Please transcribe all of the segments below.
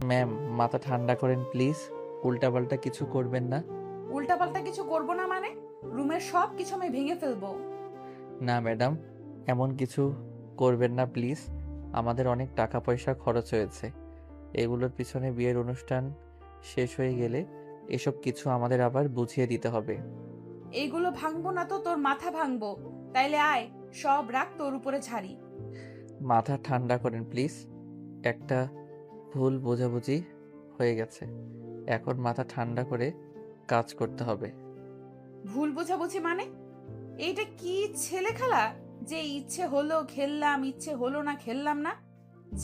Ma'am, মাথা ঠান্ডা করেন প্লিজ। উল্টাপাল্টা কিছু করবেন না। উল্টাপাল্টা কিছু করব না মানে? রুমের সব কিছু আমি ভেঙে ফেলবো। না ম্যাডাম, এমন কিছু করবেন না প্লিজ। আমাদের অনেক টাকা পয়সা খরচ হয়েছে। এগুলোর পিছনে বিয়ের অনুষ্ঠান শেষ হয়ে গেলে এসব কিছু আমাদের আবার বুঝিয়ে দিতে হবে। এইগুলো ভাঙবো না তো তোর মাথা ভাঙবো। তাইলে আয়, সব রাগ তোর উপরে ঝাড়ি। মাথা ঠান্ডা করেন প্লিজ। একটা ভুল বোঝাবুঝি হয়ে গেছে। এখন মাথা ঠান্ডা করে কাজ করতে হবে। ভুল বোঝাবুঝি মানে? এইটা কি ছেলে খেলা যে ইচ্ছে হলো খেললাম, ইচ্ছে হলো না খেললাম না?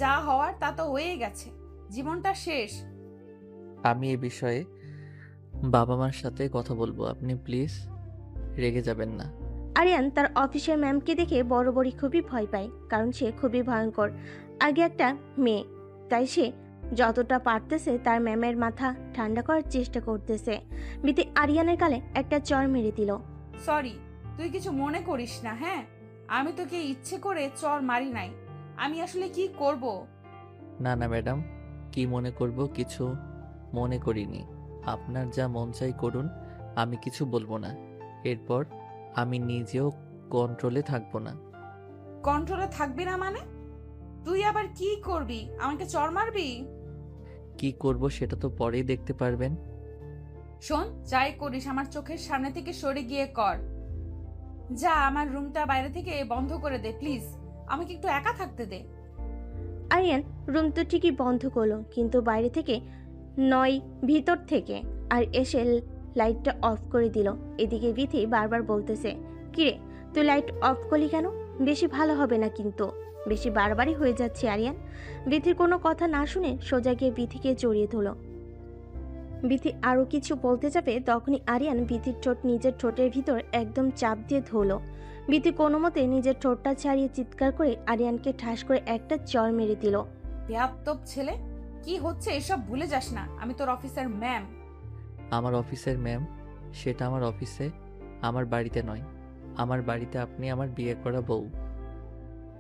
যা হওয়ার তা তো হয়ে গেছে, জীবনটা শেষ। আমি এ বিষয়ে বাবা মার সাথে কথা বলবো, আপনি প্লিজ রেগে যাবেন না। আরিয়ান তার অফিসের ম্যামকে দেখে বড় খুবই ভয় পায়, কারণ সে খুবই ভয়ঙ্কর। আগে একটা মেয়ে, তাই সে যতটা পারতেছে তার ম্যামের মাথা ঠান্ডা করার চেষ্টা করতেছে। বিতি আরিয়ানের গালে একটা চড় মেরে দিল। সরি, তুই কিছু মনে করিস না। হ্যাঁ, আমি তোকে ইচ্ছে করে চর মারি নাই। আমি আসলে কি করব? না না ম্যাডাম, কি মনে করব? কিছু মনে করিনি। আপনার যা মন চাই করুন, আমি কিছু বলবো না। এরপর আমি নিজেও কন্ট্রোলে থাকবো না। কন্ট্রোলে থাকবি না মানে? তুই আবার কি করবি? আমাকে চর মারবি? কি করব সেটা তো পরেই দেখতে পারবেন। শোন, যাই করিস আমার চোখের সামনে থেকে সরে গিয়ে কর। যা, আমার রুমটা বাইরে থেকে বন্ধ করে দে প্লিজ। আমাকে একটু একা থাকতে দে। আরিয়ান রুম তো ঠিকই বন্ধ করলো, কিন্তু বাইরে থেকে নয়, ভিতর থেকে। আর এসে লাইটটা অফ করে দিল। এদিকে বিথি বারবার বলতেছে, কিরে তুই লাইট অফ করলি কেন? বেশি ভালো হবে না কিন্তু, বেশি বারবারই হয়ে যাচ্ছে আরিয়ান। বিথির কোনো কথা না শুনে সোজা গিয়ে বিথিকে জড়িয়ে ধরল। বিথি আরও কিছু বলতে যাবে, তখনই আরিয়ান বিথির ঠোঁট নিজের ঠোঁটের ভিতর একদম চাপ দিয়ে ধরল। বিথি কোনো মতে নিজের ঠোঁটটা ছাড়িয়ে চিৎকার করে আরিয়ানকে ঠাস করে একটা চড় মেরে দিল। বেয়াদব ছেলে, কি হচ্ছে এসব ভুলে যাস না, আমি তোর অফিসার ম্যাম। আমার অফিসের ম্যাম, সেটা আমার অফিসে, আমার বাড়িতে নয়। আমার বাড়িতে আপনি আমার বিয়ে করা বউ।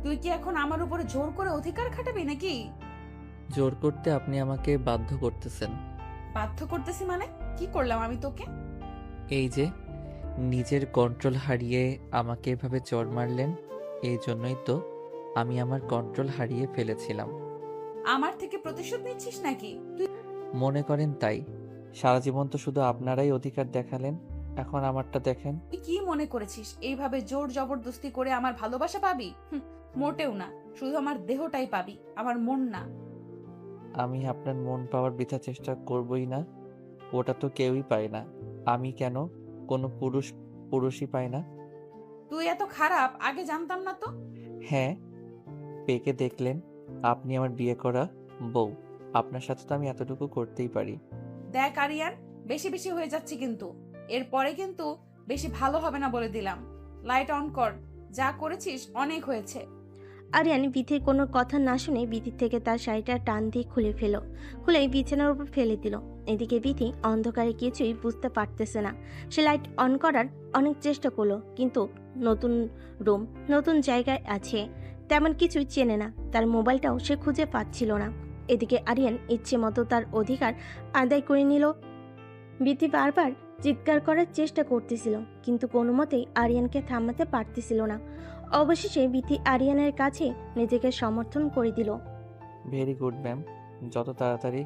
তুই কি এখন আমার উপরে জোর করে অধিকার খাটাবি নাকি? জোর করতে আপনি আমাকে বাধ্য করতেছেন। বাধ্য করতেছি মানে? কি করলাম আমি তোকে? এই যে নিজের কন্ট্রোল হারিয়ে আমাকে এভাবে চড় মারলেন, এই জন্যই তো আমি আমার কন্ট্রোল হারিয়ে ফেলেছিলাম। আমার থেকে প্রতিশোধ নিচ্ছিস নাকি তুই? মনে করেন তাই। সারা জীবন তো শুধু আপনারাই অধিকার দেখালেন, এখন আমারটা দেখেন। তুই কি মনে করেছিস এইভাবে জোর জবরদস্তি করে আমার ভালোবাসা পাবি? মোটেও না, শুধু আমার দেহটাই পাবি, আমার মন না। আমি আপনার মন পাওয়ার বৃথা চেষ্টা করবই না। ওটা তো কেউই পায় না। আমি কেন, কোনো পুরুষই পায় না। তুই এত খারাপ আগে জানতাম না তো। হ্যাঁ, পেকে দেখলেন, আপনি আমার বিয়ে করা বউ। আপনার সাথে তো আমি এতটুকু করতেই পারি। দেখ আরিয়ান, বেশি বেশি হয়ে যাচ্ছে কিন্তু। এরপরে কিন্তু বেশি ভালো হবে না বলে দিলাম। লাইট অন কর, যা করেছিস অনেক হয়েছে। আরিয়ান বিথির কোনো কথা না শুনে বিথির থেকে তার শাড়িটা টান দিয়ে খুলে ফেলো, খুলে বিছানার উপর ফেলে দিল। এদিকে বিথি অন্ধকারে কিছুই বুঝতে পারতেছে না। সে লাইট অন করার অনেক চেষ্টা করলো, কিন্তু নতুন রুম, নতুন জায়গায় আছে, তেমন কিছুই চেনে না। তার মোবাইলটাও সে খুঁজে পাচ্ছিল না। এদিকে আরিয়ান ইচ্ছে মতো তার অধিকার আদায় করে নিল। বিথি বারবার চিৎকার করার চেষ্টা করতেছিল, কিন্তু কোনো মতেই আরিয়ানকে থামাতে পারতেছিল না। অবশেষে বিথি আরিয়ানের কাছে নিজেকে সমর্থন করে দিল। Very good ma'am. যত তাড়াতাড়ি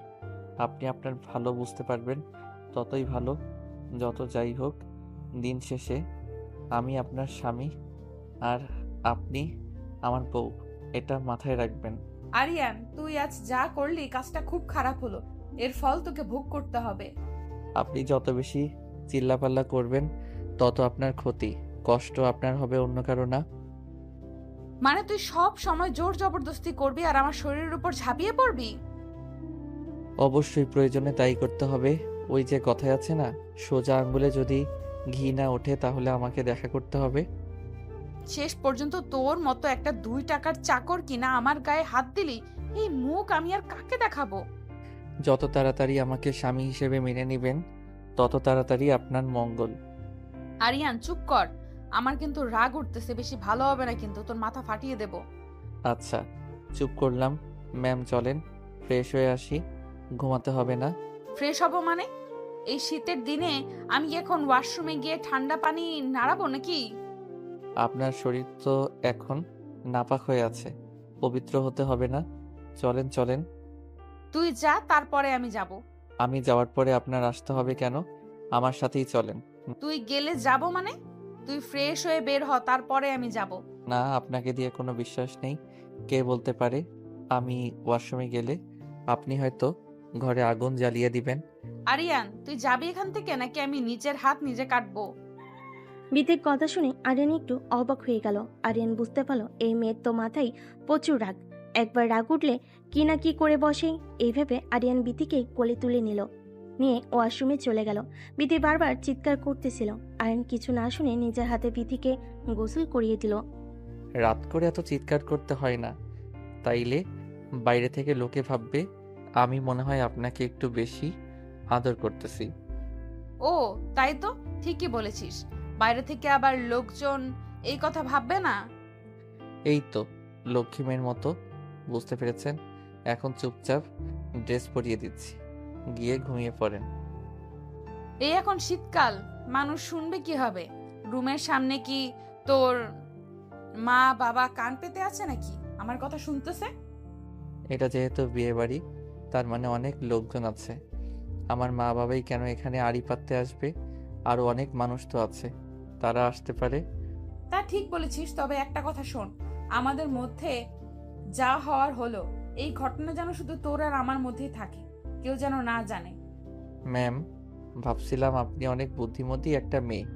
আপনি আপনার ভালো বুঝতে পারবেন ততই ভালো। যত যাই হোক, দিন শেষে আমি আপনার স্বামী আর আপনি আমার বউ, এটা মাথায় রাখবেন। আরিয়ান, তুই আজ যা করলি কাজটা খুব খারাপ হলো। এর ফল তোকে ভোগ করতে হবে। আপনি যত বেশি চিল্লাপাল্লা করবেন তত আপনার ক্ষতি, কষ্ট আপনার হবে, অন্য কারো না। মানে তুই সব সময় জোর জবরদস্তি করবি আর আমার শরীরের উপর ঝাঁপিয়ে পড়বি? অবশ্যই প্রয়োজনে তাই করতে হবে। ওই যে কথায় আছে না, সোজা আঙ্গুলে যদি ঘি না ওঠে তাহলে আমাকে দেখা করতে হবে। শেষ পর্যন্ত তোর মতো একটা 2 টাকার চাকর কিনা আমার গায়ে হাত দিলি, এই মুখ আমি আর কাকে দেখাবো? যত তাড়াতাড়ি আমাকে স্বামী হিসেবে মেনে নেবেন তত তাড়াতাড়ি আপনার মঙ্গল। আরিয়ান চুপ কর, আমার কিন্তু রাগ উঠতেছে, বেশি ভালো হবে না কিন্তু, তোর মাথা ফাটিয়ে দেব। আচ্ছা, চুপ করলাম। ম্যাম চলেন, ফ্রেশ হয়ে আসি, ঘুমাতে হবে না। ফ্রেশ হব মানে? এই শীতের দিনে আমি কি এখন ওয়াশরুমে গিয়ে ঠান্ডা পানি নাড়াবো নাকি? আপনার শরীর তো এখন নাপাক হয়ে আছে, পবিত্র হতে হবে না। চলেন চলেন। তুই যা, তারপরে আমি যাব। আমি যাওয়ার পরে আপনার আসতে হবে কেন? আমার সাথেই চলেন। তুই গেলে যাব মানে? তুই ফ্রেশ হয়ে বের হ, তারপরে আমি যাব। না, আপনাকে দিয়ে কোনো বিশ্বাস নেই। কে বলতে পারে আমি ওয়াশরুমে গেলে আপনি হয়তো ঘরে আগুন জ্বালিয়ে দিবেন। আরিয়ান, তুই যাবি এখান থেকে নাকি আমি নিজের হাত নিজে কাটবো? বিথির কথা শুনে আরিয়ান একটু অবাক হয়ে গেল। আরিয়ান বুঝতে পারল এই মেয়ের তো মাথায় প্রচুর রাগ, একবার রাগ উঠলে কি না কি করে বসে। এই ভেবে আরিয়ান বিথিকে কোলে তুলে নিয়ে ওয়াশরুমে চলে গেল। বিথি বারবার চিৎকার করতেছিল। আরিয়ান কিছু না শুনে নিজের হাতে বিথিকে গোসল করিয়ে দিল। রাত করে এত চিৎকার করতে হয় না, তাইলে বাইরে থেকে লোকে ভাববে আমি মনে হয় আপনাকে একটু বেশি আদর করতেছি। ও, তাই তো, ঠিকই বলেছিস। বাইরে থেকে আবার লোকজন এই কথা ভাববে না? এই তো লক্ষ্মী মেয়ের মতো, বুঝতে পেরেছেন? এখন চুপচাপ ড্রেস পরিয়ে দিচ্ছি, গিয়ে ঘুমিয়ে পড়েন। এই এখন শীতকাল, মানুষ শুনবে কি হবে? রুমের সামনে কি তোর মা বাবা কান পেতে আছে নাকি আমার কথা শুনতেছে? এটা যেহেতু বিয়ে বাড়ি, তার মানে অনেক লোকজন আছে। আমার মা বাবাই কেন এখানে আড়ি পাততে আসবে? আরো অনেক মানুষ তো আছে, তারা আসতে পারে। তা ঠিক বলেছিস, তবে একটা কথা শোন, আমাদের মধ্যে যা হওয়ার হলো, এই ঘটনা যেন শুধু তোর আর আমার মধ্যেই থাকে, কেউ যেন না জানে। ম্যাম, ভাবছিলাম আপনি অনেক বুদ্ধিমতী একটা মেয়ে,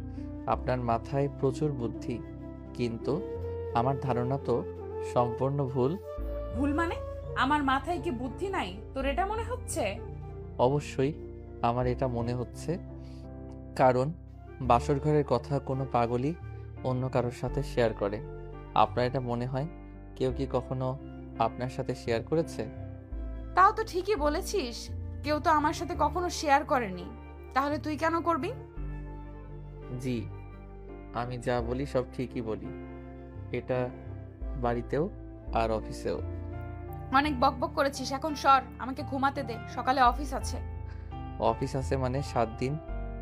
আপনার মাথায় প্রচুর বুদ্ধি, কিন্তু আমার ধারণা তো সম্পূর্ণ ভুল। ভুল মানে? আমার মাথায় কি বুদ্ধি নাই, তোর এটা মনে হচ্ছে? অবশ্যই আমার এটা মনে হচ্ছে, কারণ বাসর ঘরের কথা কোনো পাগলই অন্য কারোর সাথে শেয়ার করে। আপনার এটা মনে হয় কেউ কি কখনো আপনার সাথে শেয়ার করেছে? তাও তো ঠিকই বলেছিস, কেউ তো আমার সাথে কখনো শেয়ার করেনি, তাহলে তুই কেন করবি? জি, আমি যা বলি সব ঠিকই বলি, এটা বাড়িতেও আর অফিসেও। অনেক বকবক করেছিস, এখন সর, আমাকে ঘুমাতে দে, সকালে অফিস আছে। অফিস আছে মানে 7 দিন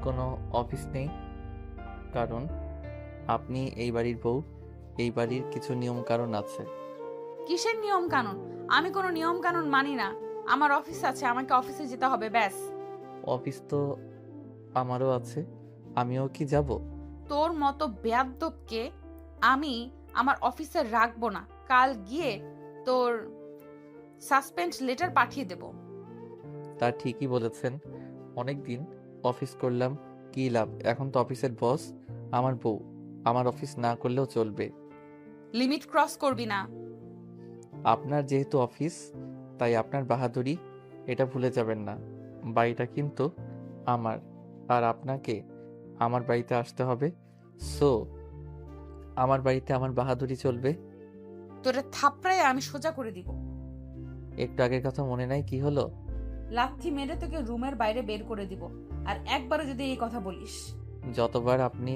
কোনো অফিস নেই, কারণ আপনি এই বাড়ির বউ, এই বাড়ির কিছু নিয়ম কারণ আছে। কিসের নিয়ম কানুন? আমি কোনো নিয়ম কানুন মানি না। আমার অফিস আছে, আমাকে অফিসে যেতে হবে, ব্যাস। অফিস তো আমারও আছে, আমিও কি যাব? তোর মতো বেয়াদ্দপকে আমি আমার অফিসে রাখবো না। কাল গিয়ে তোর সাসপেন্ড লেটার পাঠিয়ে দেব। তা ঠিকই বলেছেন, অনেক দিন অফিস করলাম, কি লাভ? এখন তো অফিসের বস আমার বউ, আমার অফিস না করলেও চলবে। লিমিট ক্রস করবি না। আপনার যেহেতু অফিস, তাই আপনার বাহাদুরি, এটা ভুলে যাবেন না। বাড়িটা কিন্তু আমার, আর আপনাকে আমার বাড়িতে আসতে হবে। সো আমার বাড়িতে আমার বাহাদুরি চলবে। তোরে থাপড়ায় আমি সোজা করে দিব। একটু আগের কথা মনে নাই কি হলো? লাথি মেরে তোকে রুমের বাইরে বের করে দিব, আর একবারও যদি এই কথা বলিস। যতবার আপনি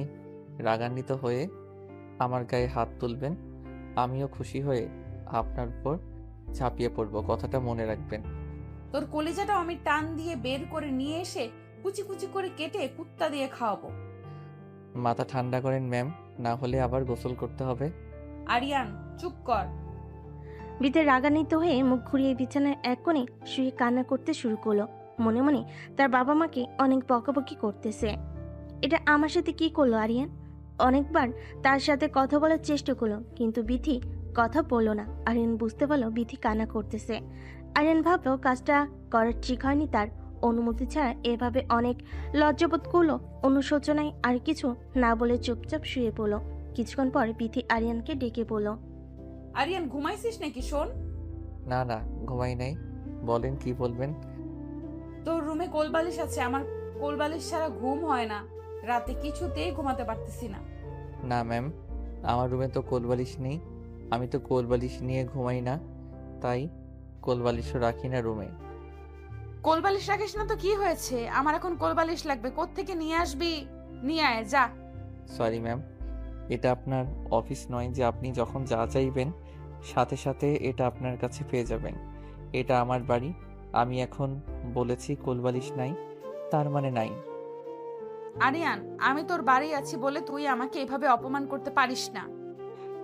রাগান্বিত হয়ে আমার গায়ে হাত তুলবেন, আমিও খুশি হয়ে আপনার উপর ঝাঁপিয়ে পড়ব, কথাটা মনে রাখবেন। তোর কলিজাটাও আমি টান দিয়ে বের করে নিয়ে এসে কুচি কুচি করে কেটে কুত্তা দিয়ে খাওয়াবো। মাথা ঠান্ডা করেন ম্যাম, না হলে আবার গোসল করতে হবে। আরিয়ান, চুপ কর। বিথি রাগান্বিত হয়ে মুখ ঘুরিয়ে বিছানার এক কোণে শুয়ে কান্না করতে শুরু করলো। মনে মনে তার বাবা মাকে অনেক বকাবকি করতেছে। এটা আমার সাথে কি করলো আরিয়ান? অনেকবার তার সাথে কথা বলার চেষ্টা করলো, কিন্তু বিথি কথা বললো না। আরিয়ান বুঝতে পারলো বিথি কান্না করতেছে। আরিয়ান ভাবলো কাজটা করার ঠিক হয়নি তার। অনুমতি ছাড়া এভাবে অনেক লজ্জাবোধ করলো। অনুশোচনায় আর কিছু না বলে চুপচাপ শুয়ে পড়লো। কিছুক্ষণ পর বিথি আরিয়ানকে ডেকে বলল, আরিয়ান, ঘুমাইছিস নাকি? শোন, না না, ঘুমাই নাই, বলেন কি বলবেন। তোর রুমে কোলবালিশ আছে, আমার কোলবালিশ ছাড়া ঘুম হয় না, রাতে কিছুতেই ঘুমাতে পারতেছি না। না ম্যাম, আমার রুমে তো কোলবালিশ নেই, আমি তো কোলবালিশ নিয়ে ঘুমাই না, তাই কোলবালিশও রাখি না রুমে। কোলবালিশ রাখিস না তো কি হয়েছে? আমার এখন কোলবালিশ লাগবে, কোত্থেকে নিয়ে আসবি? নিয়ে আয় যা। সরি ম্যাম, এটা আপনার অফিস নয় যে আপনি যখন যা চাইবেন সাথে সাথে এটা আপনার কাছে পেয়ে যাবেন। এটা আমার বাড়ি। আমি এখন বলেছি কোলবালিশ নাই, তার মানে নাই। আরিয়ান, আমি তোর বাড়ি আছি বলে তুই আমাকে এভাবে অপমান করতে পারিস না।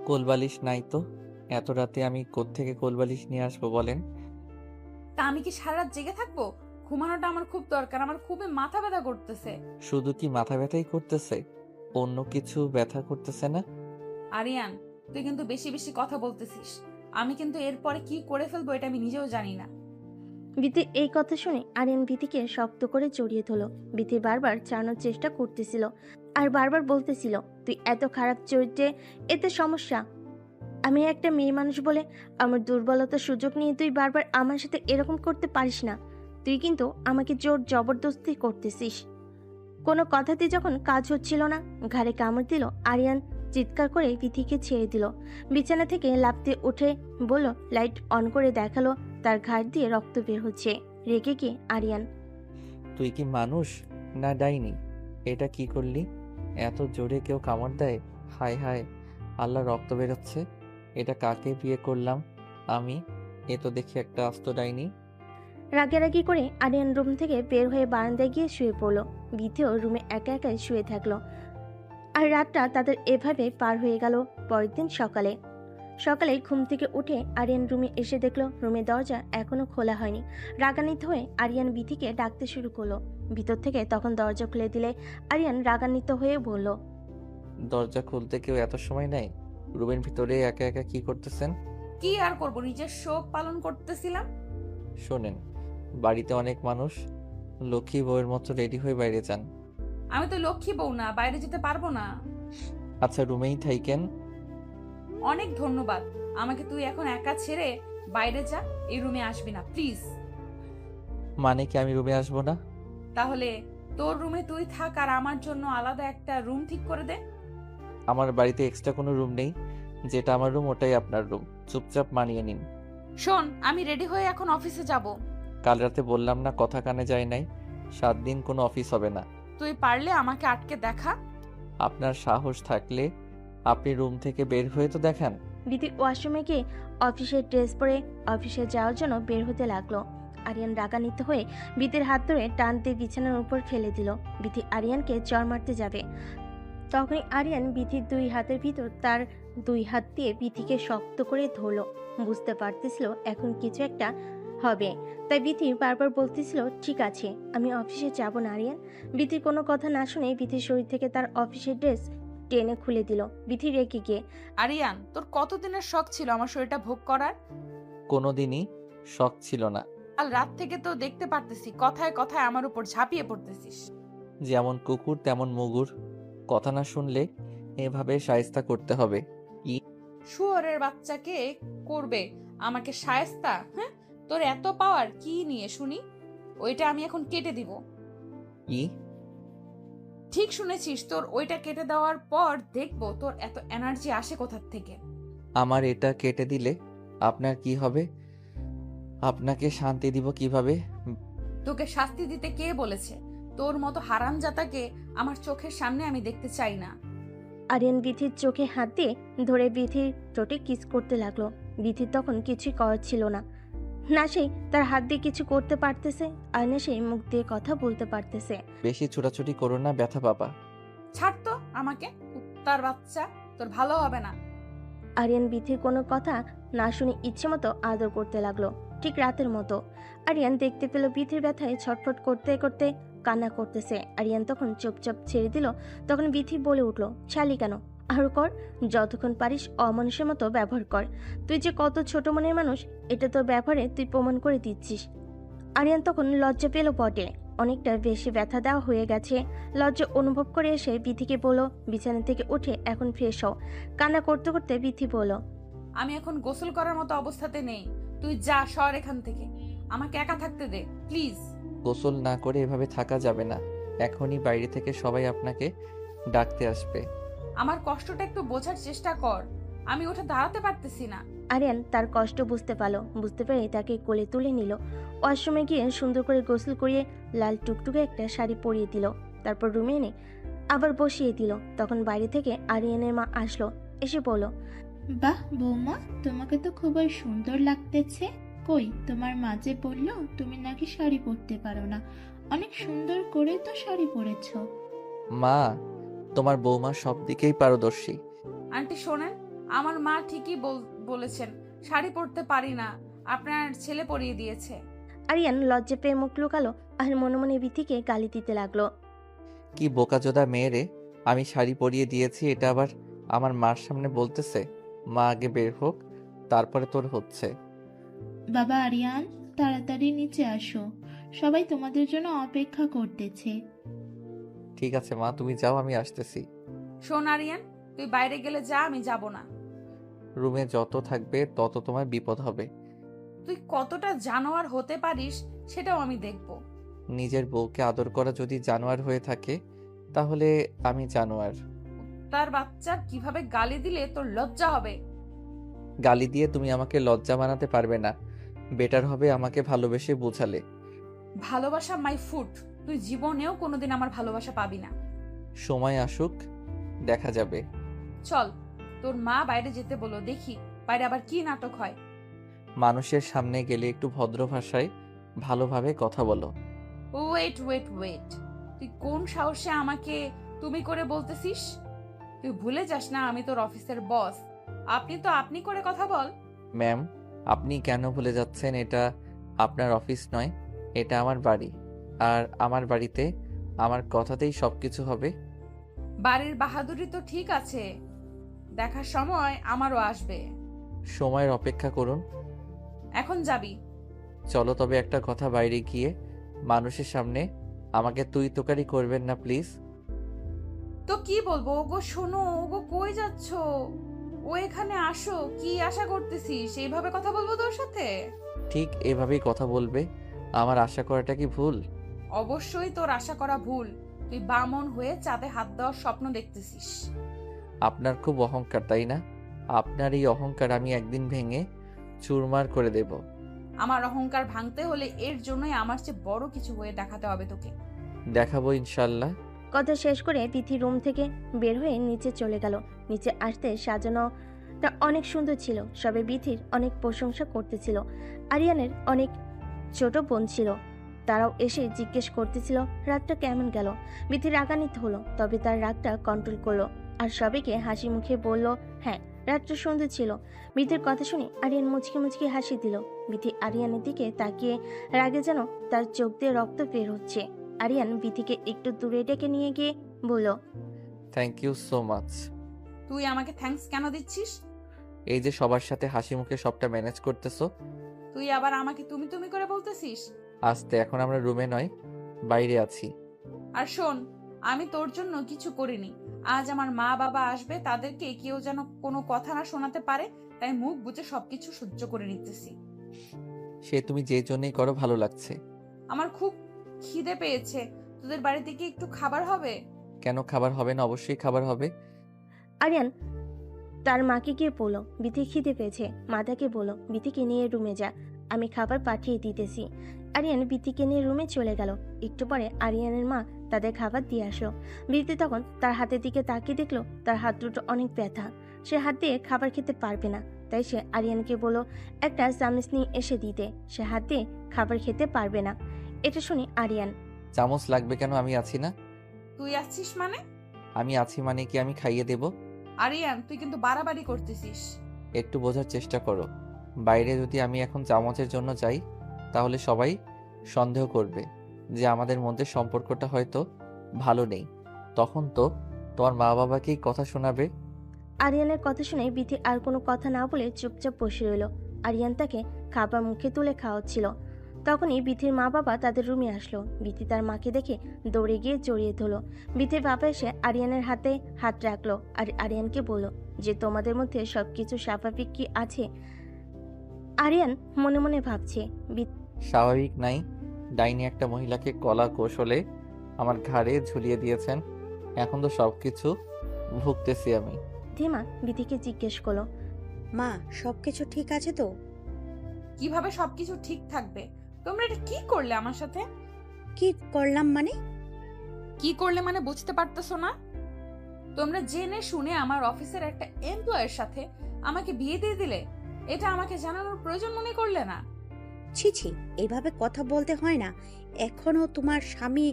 কোলবালিশ নাই তো এত রাতে আমি কোত্থেকে কোলবালিশ নিয়ে আসবো বলেন? তা আমি কি সারা রাত জেগে থাকবো? ঘুমানোটা আমার খুব দরকার, আমার খুবই মাথা ব্যথা করতেছে। শুধু কি মাথা ব্যথাই করতেছে? অন্য কিছু ব্যথা করতেছে না? আরিয়ান, তুই কিন্তু বেশি বেশি কথা বলতেছিস। আমি কিন্তু এরপরে কি করে ফেলবো এটা আমি নিজেও জানি না। বিথির এই কথা শুনে আরিয়ান বিথিকে শক্ত করে জড়িয়ে ধরল। বিথি বারবার চানোর চেষ্টা করতেছিল আর বারবার বলতেছিল, তুই এত খারাপ চরিত্রে, এতে সমস্যা। আমি একটা মেয়ে মানুষ বলে আমার দুর্বলতার সুযোগ নিয়ে তুই বারবার আমার সাথে এরকম করতে পারিস না। তুই কিন্তু আমাকে জোর জবরদস্তি করতেছিস। কোনো কথাতে যখন কাজ হচ্ছিল না, ঘাড়ে কামড় দিল আরিয়ান। চিৎকার করে বিথিকে ছেড়ে দিল। বিছানা থেকে লাফতে উঠে বলল, লাইট অন করে দেখালো তার ঘাড় দিয়ে রক্ত বের হচ্ছে। রেগে গিয়ে আরিয়ান, তুই কি মানুষ না ডাইনি? এটা কি করলি? এত জোরে কেউ কামড় দেয়? হায় হায়, আল্লাহ, রক্ত বেরোচ্ছে। এটা কাকে বিয়ে করলাম আমি? এ তো দেখি একটা আস্ত ডাইনি। রাগারাগি করে আরিয়ান রুম থেকে বের হয়ে বারান্দায় গিয়ে শুয়ে পড়ল। বিথিও রুমে একা একাই শুয়ে থাকলো। আর রাতটা তাদের এভাবে পার হয়ে গেল। পরের দিন সকালে ঘুম থেকে উঠে আরিয়ান রুমে এসে দেখলো রুমের দরজা এখনো খোলা হয়নি। রাগান্বিত হয়ে আরিয়ান বিথিকে ডাকতে শুরু করলো। ভিতর থেকে তখন দরজা খুলে দিলে আরিয়ান রাগান্বিত হয়ে বলল, দরজা খুলতে কেউ এত সময় নেয়? রুমের ভিতরে একা একা কি করতেছেন? কি আর করব, নিজের শোক পালন করতেছিলাম। শোনেন, বাড়িতে অনেক মানুষ, লক্ষ্মী বউয়ের মতো রেডি হয়ে বাইরে যান। আমি তো লক্ষ্মী বউ না, বাইরে যেতে পারবো না। আচ্ছা, রুমেই থাইকেন। অনেক ধন্যবাদ। আমাকে তুই এখন একা ছেড়ে বাইরে যা, এই রুমে আসবি না প্লিজ। মানে কি আমি রুমে আসবো না? তাহলে তোর রুমে তুই থাক আর আমার জন্য আলাদা একটা রুম ঠিক করে দে। আমার বাড়িতে এক্সট্রা কোনো রুম নেই। যেটা আমার রুম ওটাই আপনার রুম। চুপচাপ মানিয়ে নিন। শোন, আমি রেডি হয়ে এখন অফিসে যাব। কাল রাতে বললাম না, কথা কানে যায় নাই। 7 দিন কোনো অফিস হবে না। তুই পারলে আমাকে আটকে দেখা। আপনার সাহস থাকলে আপনি রুম থেকে বের হয়ে তো দেখান। বিথি ওয়াশরুমে গিয়ে অফিসের ড্রেস পরে অফিসে যাওয়ার জন্য বের হতে লাগলো। আরিয়ান রাগান্বিত হয়ে বিথির হাত ধরে টান দিয়ে বিছানার উপর ফেলে দিল। বিথি আরিয়ানকে চড় মারতে যাবে, তখনই আরিয়ান বিথির 2 হাতের ভিতর তার 2 হাত দিয়ে বিথিকে শক্ত করে ধরলো। বুঝতে পারতেছিল এখন কিছু একটা হবে, তাই বিথি বারবার বলতেছিল, ঠিক আছে আমি অফিসে যাব না আরিয়ান। বিথির কোনো কথা না শুনে বিথির শরীর থেকে তার অফিসের ড্রেস টেনে খুলে দিল। বিথি রেগে গিয়ে, আরিয়ান, তোর কতদিনের শখ ছিল আমার শরীরটা ভোগ করার? কোনোদিনই শখ ছিল না। কাল রাত থেকে তো দেখতে পারতেছি কথায় কথায় আমার উপর ঝাঁপিয়ে পড়তেছিস। যেমন কুকুর তেমন মুগুর। কথা না শুনলে এভাবে শায়েস্তা করতে হবে। শুয়োরের বাচ্চাকে করবে আমাকে শায়েস্তা? হ্যাঁ, তোর এত পাওয়ার কি নিয়ে শুনি? ওইটা আমি এখন কেটে দিব। কি? ঠিক শুনেছিস, তোর ওইটা কেটে দেওয়ার পর দেখবো তোর এত এনার্জি আসে কোথা থেকে। আমার এটা কেটে দিলে আপনার কি হবে? আপনাকে শান্তি দিব কিভাবে? তোকে শাস্তি দিতে কে বলেছে? তোর মতো হারামজাতাকে আমার চোখের সামনে আমি দেখতে চাই না। আরিয়ান বিথির চোখে হাত দিয়ে ধরে বিথির ঠোঁটে কিস করতে লাগলো। বিথির তখন কিছুই করার ছিল না। না সেই তার হাত দিয়ে কিছু করতে পারতেছে, আর না সেই মুখ দিয়ে কথা বলতে পারতেছে। বেশি ছোটাছুটি করো না, ব্যথা পাবা। ছাড় তো আমাকে, কুত্তার বাচ্চা, তোর ভালো হবে না। আরিয়ান বিথির কোনো কথা না শুনে ইচ্ছে মতো আদর করতে লাগলো, ঠিক রাতের মতো। আরিয়ান দেখতে পেল বিথির ব্যথায় ছটফট করতে করতে কান্না করতেছে। আরিয়ান তখন চুপচাপ ছেড়ে দিল। তখন বিথি বলে উঠল, ছালি কেন, আরো কর, যতক্ষণ পারিস অমানুষের মতো ব্যবহার কর। তুই যে কত ছোট মনের মানুষ এটা তোর ব্যবহারে তুই প্রমাণ করে দিচ্ছিস। আরিয়ান তখন লজ্জা পেল বটে, অনেকটা বেশি ব্যথা দেওয়া হয়ে গেছে। লজ্জা অনুভব করে এসে বিথিকে বলল, বিছানা থেকে উঠে এখন ফ্রেশ হও। কান্না করতে করতে বিথি বলল, আমি এখন গোসল করার মতো অবস্থাতে নেই। তুই যা, সর এখান থেকে, আমাকে একা থাকতে দে প্লিজ। গোসল না করে এভাবে থাকা যাবে না। এখনই বাইরে থেকে সবাই আপনাকে ডাকতে আসবে। আমার কষ্টটা একটু বোঝার চেষ্টা কর, আমি ওঠে দাঁড়াতে পারতেছি না। আরিয়ান তার কষ্ট বুঝতে পারলো, বুঝতে পেরে তাকে কোলে তুলে নিল। ওয়াশরুমে গিয়ে সুন্দর করে গোসল করিয়ে লাল টুকটুকে একটা শাড়ি পরিয়ে দিল। তারপর রুমে এনে আবার বসিয়ে দিল। তখন বাইরে থেকে আরিয়ানের মা আসলো, এসে বলল, বাহ বৌমা, তোমাকে তো খুবই সুন্দর লাগতেছে। কই, তোমার মাঝে বললো তুমি নাকি শাড়ি পরতে পারো না। অনেক সুন্দর করে তো শাড়ি পরেছো। মা, তোমার বৌমা সব দিকেই পারদর্শী। আন্টি শোনেন, আমার মা ঠিকই বলেছেন, শাড়ি পরতে পারি না, আপনার ছেলে পরিয়ে দিয়েছে। আরিয়ান লজ্জা পেয়ে মুখ লুকালো আর মনে মনে বিথিকে গালি দিতে লাগলো। কি বোকাচোদা মেয়ে রে, আমি শাড়ি পরিয়ে দিয়েছি এটা আবার আমার মার সামনে বলতেছে। মা আগে বের হোক, তারপরে তোর হচ্ছে। বাবা আরিয়ান, তাড়াতাড়ি নিচে আসো, সবাই তোমাদের জন্য অপেক্ষা করতেছে। ঠিক আছে মা, তুমি যাও, আমি আসতেছি। শোন আরিয়ান, তুই বাইরে গেলে যা, আমি যাব না। রুমে যত থাকবে তত তোমার বিপদ হবে। তুই কতটা জানোয়ার হতে পারিস সেটাও আমি দেখব। নিজের বউকে আদর করা যদি জানোয়ার হয়ে থাকে, তাহলে আমি জানোয়ার। তার বাচ্চার কিভাবে গালি দিলে তোর লজ্জা হবে। গালি দিয়ে তুমি আমাকে লজ্জা বানাতে পারবে না। বেটার হবে আমাকে ভালোবেসে বোঝালে। ভালোবাসা মাই ফুড, তুই জীবনেও কোনোদিন আমার ভালোবাসা পাবি না। সময় আসুক, দেখা যাবে। চল, তোর মা বাইরে যেতে বলো, দেখি বাইরে আবার কি নাটক হয়। মানুষের সামনে গেলে একটু ভদ্র ভাষায় ভালোভাবে কথা বলো। ওয়েট ওয়েট ওয়েট, তুই কোন সাহসে আমাকে তুমি করে বলতেছিস? তুই ভুলে যাস না আমি তোর অফিসের বস। আপনি তো আপনি করে কথা বল। ম্যাম, আপনি কেন ভুলে যাচ্ছেন? এটা আপনার অফিস নয়, এটা আমার বাড়ি। আর আমার বাড়িতে আমার কথাতেই সবকিছু হবে। বাড়ির বাহাদুরি তো ঠিক আছে, দেখার সময় আমারও আসবে। সময়ের অপেক্ষা করুন। এখন যাবি? চলো তবে একটা কথা, বাইরে গিয়ে মানুষের সামনে আমাকে তুই তোকারি করবেন না প্লিজ। তো কি বলবো? ওগো শোনো, ওগো কই যাচ্ছ? ও এখানে আসো, কি আশা করতেছিস? এইভাবে কথা বলবো তোর সাথে? ঠিক এভাবেই কথা বলবে। আমার আশা করাটা কি ভুল? অবশ্যই তোর আশা করা ভুল। তুই বামন হয়ে চাঁদে হাত দেওয়ার স্বপ্ন দেখতেছিস। আপনার খুব অহংকার, তাই না? আপনার এই অহংকার আমি একদিন ভেঙে চুরমার করে দেব। আমার অহংকার ভাঙতে হলে এর জন্যই আমার চেয়ে বড় কিছু হয়ে দেখাতে হবে তোকে। দেখাবো ইনশাল্লাহ। কথা শেষ করে বিথি রুম থেকে বের হয়ে নিচে চলে গেল। নিচে আসতে সাজানোটা অনেক সুন্দর ছিল। সবে বিথির অনেক প্রশংসা করতেছিল। আরিয়ানের অনেক ছোট বোন ছিল, তারাও এসে জিজ্ঞেস করতেছিল রাতটা কেমন গেল। বিথি রাগান্বিত হলো, তবে তার রাগটা কন্ট্রোল করলো আর সবাইকে হাসি মুখে বলল, হ্যাঁ রাতটা সুন্দর ছিল। বিথির কথা শুনে আরিয়ান মুচকি মুচকি হাসি দিল। বিথি আরিয়ানের দিকে তাকিয়ে রাগে যেন তার চোখ দিয়ে রক্ত বের হচ্ছে। আরিয়ান বিথিকে একটু দূরে ডেকে নিয়ে গিয়ে বলল, থ্যাংক ইউ সো মাচ। তুই আমাকে থ্যাঙ্কস কেন দিচ্ছিস? এই যে সবার সাথে হাসি মুখে সবটা ম্যানেজ করতেছো। তুই আবার আমাকে তুমি তুমি করে বলতেছিস? আস্তে, এখন আমরা রুমে নয়, বাইরে আছি। আর শোন, আমি তোর জন্য কিছু করিনি। আজ আমার মা বাবা আসবে, তাদেরকে কেউ যেন কোনো কথা না শোনাতে পারে, তাই মুখ বুজে সবকিছু সহ্য করে নিতেছি। সে তুমি যে জন্যই করো, ভালো লাগছে। আমার খুব খিদে পেয়েছে, তোদের বাড়িতে কি একটু খাবার হবে? কেন খাবার হবে না? অবশ্যই খাবার হবে। আরিয়ান তার মাকে গিয়ে বলল, বিথি খিদে পেয়েছে। মাদাকে বলল, বিথিকে নিয়ে রুমে যা, আমি খাবার পাঠিয়ে দিতেছি। আরিয়ান বিথিকে নিয়ে রুমে চলে গেল। একটু পরে আরিয়ানের মা তাদের খাবার দিয়ে আসলো। বিথি তখন তার হাতের দিকে তাকিয়ে দেখলো তার হাত দুটো অনেক ব্যথা। সে হাত দিয়ে খাবার খেতে পারবে না, তাই সে আরিয়ানকে বলল একটা চামচ নিয়ে এসে দিতে। সে হাত দিয়ে খাবার খেতে পারবে না। এটা শুনে আরিয়ান, চামচ লাগবে কেন? আমি আছি না। তুই আছিস মানে? আমি আছি মানে কি আমি খাইয়ে দেব? আরিয়ান, তুই কিন্তু বাড়াবাড়ি করতেছিস। একটু বোঝার চেষ্টা করো। বাইরে যদি আমি এখন চামচের জন্য যাই, তাহলে সবাই সন্দেহ করবে যে আমাদের মধ্যে সম্পর্কটা হয়তো ভালো নেই। তখন তো তোমার মা বাবাকেই কথা শোনাবে। আরিয়ানের কথা শুনে বিথি আর কোনো কথা না বলে চুপচাপ বসে রইল। আরিয়ান তাকে খাবার মুখে তুলে খাওয়াচ্ছিল। তখনই বিথির মা বাবা তাদের রুমে আসলো। বিথি তার মাকে দেখে দৌড়ে গিয়ে জড়িয়ে ধরলো। বিথির বাবা এসে আরিয়ানের হাতে হাত রাখলো আর আরিয়ানকে বলল যে তোমাদের মধ্যে সবকিছু স্বাভাবিক কি আছে? আরিয়ান মনে মনে ভাবছে, স্বাভাবিক নাই। ডাইনি একটা মহিলাকে কলা কৌশলে আমার ঘাড়ে ঝুলিয়ে দিয়েছেন। এখন তো সবকিছু ভুগতেছি আমি। ধীমা বিথিকে জিজ্ঞেস করলো, মা, সবকিছু ঠিক আছে তো? কিভাবে সবকিছু ঠিক থাকবে? তোমরা এটা কি করলে আমার সাথে? কি করলাম মানে? কি করলে মানে বুঝতে পারতেছো না? তোমরা জেনে শুনে আমার অফিসের একটা এমপ্লয়ের সাথে আমাকে বিয়ে দিয়ে দিলে? এটা আমাকে জানানোর প্রয়োজন মনে করলে না? ছি ছি, এভাবে কথা বলতে হয় না। এখনো তোমার স্বামী,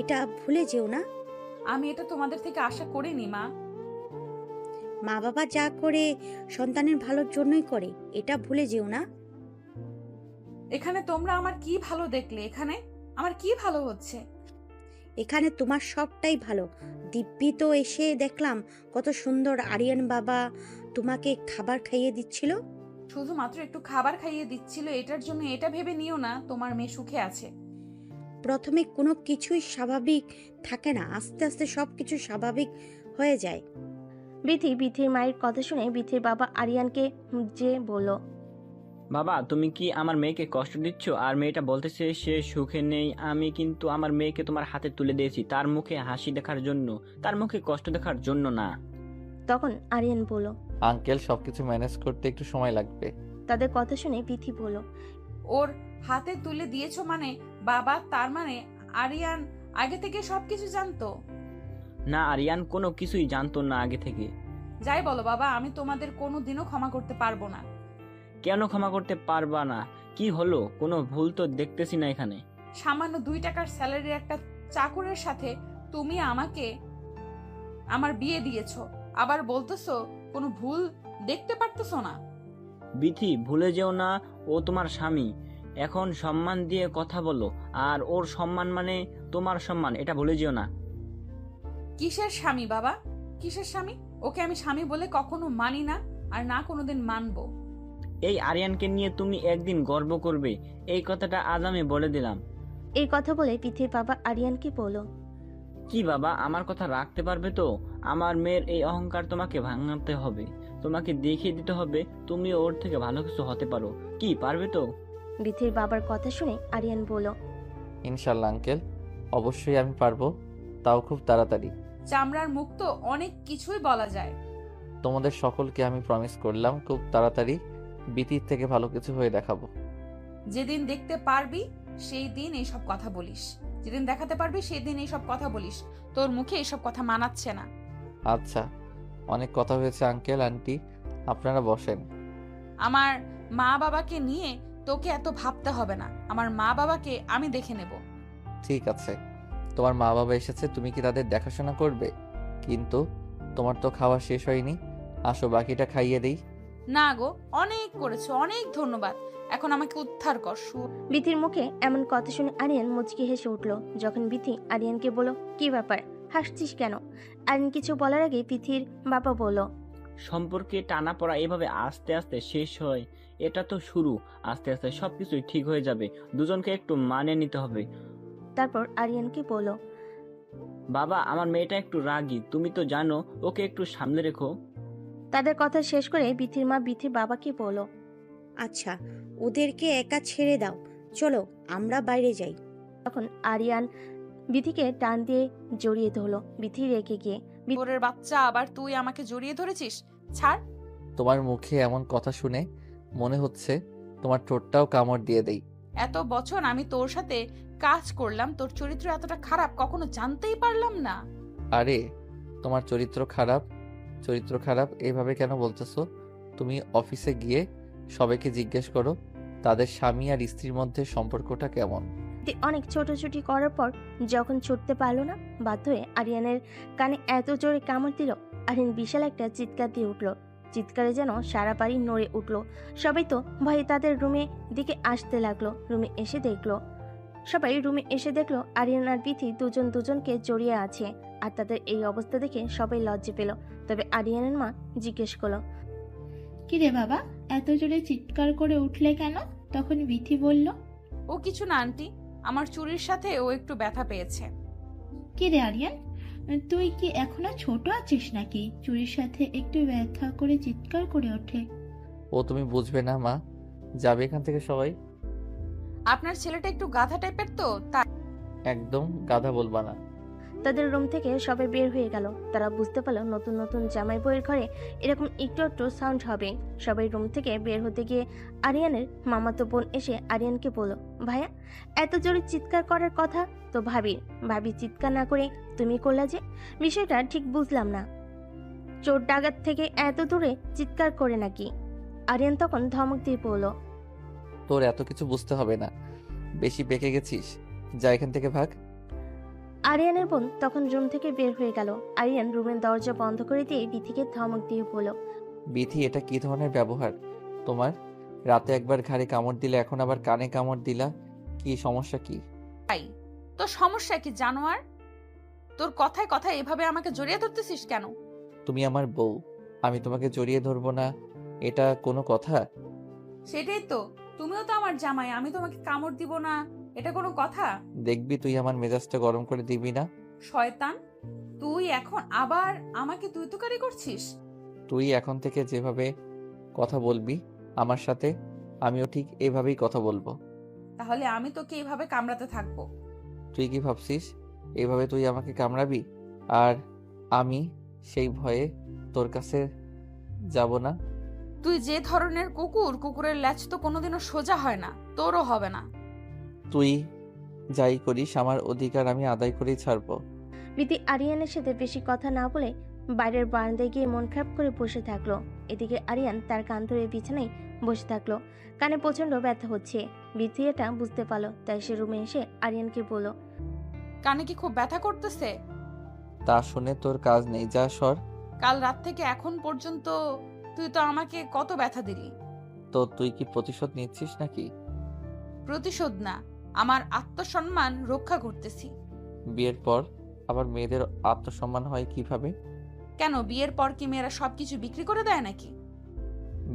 এটা ভুলে যেও না। আমি এটা তোমাদের থেকে আশা করিনি মা। মা বাবা যা করে সন্তানের ভালোর জন্যই করে, এটা ভুলে যেও না। এখানে তোমরা আমার কি ভালো দেখলে? এখানে আমার কি ভালো হচ্ছে? এখানে তোমার সবটাই ভালো। দিব্যি তো এসে দেখলাম কত সুন্দর আরিয়ান বাবা তোমাকে খাবার খাইয়ে দিচ্ছিল। শুধুমাত্র একটু খাবার খাইয়ে দিচ্ছিল, এটার জন্য এটা ভেবে নিও না তোমার মেয়ে সুখে আছে। প্রথমে কোনো কিছুই স্বাভাবিক থাকে না, আস্তে আস্তে সব কিছু স্বাভাবিক হয়ে যায়। বিথির মায়ের কথা শুনে বিথির বাবা আরিয়ানকে যে বলল, বাবা তুমি কি আমার মেয়েকে কষ্ট দিচ্ছ? আর মেয়েটা বলতেছে সে সুখে নেই। আমি কিন্তু আমার মেয়েকে তোমার হাতে তুলে দিয়েছি তার মুখে হাসি দেখার জন্য, তার মুখে কষ্ট দেখার জন্য না। তখন আরিয়ান বলল, আঙ্কেল, সবকিছু ম্যানেজ করতে একটু সময় লাগবে। তাদের কথা শুনে বিথি বলল, ওর হাতে তুলে দিয়েছো মানে বাবা, তার মানে আরিয়ান আগে থেকে সবকিছু জানতো? না, আরিয়ান কোনো কিছুই জানতো না আগে থেকে। যাই বলো বাবা, আমি তোমাদের কোনো দিনও ক্ষমা করতে পারবো না। কেন ক্ষমা করতে পারবা না? কি হলো? কোনো ভুল তো দেখতেছি না এখানে। সামান্য 2 টাকার স্যালারির একটা চাকরের সাথে তুমি আমাকে আমার বিয়ে দিয়েছো, আবার বলতেছো কোনো ভুল দেখতে পারতেছো না? বিথি, ভুলে যেও না ও তোমার স্বামী। এখন সম্মান দিয়ে কথা বলো, আর ওর সম্মান মানে তোমার সম্মান, এটা ভুলে যেও না। কিসের স্বামী বাবা, কিসের স্বামী? ওকে আমি স্বামী বলে কখনো মানি না, আর না কোনোদিন মানবো। এই আরিয়ানকে নিয়ে তুমি একদিন গর্ব করবে, এই কথাটা আজ আমি বলে দিলাম। এই কথা বলে বিথির বাবা আরিয়ানকে বলল, কি বাবা, আমার কথা রাখতে পারবে তো? আমার মেয়ের এই অহংকার তোমাকে ভাঙাতে হবে, তোমাকে দেখিয়ে দিতে হবে তুমি ওর থেকে ভালো কিছু হতে পারো। কি পারবে তো? বিথির বাবার কথা শুনে আরিয়ান বলল, ইনশাল্লাহ আঙ্কেল, অবশ্যই আমি পারবো, তাও খুব তাড়াতাড়ি। চামড়ার মুখ তো অনেক কিছুই বলা যায়। তোমাদের সকলকে আমি প্রমিস করলাম খুব তাড়াতাড়ি বিতির থেকে ভালো কিছু হয়ে দেখাবো। যেদিন দেখতে পারবি সেই দিন এইসব কথা বলিস, যেদিন দেখাতে পারবি সেই দিন এইসব কথা বলিস। তোর মুখে এইসব কথা মানাচ্ছে না। আচ্ছা, অনেক কথা হয়েছে আঙ্কেল আন্টি, আপনারা বসেন। আমার মা বাবাকে নিয়ে তোকে এত ভাবতে হবে না, আমার মা বাবাকে আমি দেখে নেব। ঠিক আছে, তোমার মা বাবা এসেছে, তুমি কি তাদের দেখাশোনা করবে? কিন্তু তোমার তো খাওয়া শেষ হয়নি, আসো বাকিটা খাইয়ে দিই। না গো, অনেক করেছো, অনেক ধন্যবাদ। এখন আমাকে উদ্ধার কর। বিথির মুখে এমন কথা শুনে আরিয়ান মুচকি হেসে উঠল। যখন বিথি আরিয়ানকে বলল, কি ব্যাপার, হাসছিস কেন? আরিয়ান কিছু বলার আগে বিথির বাবা বলল, সম্পর্কে টানা পড়া এভাবে আস্তে আস্তে শেষ হয়, এটা তো শুরু। আস্তে আস্তে সবকিছুই ঠিক হয়ে যাবে, দুজনকে একটু মানিয়ে নিতে হবে। তারপর আরিয়ানকে বলল, বাবা, আমার মেয়েটা একটু রাগী, তুমি তো জানো, ওকে একটু সামলে রেখো। তাদের কথা শেষ করে বিথির মা বিথির বাবাকে বলল, আচ্ছা, ওদেরকে একা ছেড়ে দাও, চলো আমরা বাইরে যাই। তখন আরিয়ান বিথিকে টান দিয়ে জড়িয়ে ধরলো। বিথি রেগে গিয়ে, ওরের বাচ্চা, আবার তুই আমাকে জড়িয়ে ধরেছিস? ছাড়। তোমার মুখে এমন কথা শুনে মনে হচ্ছে তোমার ঠোঁটটাও কামড় দিয়ে দেই। এত বছর আমি তোর সাথে কাজ করলাম, তোর চরিত্র এতটা খারাপ কখনো জানতেই পারলাম না। আরে, তোমার চরিত্র খারাপ, চরিত্র খারাপ এইভাবে কেন বলতেছো? তুমি অফিসে গিয়ে সবাইকে জিজ্ঞেস করো তাদের স্বামী আর স্ত্রীর মধ্যে সম্পর্কটা কেমন। বিথি অনেক ছোটাছুটি করার পর যখন ছুটতে পারলো না, বাধ্য হয়ে আরিয়ানের কানে এত জোরে কামড় দিল, আরিয়ান বিশাল একটা চিৎকার দিয়ে উঠল। চিৎকারে যেন সারা বাড়ি নড়ে উঠল। সবাই তো ভয়ে তাদের রুমে দিকে আসতে লাগলো। সবাই রুমে এসে দেখলো আরিয়ান আর বিথি দুজন দুজনকে জড়িয়ে আছে। আর তাদের এই অবস্থা দেখে সবাই লজ্জা পেল। তবে আরিয়ানের মা জিজ্ঞেস করলো, কিরে বাবা, এত জোরে চিৎকার করে উঠলে কেন? তখন বিথি বলল, ও কিছু না আন্টি, আমার চুরির সাথে ও একটু ব্যথা পেয়েছে। কিরে আরিয়ান, তুই কি এখনো ছোট আছিস নাকি? চুরির সাথে একটু ব্যথা করে চিৎকার করে ওঠে। ও তুমি বুঝবে না মা, যাবে এখান থেকে সবাই। আপনার ছেলেটা একটু গাধা টাইপের তো, তাই। একদম গাধা বলবা না। তাদের রুম থেকে সবাই বের হয়ে গেল। তারা বুঝতে পারলো নতুন নতুন জামাই বউয়ের ঘরে এরকম একটু একটু সাউন্ড হবে। সবাই রুম থেকে বের হতে গিয়ে আরিয়ানের মামাতো বোন এসে আরিয়ানকে বলল, ভাইয়া, এত জোরে চিৎকার করার কথা তো ভাবি চিৎকার না করে তুমি করলা যে, বিষয়টা ঠিক বুঝলাম না। চোর ডাকাত থেকে এত দূরে চিৎকার করে নাকি? আরিয়ান তখন ধমক দিয়ে বলল, তোর এত কিছু বুঝতে হবে না, বেশি পেকে গেছিস, যা এখান থেকে ভাগ। আরিয়ানের বোন তখন রুম থেকে বের হয়ে গেল। আরিয়ান রুমের দরজা বন্ধ করে দিয়ে বিথিকে ধমক দিয়ে বলল, বিথি, এটা কি ধরনের ব্যবহার তোমার? রাতে একবার ঘাড়ে কামড় দিলে, এখন আবার কানে কামড় দিলা, কি সমস্যা কি? তাই তোর সমস্যা কি জানোয়ার? তোর কথায় কথায় এভাবে আমাকে জড়িয়ে ধরতেছিস কেন? তুমি আমার বউ, আমি তোমাকে জড়িয়ে ধরবো না, এটা কোনো কথা? সেটাই তো, তুমিও তো আমার জামাই, আমি তোমাকে কামড় দিব না, এটা কোনো কথা? দেখবি তুই আমার মেজাজটা গরম করে দিবি না। শয়তান, তুই এখন আবার আমাকে তুই তুকারি করছিস? তুই এখন থেকে যেভাবে কথা বলবি আমার সাথে, আমিও ঠিক এভাবেই কথা বলবো। তাহলে আমি তোকে এভাবে কামড়াতে থাকবো? তুই কি ভাবছিস এইভাবে তুই আমাকে কামড়াবি আর আমি সেই ভয়ে তোর কাছে যাব না? তুই যে ধরনের কুকুর, কুকুরের ল্যাজ তো কোনোদিনও সোজা হয় না, তোরও হবে না। তুই যাই করিস, আমার অধিকার আমি আদায় করেই ছাড়বো। বিথি আরিয়ানের সাথে বেশি কথা না বলে বাইরের বারান্দায় গিয়ে মন খারাপ করে বসে থাকলো। এদিকে আরিয়ান তার কান ধরে বিছানায় বসে থাকলো। কানে প্রচন্ড ব্যথা হচ্ছে। বিথি এটা বুঝতে পারলো, তাই সে রুমে এসে আরিয়ানকে বলল, কানে কি খুব ব্যথা করতেছে? তা শুনে তোর কাজ নেই, যা সর। কাল রাত থেকে এখন পর্যন্ত তুই তো আমাকে কত ব্যথা দিলি। তো তুই কি প্রতিশোধ নিচ্ছিস নাকি? প্রতিশোধ না, আমার আত্মসম্মান রক্ষা করতেছি। বিয়ের পর আবার মেয়েদের আত্মসম্মান হয় কিভাবে? কেন, বিয়ের পর কি মেয়েরা সবকিছু বিক্রি করে দেয় নাকি?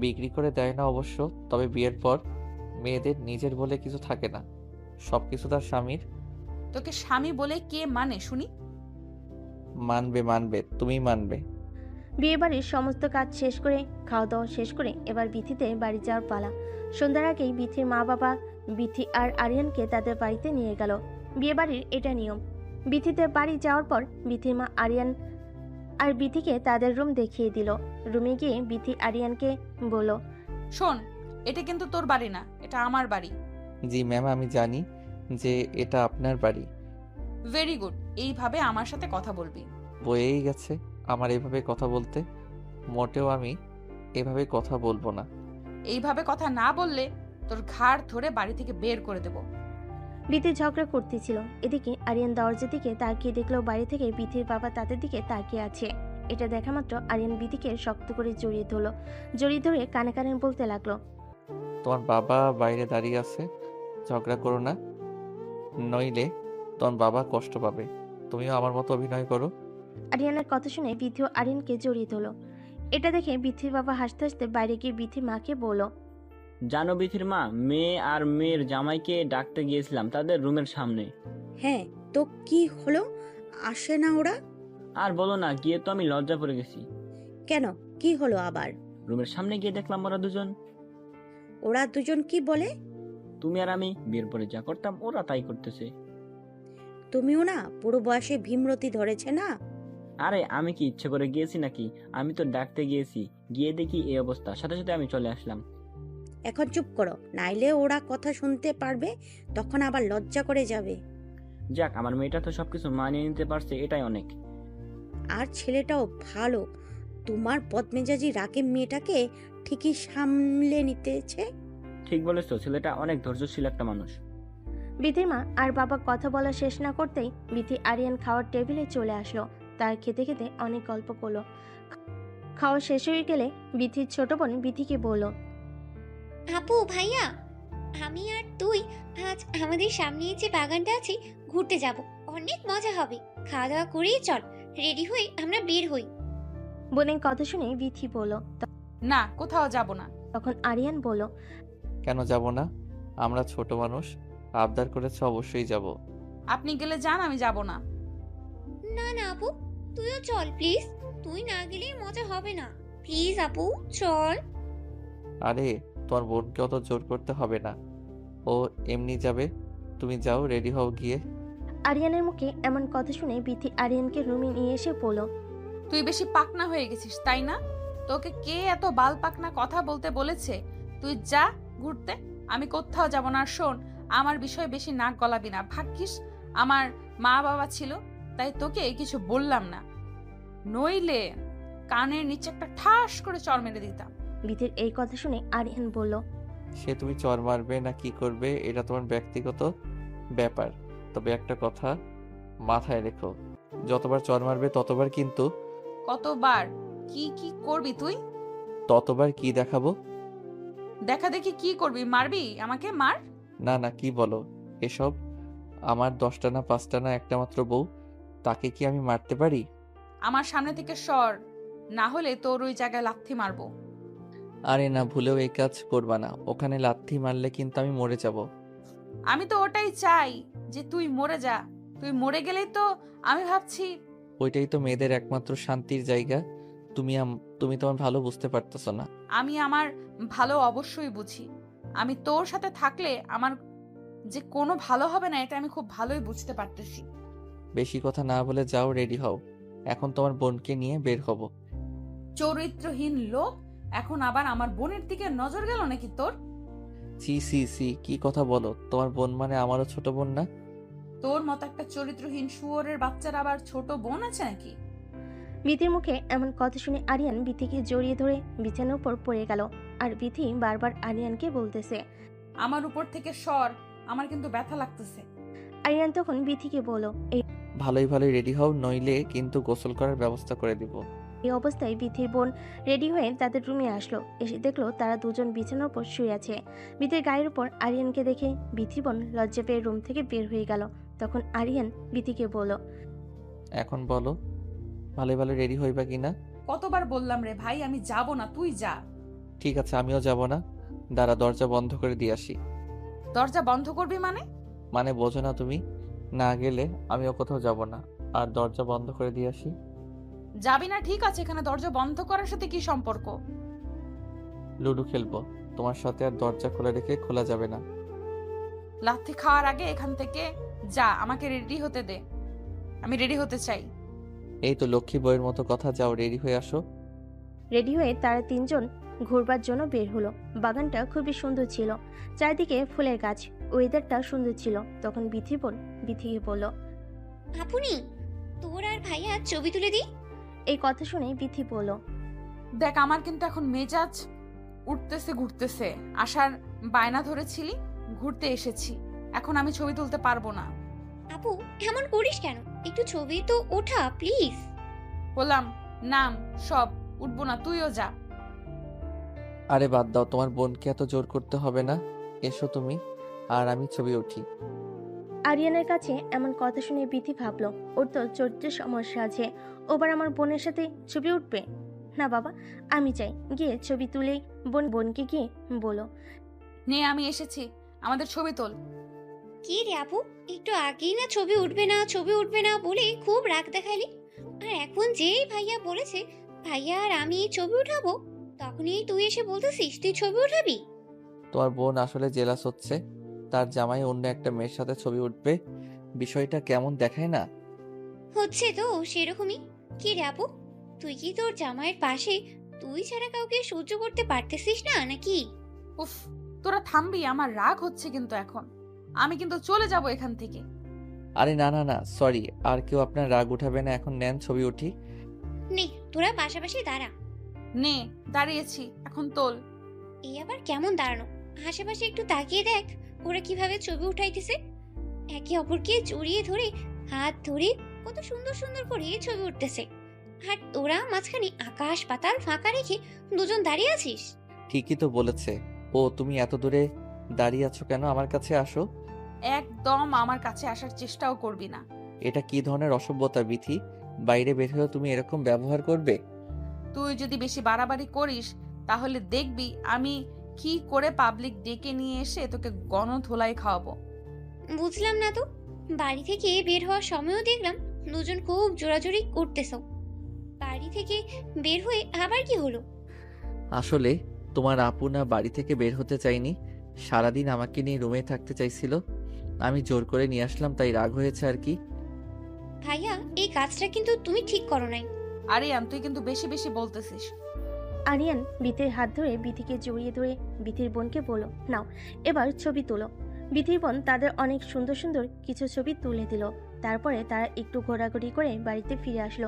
বিক্রি করে দেয় না অবশ্য, তবে বিয়ের পর মেয়েদের নিজের বলে কিছু থাকে না, সবকিছু তার স্বামীর। তোকে স্বামী বলে কে মানে শুনি? মানবে মানবে, তুমি মানবে। বিয়ে বাড়ির সমস্ত কাজ শেষ করে, খাওয়া দাওয়া শেষ করে এবার বিথিতে বাড়ি যাওয়ার পালা। সন্ধ্যার আগেই বিথির মা বাবা বিথি আর আরিয়ানকে তাদের বাড়িতে নিয়ে গেল। বিয়ে বাড়ির এটা নিয়ম। বিথিতে বাড়ি যাওয়ার পর বিথির মা আরিয়ান আর বিথিকে তাদের রুম দেখিয়ে দিল। রুমে গিয়ে বিথি আরিয়ানকে বলল, শোন, এটা কিন্তু তোর বাড়ি না, এটা আমার বাড়ি। জি ম্যাম, আমি জানি যে এটা আপনার বাড়ি। ভেরি গুড, এইভাবে আমার সাথে কথা বলবি। বয়েই গেছে আমার এভাবে কথা বলতে, মোটেও আমি এভাবে কথা বলবো না। এইভাবে কথা না বললে তোর ঘাড় ধরে বাড়ি থেকে বের করে দেব। বিথি ঝগড়া করতেছিল। এদিকে আরিয়ান দরজার দিকে তাকিয়ে দেখলো বাইরে থেকে বিথির বাবা তাদের দিকে তাকিয়ে আছে। এটা দেখা মাত্র আরিয়ান বিথিকে শক্ত করে জড়িয়ে ধরলো। জড়িয়ে ধরে কানে কানে বলতে লাগলো, তোমার বাবা বাইরে দাঁড়িয়ে আছে, ঝগড়া করো না, নইলে তোমার বাবা কষ্ট পাবে। তুমিও আমার মতো অভিনয় করো। আরিয়ানের কথা শুনে বিথিও আরিয়ানকে জড়িয়ে ধরলো। এটা দেখে বিথির বাবা হাসতে হাসতে বাইরে গিয়ে বিথির মাকে বলল, জানো বিথির মা, মেয়ে আর মেয়ের জামাইকে ডাকতে গিয়েছিলাম তাদের রুমের সামনে। হ্যাঁ, তো কি হলো? আসে না ওরা? আর বলো না, গিয়ে তো আমি লজ্জা পড়ে গেছি। কেন, কি হলো আবার? রুমের সামনে গিয়ে দেখলাম ওরা দুজন। ওরা দুজন কি বলে? তুমি আর আমি বিয়ের পরে যা করতাম ওরা তাই করতেছে। তুমিও না পুরো বয়সে ভীমরতি ধরেছে না? আরে আমি কি ইচ্ছে করে গিয়েছি নাকি? আমি তো ডাকতে গিয়েছি, গিয়ে দেখি এই অবস্থা, সাথে সাথে আমি চলে আসলাম। এখন চুপ করো, নাইলে ওরা কথা শুনতে পারবে, তখন আবার লজ্জা করে যাবে। যাক, আমার মেয়েটা তো সবকিছু মানিয়ে নিতে পারছে, এটাই অনেক। আর ছেলেটাও ভালো, তোমার বদমেজাজি রাগের মেয়েটাকে ঠিকই সামলে নিতেছে। ঠিক বলেছো, ছেলেটা অনেক ধৈর্যশীল একটা মানুষ। বিথির মা আর বাবা কথা বলা শেষ না করতেই বিথি আরিয়ান খাওয়ার টেবিলে চলে আসলো। তার খেতে খেতে অনেক গল্প করলো। খাওয়া শেষ হয়ে গেলে বিথির ছোট বোন বিথিকে বলল, আপু ভাইয়া, আমি আর তুই আজ আমাদের সামনে যে বাগানটা আছে ঘুরতে যাব, অনেক মজা হবে। খাওয়া দাওয়া করেই চল, রেডি হই আমরা বের হই। বোনের কথা শুনে বিথি বলল। না, কোথাও যাব না। তখন আরিয়ান বলল, কেন যাব না? আমরা ছোট মানুষ, আবদার করেছে, অবশ্যই যাব। আপনি গেলে যান, আমি যাব না। না না আপু, তুইও চল প্লিজ, তুই না গেলে মজা হবে না। প্লিজ আপু চল। আরে তোমার বোনকে অত জোর করতে হবে না, ও এমনি যাবে। তুমি যাও, রেডি হও গিয়ে। আরিয়ানের মুখে এমন কথা শুনে বিথি আরিয়ানকে রুমে নিয়ে এসে বলল, তুই বেশি পাকনা হয়ে গেছিস তাই না? তোকে কে এত বাল পাকনা কথা বলতে বলেছে? তুই যা ঘুরতে, আমি কোথাও যাব না। আর শোন, আমার বিষয়ে বেশি নাক গলাবি না। ভাগ্যিস আমার মা বাবা ছিল, তাই তোকে কিছু বললাম না, নইলে কানের নিচে একটা ঠাস করে চড় মেরে দিতাম। বিথির এই কথা শুনে আরিয়ান বলল, সে তুমি চর মারবে না কি করবে এটা তোমার ব্যক্তিগত ব্যাপার, তবে একটা কথা মাথায় রেখো, যতবার চর মারবে ততবার কিন্তু কতবার? কি কি করবি তুই? ততবার কি দেখাবো। দেখা দেখি কি করবি? মারবি আমাকে? মার। না না, কি বলো এসব? আমার 10টা না 5টা না একটা মাত্র বউ, তাকে কি আমি মারতে পারি? আমার সামনে থেকে সর, না হলে তোর ওই জায়গায় লাথি মারবো। আরে না, ভুলেও এই কাজ করবা না, ওখানে লাথি মারলে কিন্তু আমি মরে যাব। আমি তো ওটাই চাই যে তুই মরে যা। তুই মরে গেলেই তো আমি ভাবছি। ওইটাই তো মেয়েদের একমাত্র শান্তির জায়গা। তুমি তোমার ভালো বুঝতে পারতেছো না। আমি আমার ভালো অবশ্যই বুঝি। আমি তোর সাথে থাকলে আমার যে কোনো ভালো হবে না এটা আমি খুব ভালোই বুঝতে পারতেছি। বেশি কথা না বলে যাও, রেডি হও, এখন তোমার বোনকে নিয়ে বের হব। চরিত্রহীন লোক, এখন আবার আমার বোনের দিকে নজর গেল নাকি তোর? সি সি সি, কি কথা বলো? তোমার বোন মানে আমারও ছোট বোন না? তোর মতো একটা চরিত্রহীন শুয়োরের বাচ্চার আবার ছোট বোন আছে নাকি? বিথির মুখে এমন কথা শুনে আরিয়ান বিথিকে জড়িয়ে ধরে বিছানার উপর পড়ে গেল। আর বিথি বারবার আরিয়ানকে বলতেছে, আমার উপর থেকে সর, আমার কিন্তু ব্যথা লাগতেছে। আরিয়ান তখন বিথিকে বলল, ভালোই ভালোই রেডি হও, নইলে কিন্তু গোসল করার ব্যবস্থা করে দিব। এই অবস্থায় বিথির বোন রেডি হয়ে তাদের রুমে আসলো। এসে দেখলো তারা দুজন বিছানার উপর শুয়ে আছে। বিথির গায়ের উপর আরিয়ানকে দেখে বিথির বোন লজ্জা পেয়ে রুম থেকে বের হয়ে গেল। তখন আরিয়ান বিথিকে বলল, এখন বলো, ভালোই ভালো রেডি হইবা কিনা? কতবার বললাম রে ভাই, আমি যাব না, তুই যা। ঠিক আছে, আমিও যাব না। দাঁড়া, দরজা বন্ধ করে দিয়ে আসি। দরজা বন্ধ করবি মানে? মানে বোঝো না তুমি? না গেলে আমিও কোথাও যাব না। আর দরজা বন্ধ করে দিয়ে আসি। যাবি না ঠিক আছে, এখানে দরজা বন্ধ করার সাথে কি সম্পর্ক? লুডো খেলবো তোমার সাথে, আর দরজা খোলা রেখে খোলা যাবে না। লাথি খাওয়ার আগে এখান থেকে যা, আমাকে রেডি হতে দে, আমি রেডি হতে চাই। এই তো লক্ষ্মী বইয়ের মতো কথা, যাও রেডি হয়ে আসো। রেডি হয়ে তারা তিনজন ঘুরবার জন্য বের হলো। বাগানটা খুবই সুন্দর ছিল, চারিদিকে ফুলের গাছ, ওয়েদারটা সুন্দর ছিল। তখন বিথি বোন বিথিকে বলল, আপনি তোর আর ভাইয়া ছবি তুলে দিই। এই কথা শুনে বিথি বলল, দেখ আমার কিন্তু এখন মেজাজ উঠতেছে ঘুরতেছে। আসার বায়না ধরেছিলি, ঘুরতে এসেছি, এখন আমি ছবি তুলতে পারবো না। আপু এমন করিস কেন? একটু ছবি তো ওঠা প্লিজ। বললাম নাম সব, উঠবো না, তুইও যা। আরে বাদ দাও, তোমার বোনকে এত জোর করতে হবে না। এসো তুমি আর আমি ছবি উঠি। আরিয়ানের কাছে এমন কথা শুনে বিথি ভাবলো, ওর তো চরিত্রের সমস্যা আছে, ওবার আমার বোনের সাথে ছবি উঠবে না। বাবা আমি চাই, গিয়ে ছবি তুলেই বোনকে গিয়ে বলো, নে আমি এসেছি, আমাদের ছবি তোল। কি রে আপু, একটু আগেই না ছবি উঠবে না ছবি উঠবে না বলে খুব রাগ দেখালি, আর এখন যেই ভাইয়া বলেছে ভাইয়া আর আমি ছবি উঠাবো, তখনই তুই এসে বলতেছিস তুই ছবি উঠাবি? তোমার বোন আসলে জেলাস হচ্ছে, তার জামাই অন্য একটা মেয়ের সাথে ছবি উঠবে। বিষয়টা কেমন দেখায় না? হচ্ছে তো সেরকমই। কি রে আপু, তুই কি তোর জামাইয়ের পাশে তুই ছাড়া কাউকে সহ্য করতে পারতেছিস না নাকি? উফ, তোরা থামবি, আমার রাগ হচ্ছে কিন্তু এখন। আমি কিন্তু চলে যাব এখান থেকে। আরে না না না, সরি, আর কেউ আপনার রাগ উঠাবে না। এখন নেন ছবি উঠি। নে তোরা পাশাপাশি দাঁড়া। নে দাঁড়িয়েছি, এখন তোল। এই আবার কেমন দাঁড়ানো? আশেপাশে একটু তাকিয়ে দেখ ওরা কিভাবে ছবি উঠাইতেছে, একে অপরকে জড়িয়ে ধরে হাত ধরে কত সুন্দর সুন্দর করে ছবি উঠতেছে, আর তোরা মাঝখানে আকাশ পাতাল ফাঁকা রেখে দুজন দাঁড়িয়ে আছিস। ঠিকই তো বলেছে ও। তুমি এত দূরে দাঁড়িয়ে আছো কেন? আমার কাছে আসো। একদম আমার কাছে আসার চেষ্টাও করবি না। এটা কি ধরনের অসভ্যতা বিথি? বাইরে বের হয়েও তুমি এরকম ব্যবহার করবে? তুই যদি বেশি বাড়াবাড়ি করিস তাহলে দেখবি আমি কি করে পাবলিক ডেকে নিয়ে এসে তোকে গণধোলাই খাওয়াবো। বুঝলাম না তো, বাড়ি থেকে বের হওয়ার সময়ও দেখলাম দুজন খুব জোরাজোরি করতেছ, বাড়ি থেকে বের হয়ে আবার কি হলো? আসলে তোমার আপু না বাড়ি থেকে বের হতে চাইনি, সারাদিন আমাকে নিয়ে রুমে থাকতে চাইছিল। আমি জোর করে নিয়ে আসলাম, তাই রাগ হয়েছে আর কি। ভাইয়া এই কাজটা কিন্তু তুমি ঠিক করো নাই। আরিয়ান তুই কিন্তু বেশি বেশি বলতেছিস। আরিয়ান বিথির হাত ধরে বিথিকে জড়িয়ে ধরে বিথির বোনকে বলল, নাও এবার ছবি তুলো। বিথির বোন তাদের অনেক সুন্দর সুন্দর কিছু ছবি তুলে দিল। তারপরে তারা একটু ঘোরাঘুরি করে বাড়িতে ফিরে আসলো।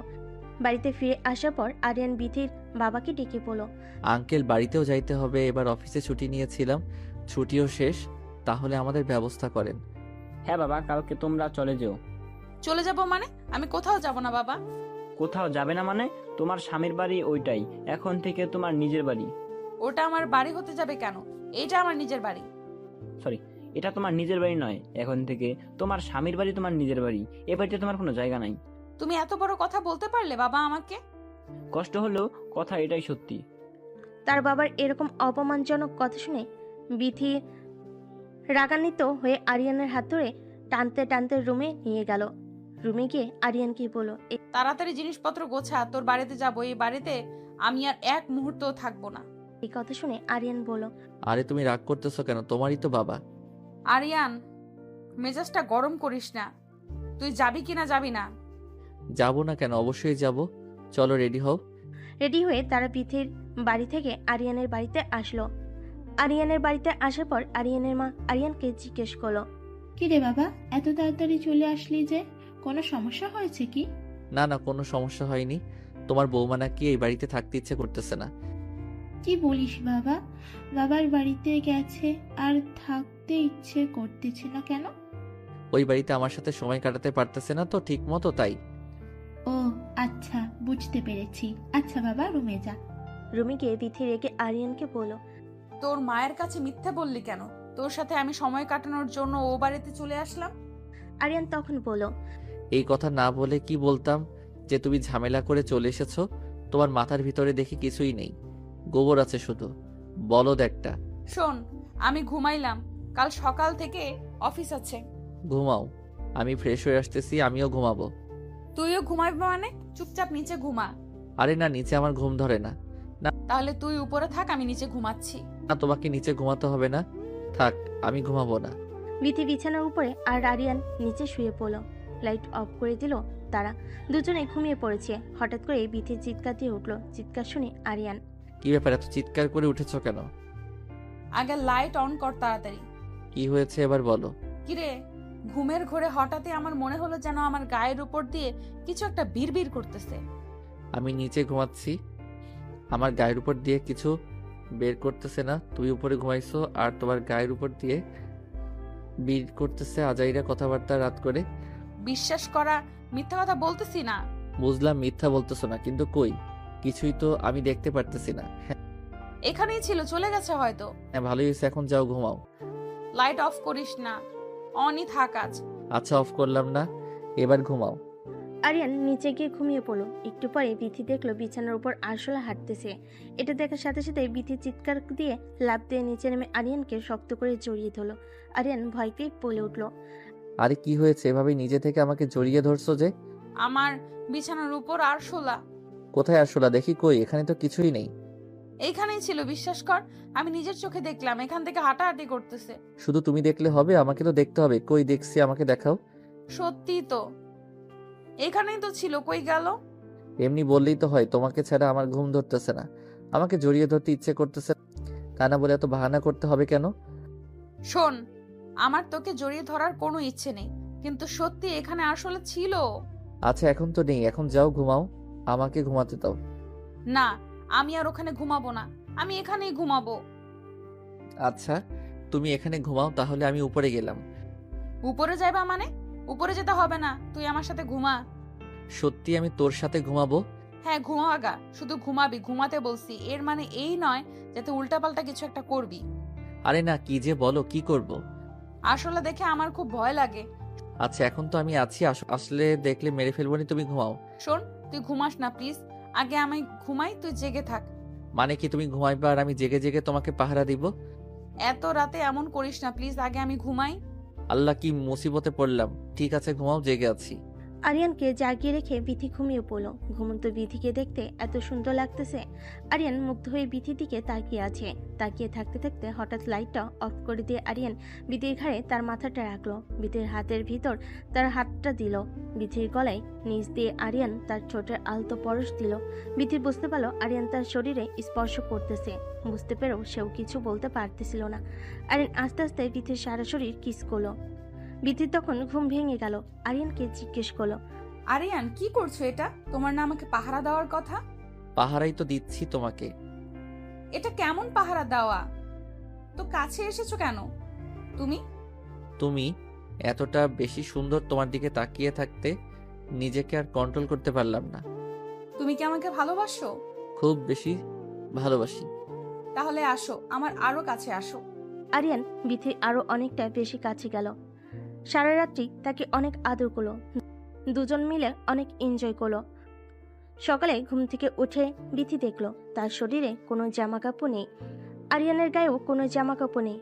বাড়িতে ফিরে আসার পর আরিয়ান বিথির বাবাকে ডেকে বলল, আঙ্কেল বাড়িতেও যাইতে হবে, এবার অফিসে ছুটি নিয়েছিলাম, ছুটিও শেষ, তাহলে আমাদের ব্যবস্থা করেন। হ্যাঁ বাবা, কালকে তোমরা চলে যেও। চলে যাব মানে? আমি কোথাও যাব না বাবা। কোথাও যাবে না মানে? তোমার স্বামীর বাড়ি ওইটাই এখন থেকে তোমার নিজের বাড়ি। ওটা আমার বাড়ি হতে যাবে কেন? এইটা আমার নিজের বাড়ি। সরি, এটা তোমার নিজের বাড়ি নয়, এখন থেকে তোমার স্বামীর বাড়ি তোমার নিজের বাড়ি। এ বাড়িতে তোমার কোনো জায়গা নাই। তুমি এত বড় কথা বলতে পারলে বাবা আমাকে? কষ্ট হলেও কথা এটাই সত্যি। তার বাবার এরকম অপমানজনক কথা শুনে বিথি রাগান্বিত হয়ে আরিয়ানের হাত ধরে টানতে টানতে রুমে নিয়ে গেল। রুমে গিয়ে আরিয়ানকে বলল, তাড়াতাড়ি জিনিসপত্র গোছা, তোর বাড়িতে যাব। এই বাড়িতে আমি আর এক মুহূর্তও থাকবো না। এই কথা শুনে আরিয়ান বলল, আরে তুমি রাগ করতেছো কেন? তোমারই তো বাবা। আরিয়ান, মেজাজটা গরম করিস না। তুই যাবি কিনা যাবি না? যাবো না কেন? অবশ্যই যাব। চলো রেডি হও। রেডি হয়ে তারা বিথির বাড়ি থেকে আরিয়ানের বাড়িতে আসলো। আরিয়ানের বাড়িতে আসার পর আরিয়ানের মা আরিয়ানকে জিজ্ঞেস করলো, কি রে বাবা, এত তাড়াতাড়ি চলে আসলি যে? কোনো সমস্যা হয়েছে কি? না না, কোনো সমস্যা হয়নি। তোমার বৌমা নাকি এই বাড়িতে থাকতে ইচ্ছে করতেছে না। কি বলিস বাবা? বাবার বাড়িতে গেছে আর থাকতে ইচ্ছে করতেছে না কেন? ওই বাড়িতে আমার সাথে সময় কাটাতে পারতেছে না তো ঠিক মতো, তাই। ও আচ্ছা, বুঝতে পেরেছি। আচ্ছা বাবা, রুমে যা। রুমে গিয়ে বিথি রেগে আরিয়ানকে বলল, তোর মায়ের কাছে মিথ্যে বললি কেন? তোর সাথে আমি সময় কাটানোর জন্য ও বাড়িতে চলে আসলাম। আরিয়ান তখন বলল, এই কথা না বলে কি বলতাম যে তুমি ঝামেলা করে চলে এসেছো? তোমার মাথার ভিতরে দেখি কিছুই নেই, গোবর আছে শুধু, বলদ একটা। শোন, আমি ঘুমাইলাম, কাল সকাল থেকে অফিস আছে। ঘুমাও, আমি ফ্রেশ হয়ে আসতেছি, আমিও ঘুমাবো। তুইও ঘুমাবি মানে? চুপচাপ নিচে ঘুমা। আরে না, নিচে আমার ঘুম ধরে না। তাহলে তুই উপরে থাক, আমি নিচে ঘুমাচ্ছি। না, তোমাকে নিচে ঘুমাতে হবে না, থাক, আমি ঘুমাবো না। বিথি বিছানার উপরে আর আরিয়ান নিচে শুয়ে পড়ল। লাইট অফ করে দিল তারা। দুজনে ঘুমিয়ে পড়েছে। হঠাৎ করে বিথি চিৎকার দিয়ে উঠল। চিৎকার শুনে আরিয়ান, কি ব্যাপার, এত চিৎকার করে উঠেছো কেন? আগে লাইট অন কর তাড়াতাড়ি। কি হয়েছে এবার বলো। কিরে, ঘুমের ঘোরে হঠাৎই আমার মনে হলো যেন আমার গায়ের উপর দিয়ে কিছু একটা বিড়বিড় করতেছে। আমি নিচে ঘুমাচ্ছি, আমার গায়ের উপর দিয়ে কিছু বের করতেছে না। তুই উপরে ঘুমাইছো আর তোমার গায়ের উপর দিয়ে বের করতেছে আজাইরা কথাবার্তা রাত করে। বিশ্বাস করা, মিথ্যা কথা বলতেছি না। বুঝলাম মিথ্যা বলতেছো না, কিন্তু কই, কিছুই তো আমি দেখতে পারতেছি না। এখানেই ছিল, চলে গেছে হয়তো। হ্যাঁ ভালোই হয়েছে, এখন যাও ঘুমাও। লাইট অফ করিস না, অনই থাক আজ। আচ্ছা, অফ করলাম না, এবার ঘুমাও। আরিয়ান নিচে গিয়ে ঘুমিয়ে পড়ল। একটু পরে বিথি দেখলো বিছানার উপর আরশোলা হাঁটতেছে। এটা দেখার সাথে সাথে বিথি চিৎকার দিয়ে লাফ দিয়ে নিচে নেমে আরিয়ানকে শক্ত করে জড়িয়ে ধরলো। আরিয়ান ভয় পেয়ে বলে উঠল, আরে কি হয়েছে, এভাবে নিজে থেকে আমাকে জড়িয়ে ধরছো যে? আমার বিছানার উপর আরশোলা। কোথায় আসলা দেখি, কই, এখানে তো কিছুই নেই। এইখানেই ছিল, বিশ্বাস কর, আমি নিজের চোখে দেখলাম, এখান থেকে হাঁটাহাঁটি করতেছে। শুধু তুমি দেখলে হবে, আমাকে তো দেখতে হবে। কই দেখছি, আমাকে দেখাও। সত্যি তো, এখানেই তো ছিল, কই গেল? এমনি বললেই তো হয়, তোমাকে ছাড়া আমার ঘুম ধরতেছে না, আমাকে জড়িয়ে ধরতে ইচ্ছে করতেছে, তা না বলে এত বাহানা করতে হবে কেন? শোন, আমার তোকে জড়িয়ে ধরার কোনো ইচ্ছে নেই, কিন্তু সত্যি এখানে আসলে ছিল। আচ্ছা এখন তো নেই, এখন যাও ঘুমাও, আমাকে ঘুমাতে দাও। না, আমি আর ওখানে ঘুমাবো না, আমি এখানেই ঘুমাবো। আচ্ছা তুমি এখানে ঘুমাও, তাহলে আমি উপরে গেলাম। উপরে যাইবা মানে? উপরে যেতে হবে না, তুই আমার সাথে ঘুমা। সত্যি আমি তোর সাথে ঘুমাবো? হ্যাঁ ঘুমাগা, শুধু ঘুমাবি, ঘুমাতে বলছি, এর মানে এই নয় যাতে উল্টাপাল্টা কিছু একটা করবি। আরে না, কি যে বলো, কি করব? আসলে দেখে আমার খুব ভয় লাগে। আচ্ছা এখন তো আমি আছি, আসলে দেখলে মেরে ফেলবো নি, তুমি ঘুমাও। শোন, তুই ঘুমাস না প্লিজ, আগে আমি ঘুমাই, তুই জেগে থাক। মানে কি, তুমি ঘুমাইবা আর আমি জেগে জেগে তোমাকে পাহারা দিব? এত রাতে এমন করিস না প্লিজ, আগে আমি ঘুমাই। আল্লাহ, কি মুসিবতে পড়লাম। ঠিক আছে ঘুমাও, জেগে আছি। আরিয়ানকে জাগিয়ে রেখে বিথি ঘুমিয়ে পড়ল। ঘুমন্ত বিথিকে দেখতে এত সুন্দর লাগতেছে। আরিয়ান মুগ্ধ হয়ে বিথির দিকে তাকিয়ে আছে। তাকিয়ে থাকতে থাকতে হঠাৎ লাইটটা অফ করে দিয়ে আরিয়ান বিথির ঘাড়ে তার মাথাটা রাখলো। বিথির হাতের ভিতর তার হাতটা দিল। বিথির গলায় নিচ দিয়ে আরিয়ান তার ঠোঁটের আলতো পরশ দিল। বিথি বুঝতে পারলো আরিয়ান তার শরীরে স্পর্শ করতেছে। বুঝতে পেরেও সেও কিছু বলতে পারতেছিল না। আরিয়ান আস্তে আস্তে বিথির সারা শরীর কিস করলো। বিথির তখন ঘুম ভেঙে গেল। আরিয়ানকে জিজ্ঞেস করলো, আরিয়ান কি করছো এটা? তোমার না আমাকে পাহারা দেওয়ার কথা? পাহারাই তো দিচ্ছি তোমাকে। এটা কেমন পাহারা দেওয়া? তো কাছে এসেছো কেন তুমি? তুমি এতটা বেশি সুন্দর, তোমার দিকে তাকিয়ে থাকতে নিজেকে আর কন্ট্রোল করতে পারলাম না। তুমি কি আমাকে ভালোবাসো? খুব বেশি ভালোবাসি। তাহলে আসো, আমার আরো কাছে আসো। আরিয়ান বিথির আরো অনেকটা বেশি কাছে গেল। সারা রাত্রি তাকে অনেক আদর করলো, দুজন মিলে অনেক এনজয় করলো। সকালে ঘুম থেকে উঠে বিথি দেখলো তার শরীরে কোনো জামা কাপড় নেই, আরিয়ানের গায়েও কোনো জামা কাপড় নেই।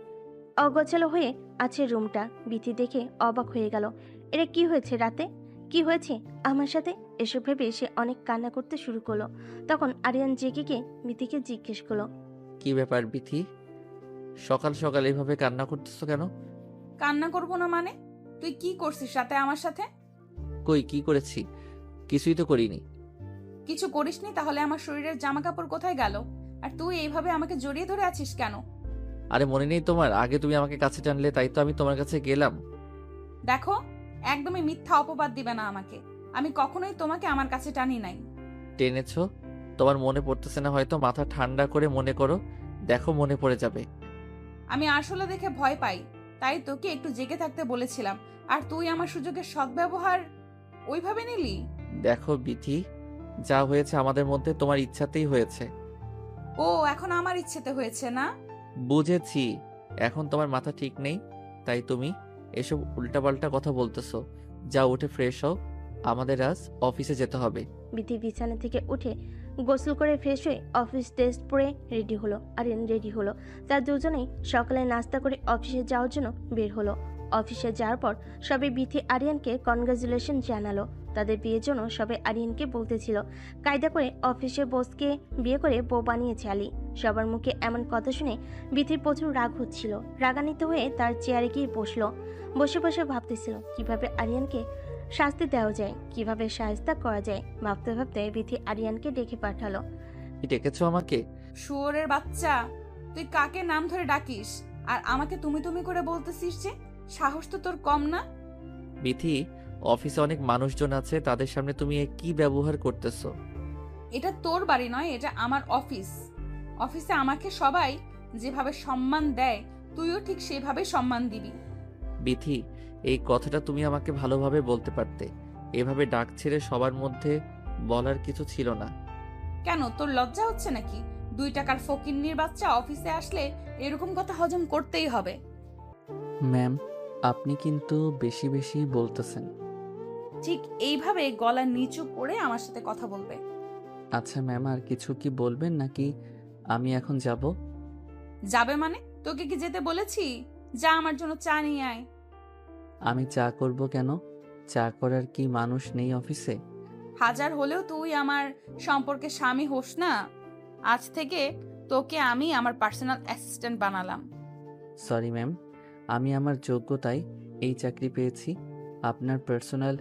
অগোছালো হয়ে আছে রুমটা। বিথি দেখে অবাক হয়ে গেল। এটা কি হয়েছে রাতে? কি হয়েছে আমার সাথে? এসব ভেবে সে অনেক কান্না করতে শুরু করলো। তখন আরিয়ান জেগে গিয়ে বিথিকে জিজ্ঞেস করলো, কি ব্যাপার বিথি, সকাল সকাল এইভাবে কান্না করতেছো কেন? কান্না করবো না মানে? তুই কি করছিস রাতে আমার সাথে? কই কি করেছি? কিছুই তো করিনি। কিছু করিসনি? তাহলে আমার শরীরের জামা কাপড় কোথায় গেল? আর তুই এইভাবে আমাকে জড়িয়ে ধরে আছিস কেন? আরে মনে নেই তোমার? আগে তুমি আমাকে কাছে টানলে, তাই তো আমি তোমার কাছে গেলাম। দেখো, একদমই মিথ্যা অপবাদ দিবে না আমাকে। আমি কখনোই তোমাকে আমার কাছে টানি নাই। টেনেছো? তোমার মনে পড়তেছে না হয়তো, মাথা ঠান্ডা করে মনে করো, দেখো মনে পড়ে যাবে। আমি আসলে দেখে ভয় পাই, তাই তোকে একটু জেগে থাকতে বলেছিলাম। আর তুই আমার সুযোগের সদ্ব্যবহার ওইভাবে নিলি। দেখো বিথি, যা হয়েছে আমাদের মধ্যে তোমার ইচ্ছাতেই হয়েছে। ও এখন আমার ইচ্ছেতে হয়েছে না? বুঝেছি, এখন তোমার মাথা ঠিক নেই, তাই তুমি এসব উল্টাপাল্টা কথা বলতেছো। যা উঠে ফ্রেশ হও, আমাদের আজ অফিসে যেতে হবে। বিথি বিছানা থেকে উঠে গোসল করে ফ্রেশ হয়ে অফিস ড্রেস পরে রেডি হলো। আরিয়ান রেডি হলো। তার দুজনেই সকালে নাস্তা করে অফিসে যাওয়ার জন্য বের হলো। অফিসে যাওয়ার পর সবে বিথি আরিয়ানকে কনগ্রাচুলেশন জানালো। তাদের বিয়ের জন্য সবে আরিয়ানকে বলতেছিল, কায়দা করে অফিসে বসকে বিয়ে করে বউ বানিয়েছে আলী। সবার মুখে এমন কথা শুনে বিথির প্রচুর রাগ হচ্ছিল। রাগান্বিত হয়ে তার চেয়ারে গিয়ে বসলো। বসে বসে ভাবতেছিল কিভাবে আরিয়ানকে শাস্তি দেওয়া যায়, কিভাবে সাহায্য করা যায়। ভাবতে ভাবতে বিথি আরিয়ানকে ডেকে পাঠালো। কি ডেকেছো আমাকে? শুয়োরের বাচ্চা, তুই কাকে নাম ধরে ডাকিস? আর আমাকে তুমি তুমি করে বলতেছিস যে? সাহস তো তোর কম না? বিথি, অফিসে অনেক মানুষজন আছে, তাদের সামনে তুমি এ কি ব্যবহার করতেছো? এটা তোর বাড়ি নয়, এটা আমার অফিস। অফিসে আমাকে সবাই যেভাবে সম্মান দেয়, তুইও ঠিক সেভাবে সম্মান দিবি। বিথি, এই কথাটা তুমি আমাকে ভালোভাবে বলতে পারতে। এভাবে ডাক ছেড়ে সবার মধ্যে বলার কিছু ছিল না। কেন, তোর লজ্জা হচ্ছে নাকি? 2 টাকার ফকিন্নির বাচ্চা অফিসে আসলে এরকম কথা হজম করতেই হবে। ম্যাম, আপনি কিন্তু বেশি বেশি বলতেছেন। ঠিক এইভাবে গলা নিচু করে আমার সাথে কথা বলবে। আচ্ছা ম্যাম, আর কিছু কি বলবেন নাকি আমি এখন যাব? যাবে মানে? তোকে কি যেতে বলেছি? যা, আমার জন্য চা নিয়ে আয়। আমি চা করব কেন? চা করার কি মানুষ নেই অফিসে? হাজার হলেও তুই আমার সম্পর্কে স্বামী হোস না। আজ থেকে তোকে আমি আমার পার্সোনাল অ্যাসিস্ট্যান্ট বানালাম। সরি ম্যাম, আমি আমার যোগ্যতায় এই চাকরি পেয়েছি, আপনার পার্সোনাল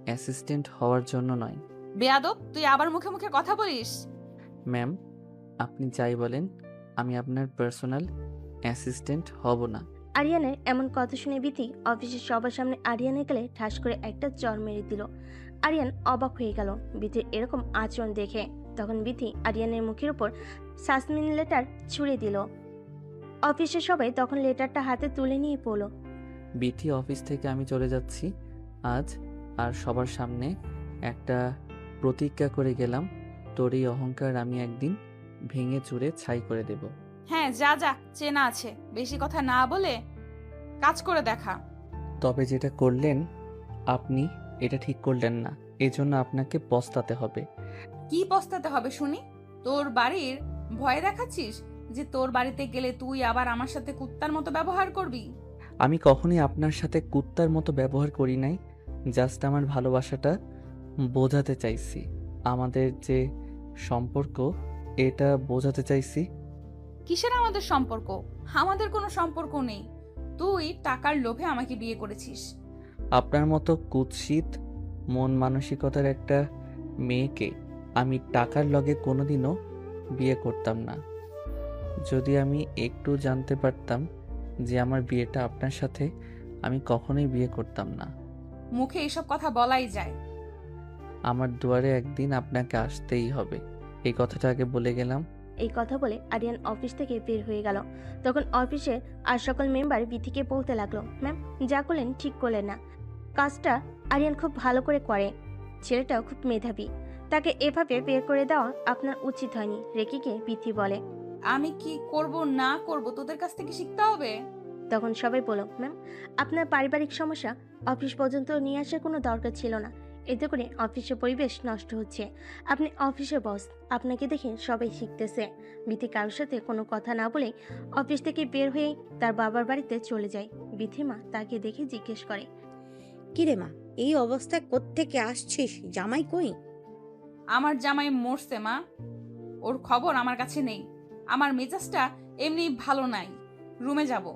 অ্যাসিস্ট্যান্ট হওয়ার জন্য নয়। বেয়াদব, তুই আবার মুখে মুখে কথা বলিস। ম্যাম, আপনি যাই বলেন, আমি আপনার পার্সোনাল অ্যাসিস্ট্যান্ট হব না। আরিয়ানের এমন কথা শুনে বিথি অফিসের সবার সামনে আরিয়ানের গালে ঠাস করে একটা চড় মেরে দিল। আরিয়ান অবাক হয়ে গেল বিথির এরকম আচরণ দেখে। তখন বিথি আরিয়ানের মুখের উপর সাসমিন লেটার ছুঁড়ে দিল। অফিসের সবাই তখন লেটারটা হাতে তুলে নিয়ে পড়ল। বিথি, অফিস থেকে আমি চলে যাচ্ছি আজ, আর সবার সামনে একটা প্রতিজ্ঞা করে গেলাম, তোর এই অহংকার আমি একদিন ভেঙে চুরে ছাই করে দেব। হ্যাঁ যা যা, চেনা আছে, বেশি কথা না বলে কাজ করে দেখা। তবে যেটা করলেন আপনি, এটা ঠিক করলেন না, এজন্য আপনাকে পস্তাতে হবে। কি পস্তাতে হবে শুনি? তোর বাড়ির ভয় দেখাচ্ছিস যে তোর বাড়িতে গেলে তুই আবার আমার সাথে কুত্তার মতো ব্যবহার করবি? আমি কখনোই আপনার সাথে কুত্তার মতো ব্যবহার করি নাই, জাস্ট আমার ভালোবাসাটা বোঝাতে চাইছি, আমাদের যে সম্পর্ক এটা বোঝাতে চাইছি। কিসের আমাদের সম্পর্ক? আমাদের কোনো সম্পর্ক নেই। তুই টাকার লোভে আমাকে বিয়ে করেছিস। আপনার মতো কুৎসিত মন মানসিকতার একটা মেয়েকে আমি টাকার লগে কোনোদিনও বিয়ে করতাম না। যদি আমি একটু জানতে পারতাম যে আমার বিয়েটা আপনার সাথে, আমি কখনোই বিয়ে করতাম না। মুখে এসব কথা বলাই যায়। আমার দুয়ারে একদিন আপনাকে আসতেই হবে, এই কথাটা আগে বলে গেলাম। এই কথা বলে আরিয়ান অফিস থেকে বের হয়ে গেল। তখন অফিসে আর সকল মেম্বার বিথিকে বলতে লাগলো, ম্যাম যা করলেন ঠিক করলেন না। কাজটা আরিয়ান খুব ভালো করে করে, ছেলেটাও খুব মেধাবী, তাকে এভাবে বের করে দেওয়া আপনার উচিত হয়নি। রেগে গিয়ে বিথি বলে। আমি কি করব না করব তোদের কাছ থেকে শিখতে হবে। তখন সবাই বলো, ম্যাম আপনার পারিবারিক সমস্যা অফিস পর্যন্ত নিয়ে আসার কোনো দরকার ছিল না, এতে করে অফিসের পরিবেশ নষ্ট হচ্ছে। আপনি অফিসের বস, আপনাকে দেখে সবাই শিখতেছে। বিথি কারোর সাথে কোনো কথা না বলে অফিস থেকে বের হয়ে তার বাবার বাড়িতে চলে যায়। বিথির মা তাকে দেখে জিজ্ঞেস করে, কিরে মা, এই অবস্থায় কোত্থেকে আসছিস? জামাই কই? আমার জামাই মরছে মা, ওর খবর আমার কাছে নেই। আমার মেজাজটা এমনি ভালো নাই, রুমে যাব।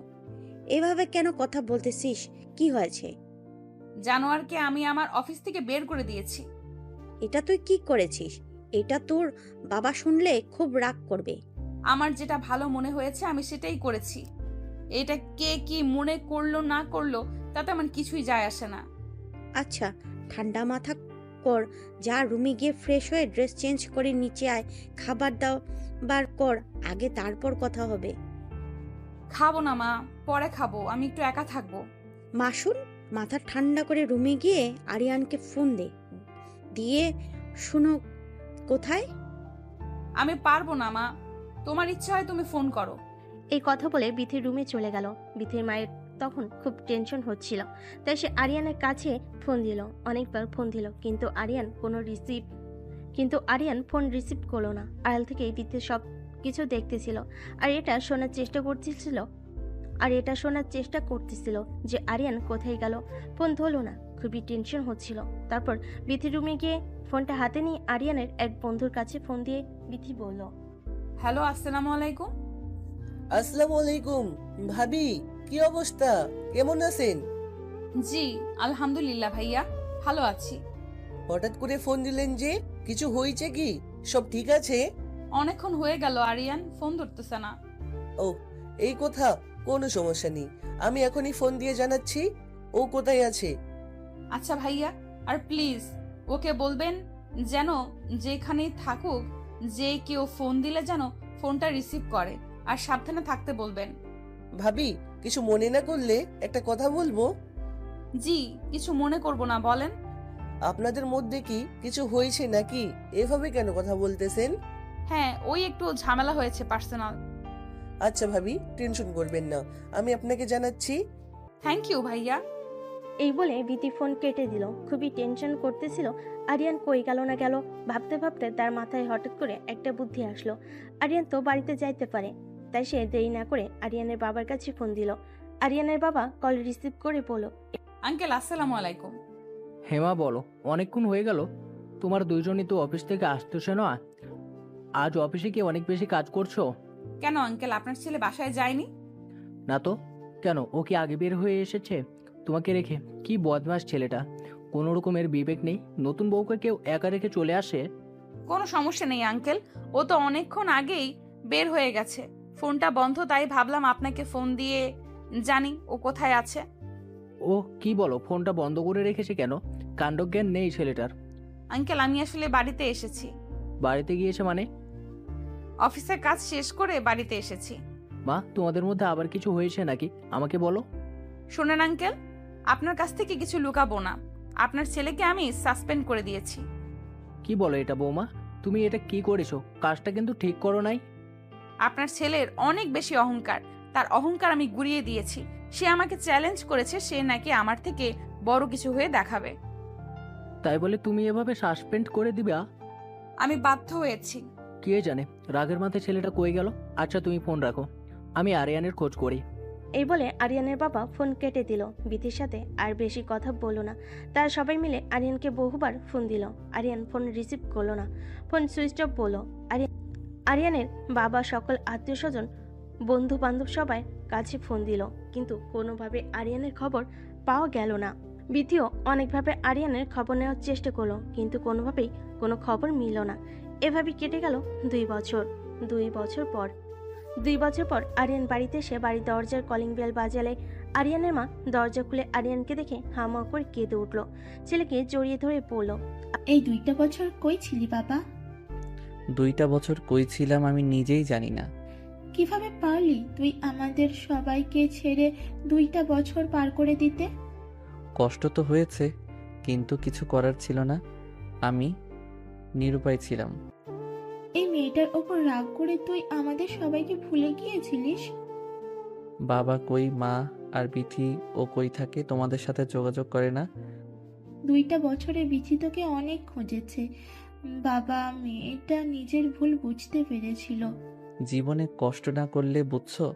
এভাবে কেন কথা বলতেছিস? কি হয়েছে? জানোয়ারকে আমি আমার অফিস থেকে বের করে দিয়েছি। এটা তুই কি করেছিস? এটা তোর বাবা শুনলে খুব রাগ করবে। আমার যেটা ভালো মনে হয়েছে আমি সেটাই করেছি। এটা কে কি মনে করলো না করলো তাতে আমার কিছুই যায় আসে না। আচ্ছা, ঠান্ডা মাথা কর, যা রুমে গিয়ে ফ্রেশ হয়ে ড্রেস চেঞ্জ করে নিচে আয়, খাবার দাবার কর আগে, তারপর কথা হবে। খাবো না মা, পরে খাবো, আমি একটু একা থাকবো। মাসুল, মাথা ঠান্ডা করে রুমে গিয়ে আরিয়ানকে ফোন দিয়ে শুনো কোথায়। আমি পারবো না মা, তোমার ইচ্ছা হয় তুমি ফোন করো। এই কথা বলে বিথির রুমে চলে গেল। বিথির মায়ের তখন খুব টেনশন হচ্ছিল, তাই সে আরিয়ানের কাছে ফোন দিল, অনেকবার ফোন দিল, কিন্তু আরিয়ান ফোন রিসিভ করলো না। আড়াল থেকে বিথি সব কিছু দেখতেছিল আর এটা শোনার চেষ্টা করতেছিল যে আরিয়ান কোথায় গেল। ফোন ধরলো না, খুবই টেনশন হচ্ছিল। তারপর বিথির রুমে গিয়ে ফোনটা হাতে নিয়ে আরিয়ানের এক বন্ধুর কাছে ফোন দিয়ে বিথি বলল, হ্যালো, আসসালামু আলাইকুম। আসসালামু আলাইকুম ভাবি, কি অবস্থা, কেমন আছেন? জি আলহামদুলিল্লাহ ভাইয়া, ভালো আছি। হঠাৎ করে ফোন দিলেন যে, কিছু হয়েছে কি? সব ঠিক আছে? অনেকক্ষণ হয়ে গেল আরিয়ান ফোন ধরতেছে না। ও, এই কথা, কোনো সমস্যা নেই, আমি এখনই ফোন দিয়ে জানাচ্ছি ও কোথায় আছে। আচ্ছা ভাইয়া, আর প্লিজ ওকে বলবেন যেন যেখানেই থাকুক, যে কেউ ফোন দিলে যেন ফোনটা রিসিভ করে, আর সাবধানে থাকতে বলবেন। ভাবি, কিছু মনে না করলে একটা কথা বলবো? জি, কিছু মনে করব না, বলেন। আপনাদের মধ্যে কি কিছু হয়েছে নাকি? এভাবে কেন কথা বলতেছেন? হ্যাঁ, ওই একটু ঝামেলা হয়েছে পার্সোনাল। আচ্ছা ভাবি, টেনশন করবেন না, আমি আপনাকে জানাচ্ছি। থ্যাংক ইউ ভাইয়া। এই বলে বিথি ফোন কেটে দিল। খুবই টেনশন করতেছিল আরিয়ান কই গেল না গেল। ভাবতে ভাবতে তার মাথায় হঠাৎ করে একটা বুদ্ধি আসলো, আরিয়ান তো বাড়িতে যাইতে পারে। তাই সে দেরি না করে আরিয়ানের বাবার কাছে ফোন দিল। আরিয়ানের বাবা কল রিসিভ করে বলল, আঙ্কেল আসসালামু আলাইকুম। হেমা বলো, অনেকক্ষণ হয়ে গেল, তোমার দুইজনই তো অফিস থেকে আসতেছে না। আজ অফিসে কি অনেক বেশি কাজ করছো? কেন আঙ্কেল, আপনার ছেলে বাসায় যায়নি? না তো, কেন, ও কি আগে বের হয়ে এসেছে তোমাকে রেখে? কি বদমাস ছেলেটা, কোনো রকমের বিবেক নেই। নতুন বউকে কেউ একা রেখে চলে আসে? কোনো সমস্যা নেই আঙ্কেল, ও তো অনেকক্ষণ আগেই বের হয়ে গেছে। ফোনটা বন্ধ, তাই ভাবলাম আপনাকে ফোন দিয়ে জানি ও কোথায় আছে। ও কি বলো, ফোনটা বন্ধ করে রেখেছে কেন? কাণ্ডজ্ঞান নেই ছেলেটার। আঙ্কেল, আমি আসলে বাড়িতে এসেছি। বাড়িতে গিয়েছে মানে? অফিসের কাজ শেষ করে বাড়িতে এসেছি। মা, তোমাদের মধ্যে আবার কিছু হয়েছে নাকি? আমাকে বলো। শোনেন আঙ্কেল, আপনার কাছ থেকে কিছু লুকাবো না, আপনার ছেলেকে আমি সাসপেন্ড করে দিয়েছি। কি বলো এটা বৌমা, তুমি এটা কি করেছো? কাজটা কিন্তু ঠিক করো নাই। আপনার ছেলের অনেক বেশি অহংকার, তার অহংকার আমি গুড়িয়ে দিয়েছি। সে আমাকে চ্যালেঞ্জ করেছে, সে নাকি আমার থেকে বড় কিছু হয়ে দেখাবে। তাই বলে তুমি এভাবে সাসপেন্ড করে দিবা? আমি বাধ্য হয়েছি। কে জানে রাগের মাথায় ছেলেটা কই গেল। আচ্ছা তুমি ফোন রাখো, আমি আরিয়ানের খোঁজ করি। এই বলে আরিয়ানের বাবা ফোন কেটে দিল। বিথির সাথে আর বেশি কথা বলল না। তারা সবাই মিলে আরিয়ানকে বহুবার ফোন দিল, আরিয়ান ফোন রিসিভ করলো না, ফোন সুইচ অফ বলল। আরিয়ানের বাবা সকল আত্মীয় স্বজন বন্ধু বান্ধব সবাই কাছে ফোন দিল, কিন্তু কোনোভাবে আরিয়ানের খবর পাওয়া গেল না। বিথিও অনেকভাবে আরিয়ানের খবর নেওয়ার চেষ্টা করলো, কিন্তু কোনোভাবেই কোনো খবর মিলল না। এভাবে কেটে গেল 2 বছর। 2 বছর পর আরিয়ান বাড়িতে এসে বাড়ির দরজার কলিং বেল বাজালে আরিয়ানের মা দরজা খুলে আরিয়ানকে দেখে হামা করে কেঁদে উঠল। ছেলেকে জড়িয়ে ধরে বলল, এই 2টা বছর কই ছিলি বাবা? 2টা বছর কই ছিলাম আমি নিজেই জানি না। কিভাবে পারলি তুই আমাদের সবাইকে ছেড়ে 2টা বছর পার করে দিতে? কষ্ট তো হয়েছে, কিন্তু কিছু করার ছিল না। আমি নিরুপায় ছিলাম। এই মেয়েটার ওপর রাগ করে তুই আমাদের সবাইকে ভুলে গিয়েছিলিস? বাবা কই, মা আর বিথি ও কই থাকে, তোমাদের সাথে যোগাযোগ করে না? 2টা বছরে বিথি তোকে অনেক খুঁজেছে বাবা। মেয়েটা নিজের ভুল বুঝতে পেরেছিল। জীবনে কষ্ট না করলে বুঝছো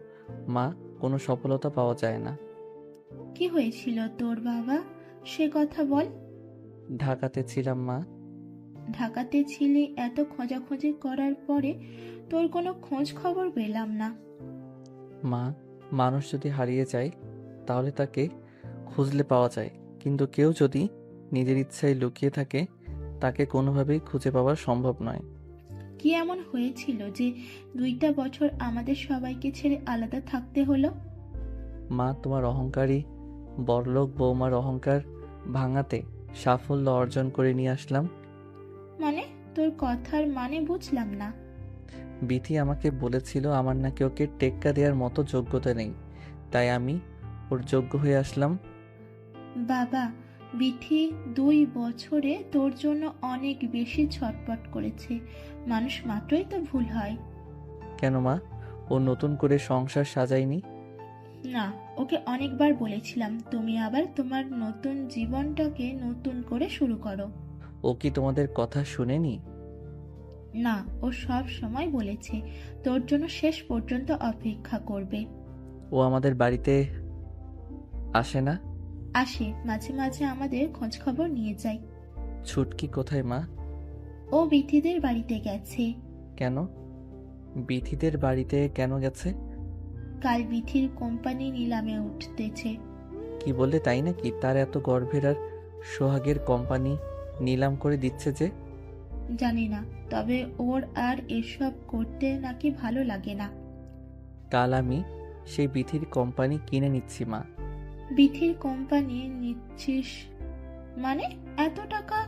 মা, কোনো সফলতা পাওয়া যায় না। কি হয়েছিল তোর বাবা, সে কথা বল। ঢাকাতে ছিলাম মা। ঢাকাতে ছিলি, এত খোঁজাখুঁজি করার পরে তোর কোনো খোঁজ খবর পেলাম না। মা, মানুষ যদি হারিয়ে যায় তাহলে তাকে খুঁজলে পাওয়া যায়, কিন্তু কেউ যদি নিজের ইচ্ছায় লুকিয়ে থাকে তাকে কোনোভাবেই খুঁজে পাওয়া সম্ভব নয়। কি এমন হয়েছিল যে 2টা বছর আমাদের সবাইকে ছেড়ে আলাদা থাকতে হলো? মা, তোমার অহংকারী বড়লোক বৌমার অহংকার ভাঙাতে সাফল্য অর্জন করে নিয়ে আসলাম। মানে তোর কথার মানে বুঝলাম না। বিথি আমাকে বলেছিল আমার নাকি ওকে টেক্কা দেওয়ার মতো যোগ্যতা নেই, তাই আমি ওর যোগ্য হয়ে আসলাম। বাবা, বিথি 2 বছরে তোর জন্য অনেক বেশি ছটপট করেছে। মানুষ মাত্রই তো ভুল হয়। কেন মা, ও নতুন করে সংসার সাজায়নি? না, ওকে অনেকবার বলেছিলাম তুমি আবার তোমার নতুন জীবনটাকে নতুন করে শুরু করো। ও কি তোমাদের কথা শুনেনি? না, ও সব সময় বলেছে তোর জন্য শেষ পর্যন্ত অপেক্ষা করবে। ও আমাদের বাড়িতে আসে না? আসে, মাঝে মাঝে আমাদের খোঁজ খবর নিয়ে যায়। ছুটকি কোথায় মা? ও বিথিদের বাড়িতে গেছে। কেন? বিথিদের বাড়িতে কেন গেছে? কাল বিথির কোম্পানি নিলামে উঠতেছে। কি বললে, তাই নাকি? তার এত গর্ভের আর সোহাগের কোম্পানি নিলাম করে দিচ্ছে যে? জানি না, তবে ওর আর এসব করতে নাকি ভালো লাগে না। কাল আমি সেই বিথির কোম্পানি কিনে নিচ্ছি মা। বিথির কোম্পানি নিচ্ছিস মানে? এত টাকা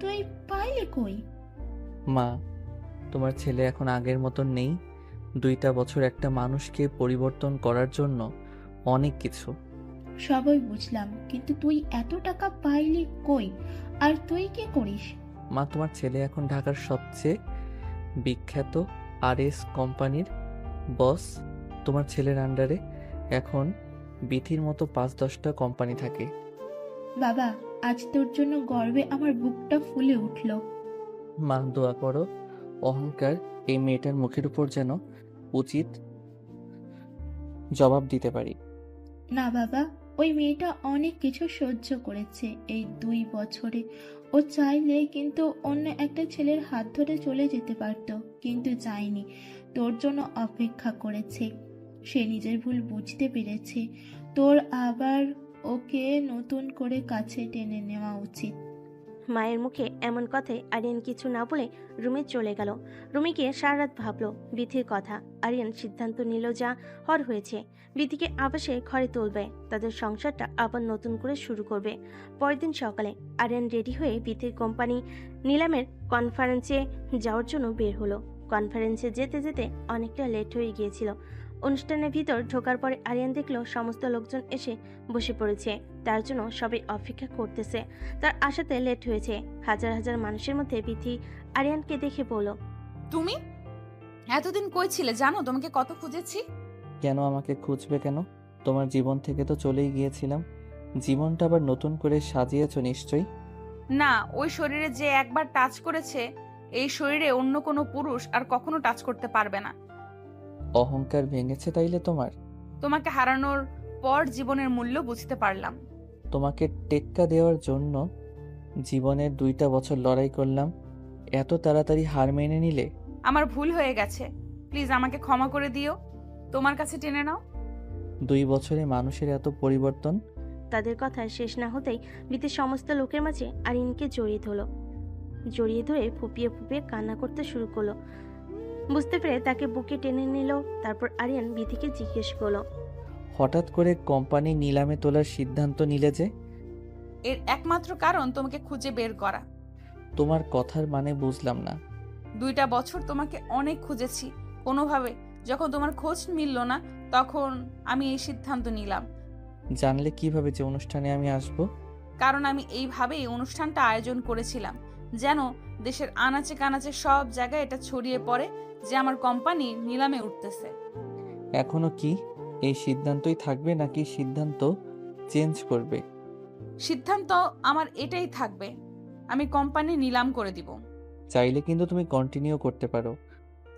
তুই পাইলি কই? মা, তোমার ছেলে এখন আগের মতন নেই। 2টা বছর একটা মানুষকে পরিবর্তন করার জন্য অনেক কিছু। সবই বুঝলাম, কিন্তু তুই এত টাকা পাইলি কই? আর তুই কি করিস? মা, তোমার ছেলে এখন ঢাকার সবচেয়ে বিখ্যাত RS কোম্পানির বস। তোমার ছেলের আন্ডারে এখন বিথির মতো 5-10টা কোম্পানি থাকে। বাবা, আজ তোর জন্য গর্বে আমার বুকটা ফুলে উঠল। মা, দোয়া করো অহংকার এই মেয়েটার মুখের উপর যেন উচিত জবাব দিতে পারি। না বাবা, ওই মেয়েটা অনেক কিছু সহ্য করেছে এই 2 বছরে। ও চাইলে কিন্তু অন্য একটা ছেলের হাত ধরে চলে যেতে পারতো, কিন্তু চায়নি। তোর জন্য অপেক্ষা করেছে। সে নিজের ভুল বুঝতে পেরেছে। তোর আবার ওকে নতুন করে কাছে টেনে নেওয়া উচিত। মায়ের মুখে এমন কথায় আরিয়ান কিছু না বলে রুমে চলে গেল। রুমে গিয়ে সারা রাত ভাবলো বিথির কথা। আরিয়ান সিদ্ধান্ত নিল যা হওয়ার হয়েছে, বিথিকে আবাসে ঘরে তুলবে, তাদের সংসারটা আবার নতুন করে শুরু করবে। পরের দিন সকালে আরিয়ান রেডি হয়ে বিথির কোম্পানি নিলামের কনফারেন্সে যাওয়ার জন্য বের হলো। কনফারেন্সে যেতে যেতে অনেকটা লেট হয়ে গিয়েছিল। অনুষ্ঠানের ভিতর ঢোকার পরে আরিয়ান দেখলো সমস্ত লোকজন এসে বসে পড়েছে, তার জন্য সবাই অপেক্ষা করতেছে। তার আসাতে লেট হয়েছে। হাজার হাজার মানুষের মধ্যে বিথি আরিয়ানকে দেখে বলল, তুমি এতদিন কই ছিলে জানো? তোমাকে কত খুঁজেছি। কেন আমাকে খুঁজবে কেন? তোমার জীবন থেকে তো চলেই গিয়েছিলাম। জীবনটা আবার নতুন করে সাজিয়েছো নিশ্চয়ই। না, ওই শরীরে যে একবার টাচ করেছে, এই শরীরে অন্য কোনো পুরুষ আর কখনো টাচ করতে পারবে না। অহংকার ভেঙেছে তাইলে তোমার? তোমাকে হারানোর পর জীবনের মূল্য বুঝতে পারলাম। তোমাকে টেক্কা দেওয়ার জন্য জীবনের 2টা বছর লড়াই করলাম, এত তাড়াতাড়ি হার মেনে নিলে? আমার ভুল হয়ে গেছে, প্লিজ আমাকে ক্ষমা করে দিও। তোমার কাছে টেনে নাও। 2 বছরে মানুষের এত পরিবর্তন। তাদের কথা শেষ না হতেই বিথির সমস্ত লোকের মাঝে আরিয়ানকে জড়িয়ে ধরলো। জড়িয়ে ধরে ফুপিয়ে ফুপিয়ে কান্না করতে শুরু করলো। বুঝতে পেরে তাকে বুকে টেনে নিল। তারপর আরিয়ান বিথিকে জিজ্ঞেস করলো, হঠাৎ করে কোম্পানি নিলামে তোলার সিদ্ধান্ত নিলে যে? এর একমাত্র কারণ তোমাকে খুঁজে বের করা। তোমার কথার মানে বুঝলাম না। 2টা বছর তোমাকে অনেক খুঁজেছি, কোনোভাবে যখন তোমার খোঁজ মিলল না, তখন আমি এই সিদ্ধান্ত নিলাম। জানলে কিভাবে যে অনুষ্ঠানে আমি আসব? কারণ আমি এইভাবেই অনুষ্ঠানটা আয়োজন করেছিলাম, যেন দেশের আনাচে কানাচে সব জায়গায় এটা ছড়িয়ে পড়ে যে আমার কোম্পানি নিলামে উঠতেছে। এখনো কি এই সিদ্ধান্তই থাকবে নাকি সিদ্ধান্ত চেঞ্জ করবে? সিদ্ধান্ত আমার এটাই থাকবে, আমি কোম্পানি নিলাম করে দিব। চাইলে কিন্তু তুমি কন্টিনিউ করতে পারো।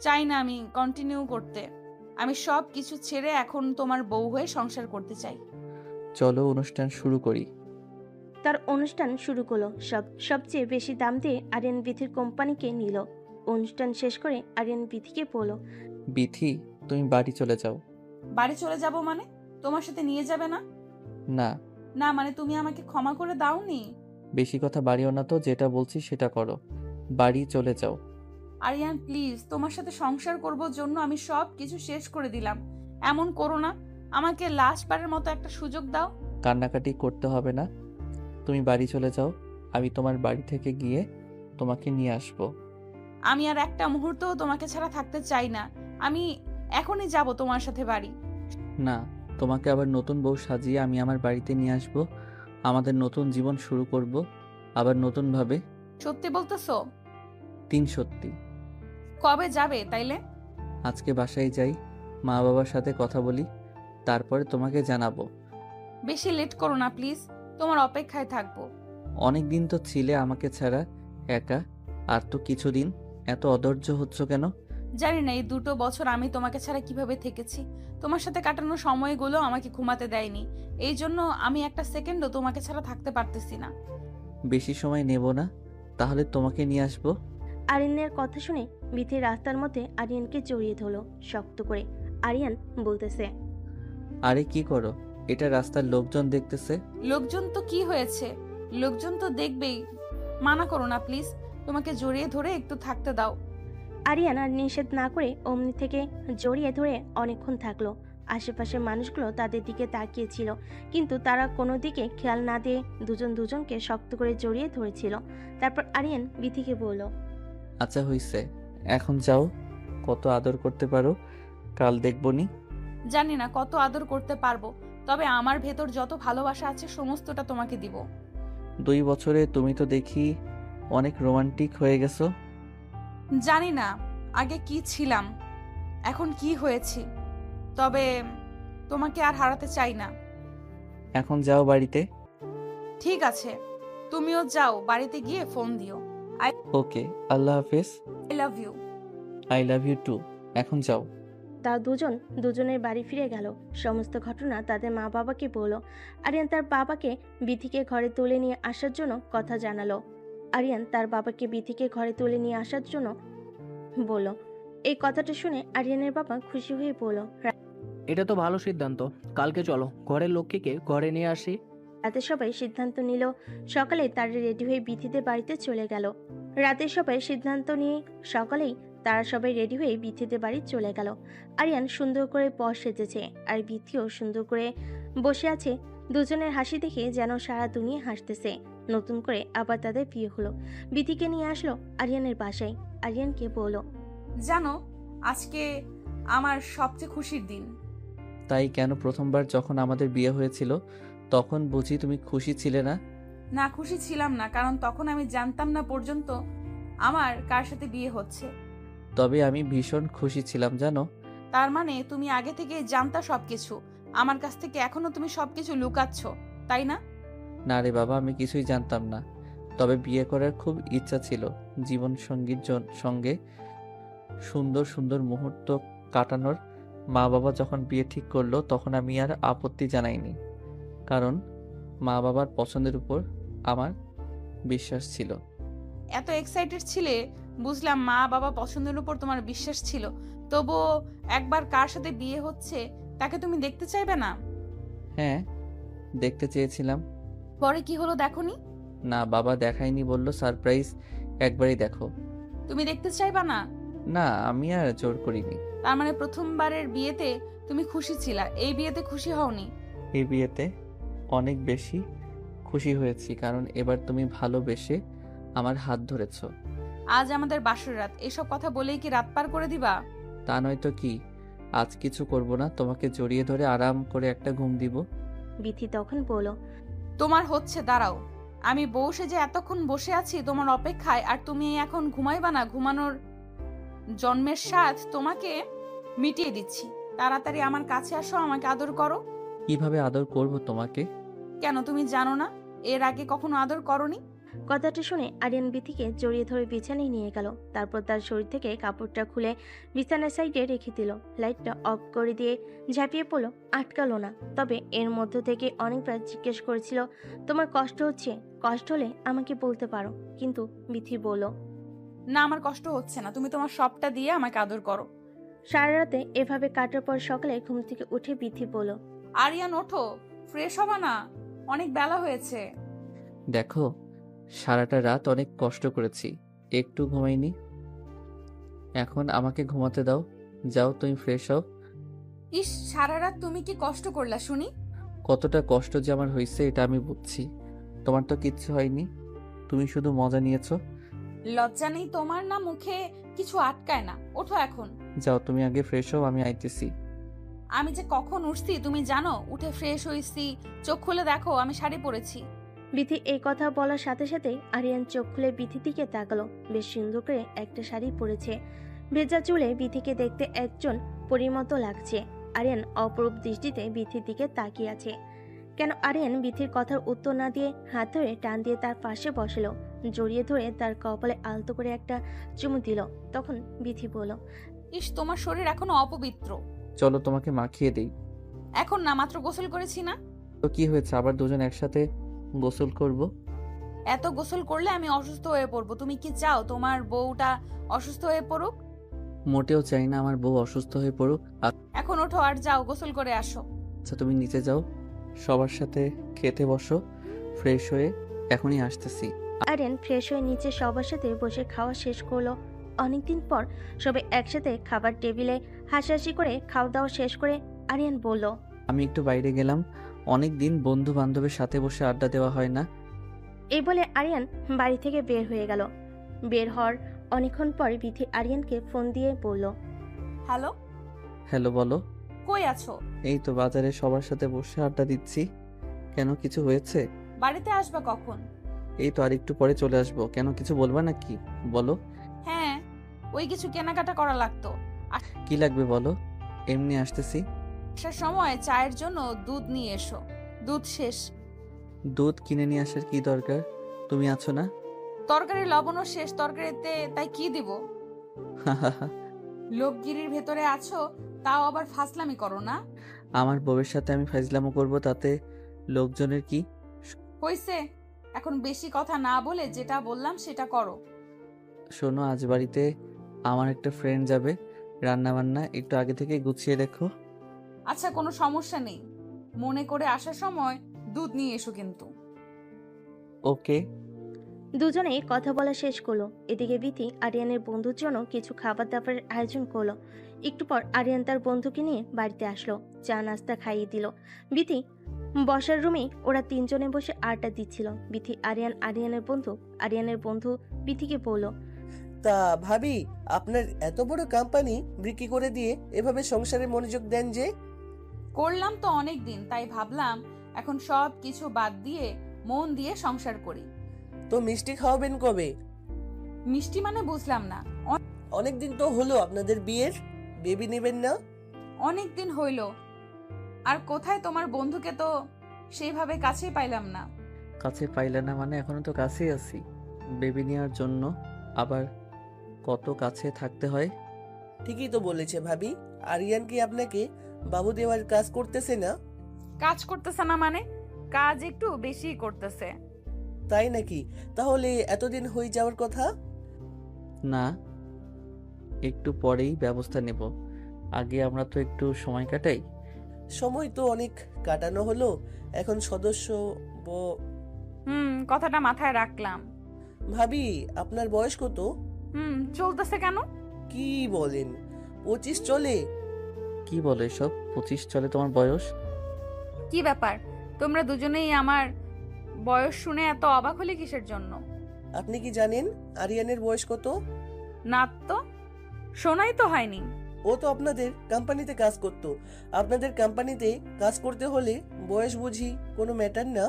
চাই না আমি কন্টিনিউ করতে, আমি সব কিছু ছেড়ে এখন তোমার বউ হয়ে সংসার করতে চাই। চলো অনুষ্ঠান শুরু করি। তার অনুষ্ঠান শুরু করলো। সবচেয়ে বেশি দাম দিয়ে আরিয়ান বিথির কোম্পানিকে নিল। অনুষ্ঠান শেষ করে আরিয়ান বিথিকে বলল, বিথি, তুমি বাড়ি চলে যাও। বাড়ি চলে যাব মানে? তোমার সাথে নিয়ে যাবে না? না, না মানে তুমি আমাকে ক্ষমা করে দাওনি? বেশি কথা বাড়িও না তো, যেটা বলছি সেটা করো। বাড়ি চলে যাও। আরিয়ান প্লিজ, তোমার সাথে সংসার করব জন্য আমি সব কিছু শেষ করে দিলাম, এমন করো না। আমাকে লাস্ট বারের মতো একটা সুযোগ দাও। কান্নাকাটি করতে হবে না, তুমি বাড়ি চলে যাও। আমি তোমার বাড়ি থেকে গিয়ে তোমাকে নিয়ে আসবো। আমি আর একটা মুহূর্তও তোমাকে ছাড়া থাকতে চাই না। আমি এখনই যাব তোমার সাথে বাড়ি। না, তোমাকে আবার নতুন বউ সাজিয়ে আমি আমার বাড়িতে নিয়ে আসবো। আমাদের নতুন জীবন শুরু করব, আবার নতুনভাবে। সত্যি বলতেছো? সত্যি। কবে যাবে তাইলে? আজকে বাসায় যাই, মা বাবার সাথে কথা বলি, তারপরে তোমাকে জানাবো। বেশি লেট করো না প্লিজ, তোমার অপেক্ষায় থাকবো। অনেক দিন তো ছিলে আমাকে ছাড়া একা, আর তো কিছুদিন। এত অধৈর্য হচ্ছ কেন? জানি না এই 2 বছর আমি তোমাকে ছাড়া কিভাবে থেকেছি। তোমার সাথে কাটানো সময়গুলো আমাকে ঘুমাতে দেয়নি, এই জন্য আমি একটা সেকেন্ডও তোমাকে ছাড়া থাকতে পারতেছি না। বেশি সময় নেব না, তাহলে তোমাকে নিয়ে আসবো। আরিয়ানের কথা শুনে বিথি রাস্তার মধ্যে আরিয়ানকে জড়িয়ে ধরল শক্ত করে। আরিয়ান বলতেছে, আরে কি করো? এটা রাস্তার লোকজন দেখতেছে। লোকজন তো কি হয়েছে, লোকজন তো দেখবেই। মানা করো না প্লিজ, তোমাকে জড়িয়ে ধরে একটু থাকতে দাও। আরিয়ান আর নিষেধ না করে অমনি থেকে জড়িয়ে ধরে অনেকক্ষণ থাকলো। আশেপাশের মানুষগুলো তাদের দিকে তাকিয়েছিল, কিন্তু তারা কোনো দিকে খেয়াল না দিয়ে দুজনকে শক্ত করে জড়িয়ে ধরেছিল। তারপর আরিয়ান বিথিকে বলল, আচ্ছা হইছে, এখন যাও। কত আদর করতে পারো কাল দেখবনি। জানি না কত আদর করতে পারবো, তবে আমার ভেতর যত ভালোবাসা আছে সমস্তটা তোমাকে দিব। 2 বছরে তুমি তো দেখি অনেক রোমান্টিক হয়ে গেছো। জানি না আগে কি ছিলাম, এখন কি হয়েছি, তবে তোমাকে আর হারাতে চাই না। এখন যাও বাড়িতে। ঠিক আছে, তুমিও যাও, বাড়িতে গিয়ে ফোন দিও। ওকে, আল্লাহ হাফেজ। I love you. I love you too. এখন যাও। তারা দুজনের বাড়ি ফিরে গেল। সমস্ত ঘটনা তাদের মা বাবাকে বলল। আরিয়ান তার বাবাকে বিথিকে ঘরে তুলে নিয়ে আসার জন্য কথা জানালো। আরিয়ান তার বাবাকে বিথিকে ঘরে তুলে নিয়ে আসার জন্য বলল। এই কথাটা শুনে আরিয়ানের বাবা খুশি হয়ে বলল, এটা তো ভালো সিদ্ধান্ত। কালকে চলো ঘরের লক্ষ্মীকে ঘরে নিয়ে আসি। রাতে সবাই সিদ্ধান্ত নিল। সকালে তারা রেডি হয়ে বিথিদের বাড়িতে চলে গেল। রাতে সবাই সিদ্ধান্ত নিয়ে সকালেই তারা সবাই রেডি হয়ে বিথিদের বাড়ি চলে গেল। আরিয়ান সুন্দর করে পশ সেজেছে, আর বিথিও সুন্দর করে বসে আছে। দুজনের হাসি দেখে যেন সারা দুনিয়া হাসতেছে। নতুন করে আবার তাদের বিয়ে হলো। বিথিকে নিয়ে আসলো আরিয়ানের বাসায়। আরিয়ানকে বলল, জানো আজকে আমার সবচেয়ে খুশির দিন। তাই কেন? প্রথমবার যখন আমাদের বিয়ে হয়েছিল তখন বুঝি তুমি খুশি ছিলে না? না, খুশি ছিলাম না, কারণ তখন আমি জানতাম না পর্যন্ত আমার কার সাথে বিয়ে হচ্ছে। তবে আমি ভীষণ খুশি ছিলাম জানো। তার মানে তুমি আগে থেকে জানতা সবকিছু, আমার কাছ থেকে এখনো তুমি সবকিছু লুকাচ্ছ, তাই না? না রে বাবা, আমি কিছুই জানতাম না। তবে বিয়ে করার খুব ইচ্ছা ছিল, জীবন সঙ্গীর সঙ্গে সুন্দর সুন্দর মুহূর্ত কাটানোর। মা বাবা যখন বিয়ে ঠিক করলো তখন আমি আর আপত্তি জানাইনি, কারণ মা বাবার পছন্দের উপর আমার বিশ্বাস ছিল। এত এক্সাইটেড ছিলে, বুঝলাম মা বাবা পছন্দের উপর তোমার বিশ্বাস ছিল, তবুও একবার কার সাথে বিয়ে হচ্ছে তাকে তুমি দেখতে চাইবে না? হ্যাঁ, দেখতে চেয়েছিলাম। পরে কি হলো দেখোনি? না, বাবা দেখায়নি, বলল সারপ্রাইজ একবারই দেখো। তুমি দেখতে চাইবা না? না, আমি আর জোর করিনি। তার মানে প্রথমবারের বিয়েতে তুমি খুশি ছিলা, এই বিয়েতে খুশি হওনি? এই বিয়েতে অনেক বেশি খুশি হয়েছি, কারণ এবার তুমি ভালোবেসে আমার হাত ধরেছো। আজ আমাদের বাসর রাত, এসব কথা বলেই কি রাত পার করে দিবা? তা নয়তো কি? আজ কিছু করব না, তোমাকে জড়িয়ে ধরে আরাম করে একটা ঘুম দিব। বিথি তখন বলল, তোমার হচ্ছে, দাঁড়াও। আমি বউ সেজে এতক্ষণ বসে আছি তোমার অপেক্ষায়, আর তুমি এখন ঘুমাইবা না? ঘুমানোর জন্মের স্বাদ তোমাকে মিটিয়ে দিচ্ছি। তাড়াতাড়ি আমার কাছে আসো, আমাকে আদর করো। কিভাবে আদর করব তোমাকে? কেন তুমি জানো না? এর আগে কখনো আদর করনি? কথাটা শুনে আরিয়ান বিথিকে জড়িয়ে ধরে বিছানায় নিয়ে গেল। তারপর তার শরীর থেকে কাপড়টা খুলে বিছানার সাইডে রেখে দিল। লাইটটা অফ করে দিয়ে ঝাঁপিয়ে পড়লো, আটকালো না। তবে এর মধ্য থেকে অনেকবার জিজ্ঞেস করেছিল, তোমার কষ্ট হচ্ছে? কষ্ট হলে আমাকে বলতে পারো। কিন্তু বিথি বলল, না, আমার কষ্ট হচ্ছে না, তুমি তোমার সবটা দিয়ে আমাকে আদর করো। সারা রাতে এভাবে কাটার পর সকালে ঘুম থেকে উঠে বিথি বলল, আরিয়ান ওঠো, ফ্রেশ হবা না? অনেক বেলা হয়েছে। দেখো, সারাটা রাত অনেক কষ্ট করেছি, একটু ঘুমাইনি। এখন আমাকে ঘুমাতে দাও। যাও, তুমি ফ্রেশ হও। ইস, সারা রাত তুমি কি কষ্ট করলা শুনি? কতটা কষ্ট যে আমার হয়েছে এটা আমি বুঝছি। তোমার তো কিচ্ছু হয়নি, তুমি শুধু মজা নিয়েছো। লজ্জা নেই তোমার? না মুখে কিছু আটকায় না? ওঠো এখন। যাও, তুমি আগে ফ্রেশ হও, আমি আইতেছি। আমি যে কখন উঠছি তুমি জানো? উঠে ফ্রেশ হইছি, চোখ খুলে দেখো আমি শাড়ি পরেছি। বিথি এই কথা বলার সাথে সাথে আরিয়ান চোখ খুলে বিথির দিকে তাকালো। বেশ সুন্দর করে একটা শাড়ি পরেছে, ভেজা চুলে বিথিকে দেখতে একজন পরীর মতো লাগছে। আরিয়ান অপরূপ দৃষ্টিতে বিথির দিকে তাকিয়ে আছে। কেন আরিয়ান বিথির কথার উত্তর না দিয়ে হাত ধরে টান দিয়ে তার পাশে বসলো, জড়িয়ে ধরে তার কপালে আলতো করে একটা চুমু দিল। তখন বিথি বলল, ইস, তোমার শরীর এখনো অপবিত্র। চলো তোমাকে মাখিয়ে দেই। এখন না, মাত্র গোসল করেছি না। তো কি হয়েছে, আবার দুজন একসাথে গোসল করব? এত গোসল করলে আমি অসুস্থ হয়ে পড়বো। তুমি কি চাও তোমার বউটা অসুস্থ হয়ে পড়ুক? মোটেও চাই না আমার বউ অসুস্থ হয়ে পড়ুক। এখন ওঠো আর যাও গোসল করে আসো। আচ্ছা, তুমি নিচে যাও, সবার সাথে খেতে বসো, ফ্রেশ হয়ে এখনই আসতেছি। আরিয়ান ফ্রেশ হয়ে নিচে সবার সাথে বসে খাওয়া শেষ করলো। অনেকদিন পর সবাই একসাথে খাবার টেবিলে হাসাহাসি করে খাওয়া দাওয়া শেষ করে আরিয়ান বলল, আমি একটু বাইরে গেলাম, অনেক দিন বন্ধু বান্ধবের সাথে বসে আড্ডা দেওয়া হয় না। এই বলে আরিয়ান বাড়ি থেকে বের হয়ে গেল। বের হওয়ার অনেকক্ষণ পরে বিথি আরিয়ানকে ফোন দিয়ে বলল, হ্যালো, হ্যালো, বলো। কই আছো? এই তো বাজারে সবার সাথে বসে আড্ডা দিচ্ছি। কেন, কিছু হয়েছে? বাড়িতে আসবা কখন? এই তো আর একটু পরে চলে আসবো। কেন, কিছু বলবা নাকি? বলো। হ্যাঁ, ওই কিছু কেনাকাটা করা লাগতো। কি লাগবে বলো, এমনি আসতেছি। আসার সময় চায়ের জন্য দুধ নিয়ে এসো, দুধ শেষ। দুধ কিনে নিয়ে আসার কি দরকার, তুমি আছো না? তরকারি লবণও শেষ তরকারিতে, তাই কি দিব? লোকগিরির ভেতরে আছো, তাও আবার ফাজলামি করো না। আমার বউয়ের সাথে আমি ফাইজলামো করবো, তাতে লোকজনের কি? হইছে, এখন বেশি কথা না বলে যেটা বললাম সেটা করো। শোনো, আজ বাড়িতে আমার একটা ফ্রেন্ড যাবে, রান্না বান্না একটু আগে থেকে গুছিয়ে রেখো। আচ্ছা, কোনো সমস্যা নেই, মনে করে আসার সময় দুধ নিয়ে এসো কিন্তু। ওকে। দুজনেই কথা বলা শেষ করলো। এদিকে বিথি আরিয়ানের বন্ধুর জন্য কিছু খাবার দাবারের আয়োজন করলো। একটু পর আরিয়ান তার বন্ধুকে নিয়ে বাড়িতে আসলো, চা নাস্তা খাইয়ে দিল। বিথি বসার রুমেই ওরা তিনজনে বসে আড্ডা দিচ্ছিল। বিথি আরিয়ানের বন্ধু বিথিকে বলল, তা ভাবি, আপনার এত বড় কোম্পানি বিক্রি করে দিয়ে এভাবে সংসারে মনোযোগ দেন যে? করলাম তো অনেক দিন, তাই ভাবলাম এখন সব কিছু বাদ দিয়ে মন দিয়ে সংসার করি। তো মিষ্টি খাওয়াবেন কবে? মিষ্টি মানে বুঝলাম না। অনেকদিন তো হলো আপনাদের বিয়ের, বেবি নেবেন না? অনেক দিন হইল, আর কোথায় তোমার বন্ধুকে তো সেইভাবে কাছেই পাইলাম না। কাছে পাইলে না মানে, এখনো তো কাছেই আছি বেবি নেওয়ার জন্য, আবার কত কাছে থাকতে হয়। ঠিকই তো বলেছে ভাবি। আরিয়ান কি আপনাকে বাবু দেওয়ার কাজ করতেছে না? কাজ করতেছে না মানে? কাজ একটু বেশি করতেছে। তাই নাকি? তাহলে এতদিন হয়ে যাওয়ার কথা। না, একটু পরেই ব্যবস্থা নেব, আগে আমরা তো একটু সময় কাটাই। সময় তো অনেক কাটানো হলো, এখন সদস্য কথাটা মাথায় রাখলাম। ভাবি, আপনার বয়স কত? চলতেছে কেন? কি বলেন, 25 চলে। কি বলো এসব? 25 চলে তোমার বয়স? কি ব্যাপার, তোমরা দুজনেই আমার বয়স শুনে এত অবাক হলে কিসের জন্য? আপনি কি জানেন আরিয়ানের বয়স কত? না তো, শোনাই তো হয়নি। ও তো আপনাদের কোম্পানিতে কাজ করতো। আপনাদের কোম্পানিতে কাজ করতে হলে বয়স বুঝি কোনো ম্যাটার না?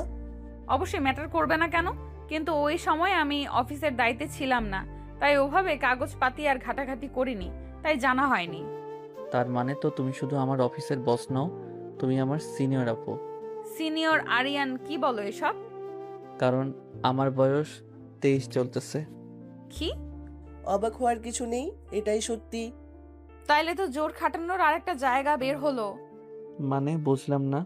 অবশ্যই ম্যাটার করবে না কেন, কিন্তু ওই সময় আমি অফিসের দায়িত্বে ছিলাম না, তাই ওভাবে কাগজপাতি আর ঘাটাঘাটি করিনি, তাই জানা হয়নি। তার মানে তো তুমি শুধু আমার অফিসের বস নও, তুমি আমার সিনিয়র আপু। সিনিয়র আরিয়ান, কি বলো এসব? কারণ আমার বয়স 23 চলতেছে। কি? অবাক হওয়ার কিছু নেই, এটাই সত্যি। তাইলে তো জোর খাটানোর আরেকটা জায়গা বের হলো। মানে বুঝলাম না।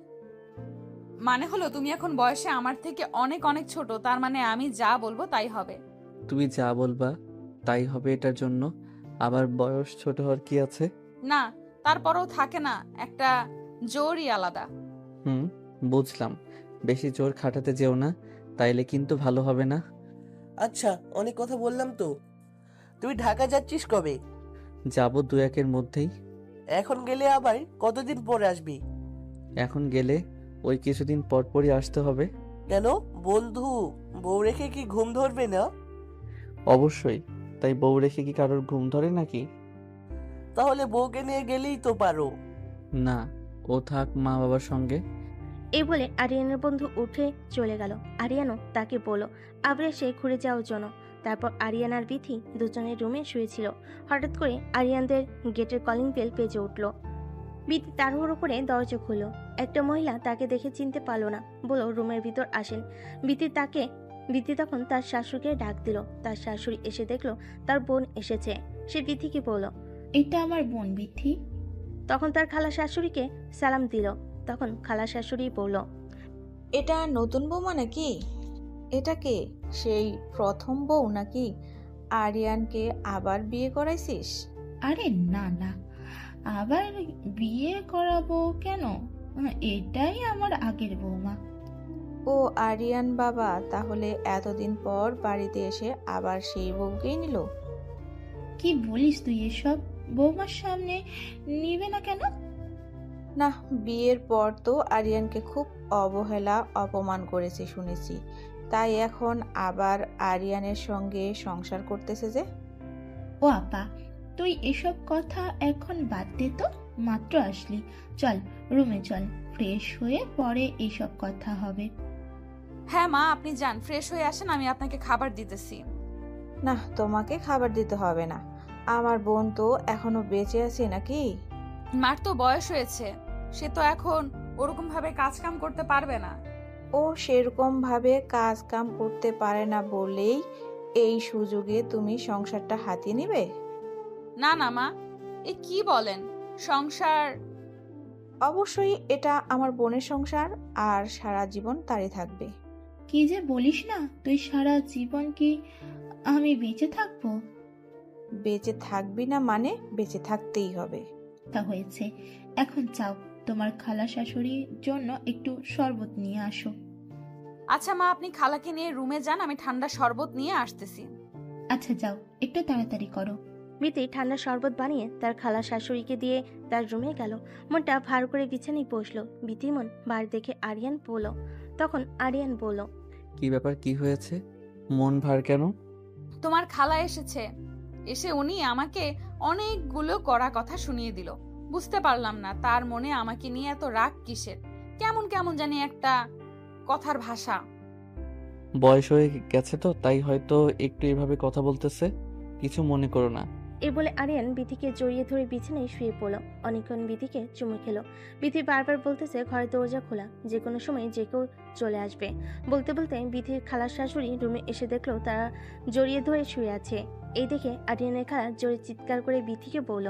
মানে হলো তুমি এখন বয়সে আমার থেকে অনেক অনেক ছোট, তার মানে আমি যা বলবো তাই হবে। তুমি যা বলবা তাই হবে, এটার জন্য আবার বয়স ছোট হওয়ার কি আছে? না, তারপরেও থাকে না একটা জোরই আলাদা। বুঝলাম। বেশি জোর খাটাতে যেও না, তাইলে কিন্তু ভালো হবে না। আচ্ছা, অনেক কথা বললাম তো। তুই ঢাকা যাচ্ছিস কবে? যাব 2-1 মধ্যেই। এখন গেলে আবার কতদিন পরে আসবি? এখন গেলে ওই কিছুদিন পর পরই আসতে হবে। কেন বন্ধু, বউ রেখে কি ঘুম ধরবে না? অবশ্যই, তাই বউ রেখে কি কারোর ঘুম ধরে নাকি? তাহলে বউকে নিয়ে গেলেই তো পারো। না, ও থাক মা বাবার সঙ্গে। এই বলে আরিয়ানের বন্ধু উঠে চলে গেল। আরিয়ানও তাকে বলল আবার সে ঘুরে যাওয়ার জন্য। তারপর আরিয়ান আর বিথি দুজনের রুমে শুয়েছিল। হঠাৎ করে আরিয়ানদের গেটের কলিং বেল বেজে উঠল। বিথি তাড়াহুড়ো করে দরজা খুলল। একটা মহিলা তাকে দেখে চিনতে পারল না, বলল রুমের ভিতর আসেন। বিথি তখন তার শাশুড়িকে ডাক দিল। তার শাশুড়ি এসে দেখলো তার বোন এসেছে। সে বিথিকে বলল, এটা আমার বোন বিথি। তখন তার খালা শাশুড়িকে সালাম দিল। তখন খালা শাশুড়ি বলল, এটা নতুন বৌমা নাকি? এটা কে? সেই প্রথম বউ নাকি? আরিয়ানকে আবার বিয়ে করাইছিস? আরে না না, আবার বিয়ে করাবো কেন? এটাই আমার আগের বৌমা। ও আরিয়ান বাবা, তাহলে এতদিন পর বাড়িতে এসে আবার সেই বউকেই নিল? কি বলিস তুই এসব? বৌমার সামনে নিবে না কেন? না, বিয়ের পর তো আরিয়ানকে খুব অবহেলা অপমান করেছে শুনেছি, তাই এখন আবার আরিয়ানের সঙ্গে সংসার করতেছে যে। ও আপা, তুই এসব কথা এখন বাদ দে তো, মাত্র আসলি। চল রুমে চল, ফ্রেশ হয়ে পরে এইসব কথা হবে। হ্যাঁ মা, আপনি যান, ফ্রেশ হয়ে আসেন, আমি আপনাকে খাবার দিতেছি। না, তোমাকে খাবার দিতে হবে না, আমার বোন তো এখনো বেঁচে আছে নাকি? মার তো বয়স হয়েছে, সে তো এখন ওরকম ভাবে কাজ কাম করতে পারবে না। ও সেরকম ভাবে কাজ কাম করতে পারে না বলেই এই সুযোগে তুমি সংসারটা হাতিয়ে নিবে? না না মা, এ কি বলেন? সংসার? অবশ্যই এটা আমার বোনের সংসার, আর সারা জীবন তারই থাকবে। কি যে বলিস না তুই, সারা জীবন কি আমি বেঁচে থাকবো? বেঁচে থাকবি না মানে বেঁচে থাকতেই হবে। তা হয়েছে, এখন যাও তোমার খালা শাশুড়ির জন্য একটু শরবত নিয়ে আসো। আচ্ছা মা, আপনি খালাকে নিয়ে রুমে যান, আমি ঠান্ডা শরবত নিয়ে আসতেছি। আচ্ছা যাও, একটু তাড়াতাড়ি করো। বিথি ঠান্ডা শরবত বানিয়ে তার খালা শাশুড়িকে দিয়ে তার রুমে গেল। মনটা ভার করে বিছানায় বসলো। বিথির মন ভার দেখে আরিয়ান বলল। তখন আরিয়ান বলল, কি ব্যাপার, কি হয়েছে? মন ভার কেন? তোমার খালা এসেছে, এসে উনি আমাকে অনেকগুলো কড়া কথা শুনিয়ে দিল। বুঝতে পারলাম না তার মনে আমাকে নিয়ে এত রাগ কিসের। কেমন কেমন জানি একটা কথার ভাষা। বয়স হয়ে গেছে তো, তাই হয়তো একটু এভাবে কথা বলতেছে, কিছু মনে করো না। এই বলে আরিয়ান বিথিকে জড়িয়ে ধরে বিছানায় শুয়ে পড়ল। অনেকক্ষণ বিথিকে চুমু খেলো। বিথি বারবার বলতেছে ঘরের দরজা খোলা, যে কোনো সময় যে কেউ চলে আসবে। বলতে বলতে বিথির খালার শাশুড়ি রুমে এসে দেখলো তারা জড়িয়ে ধরে শুয়ে আছে। এই দেখে আরিয়ানের খালা জোরে চিৎকার করে বিথিকে বলল,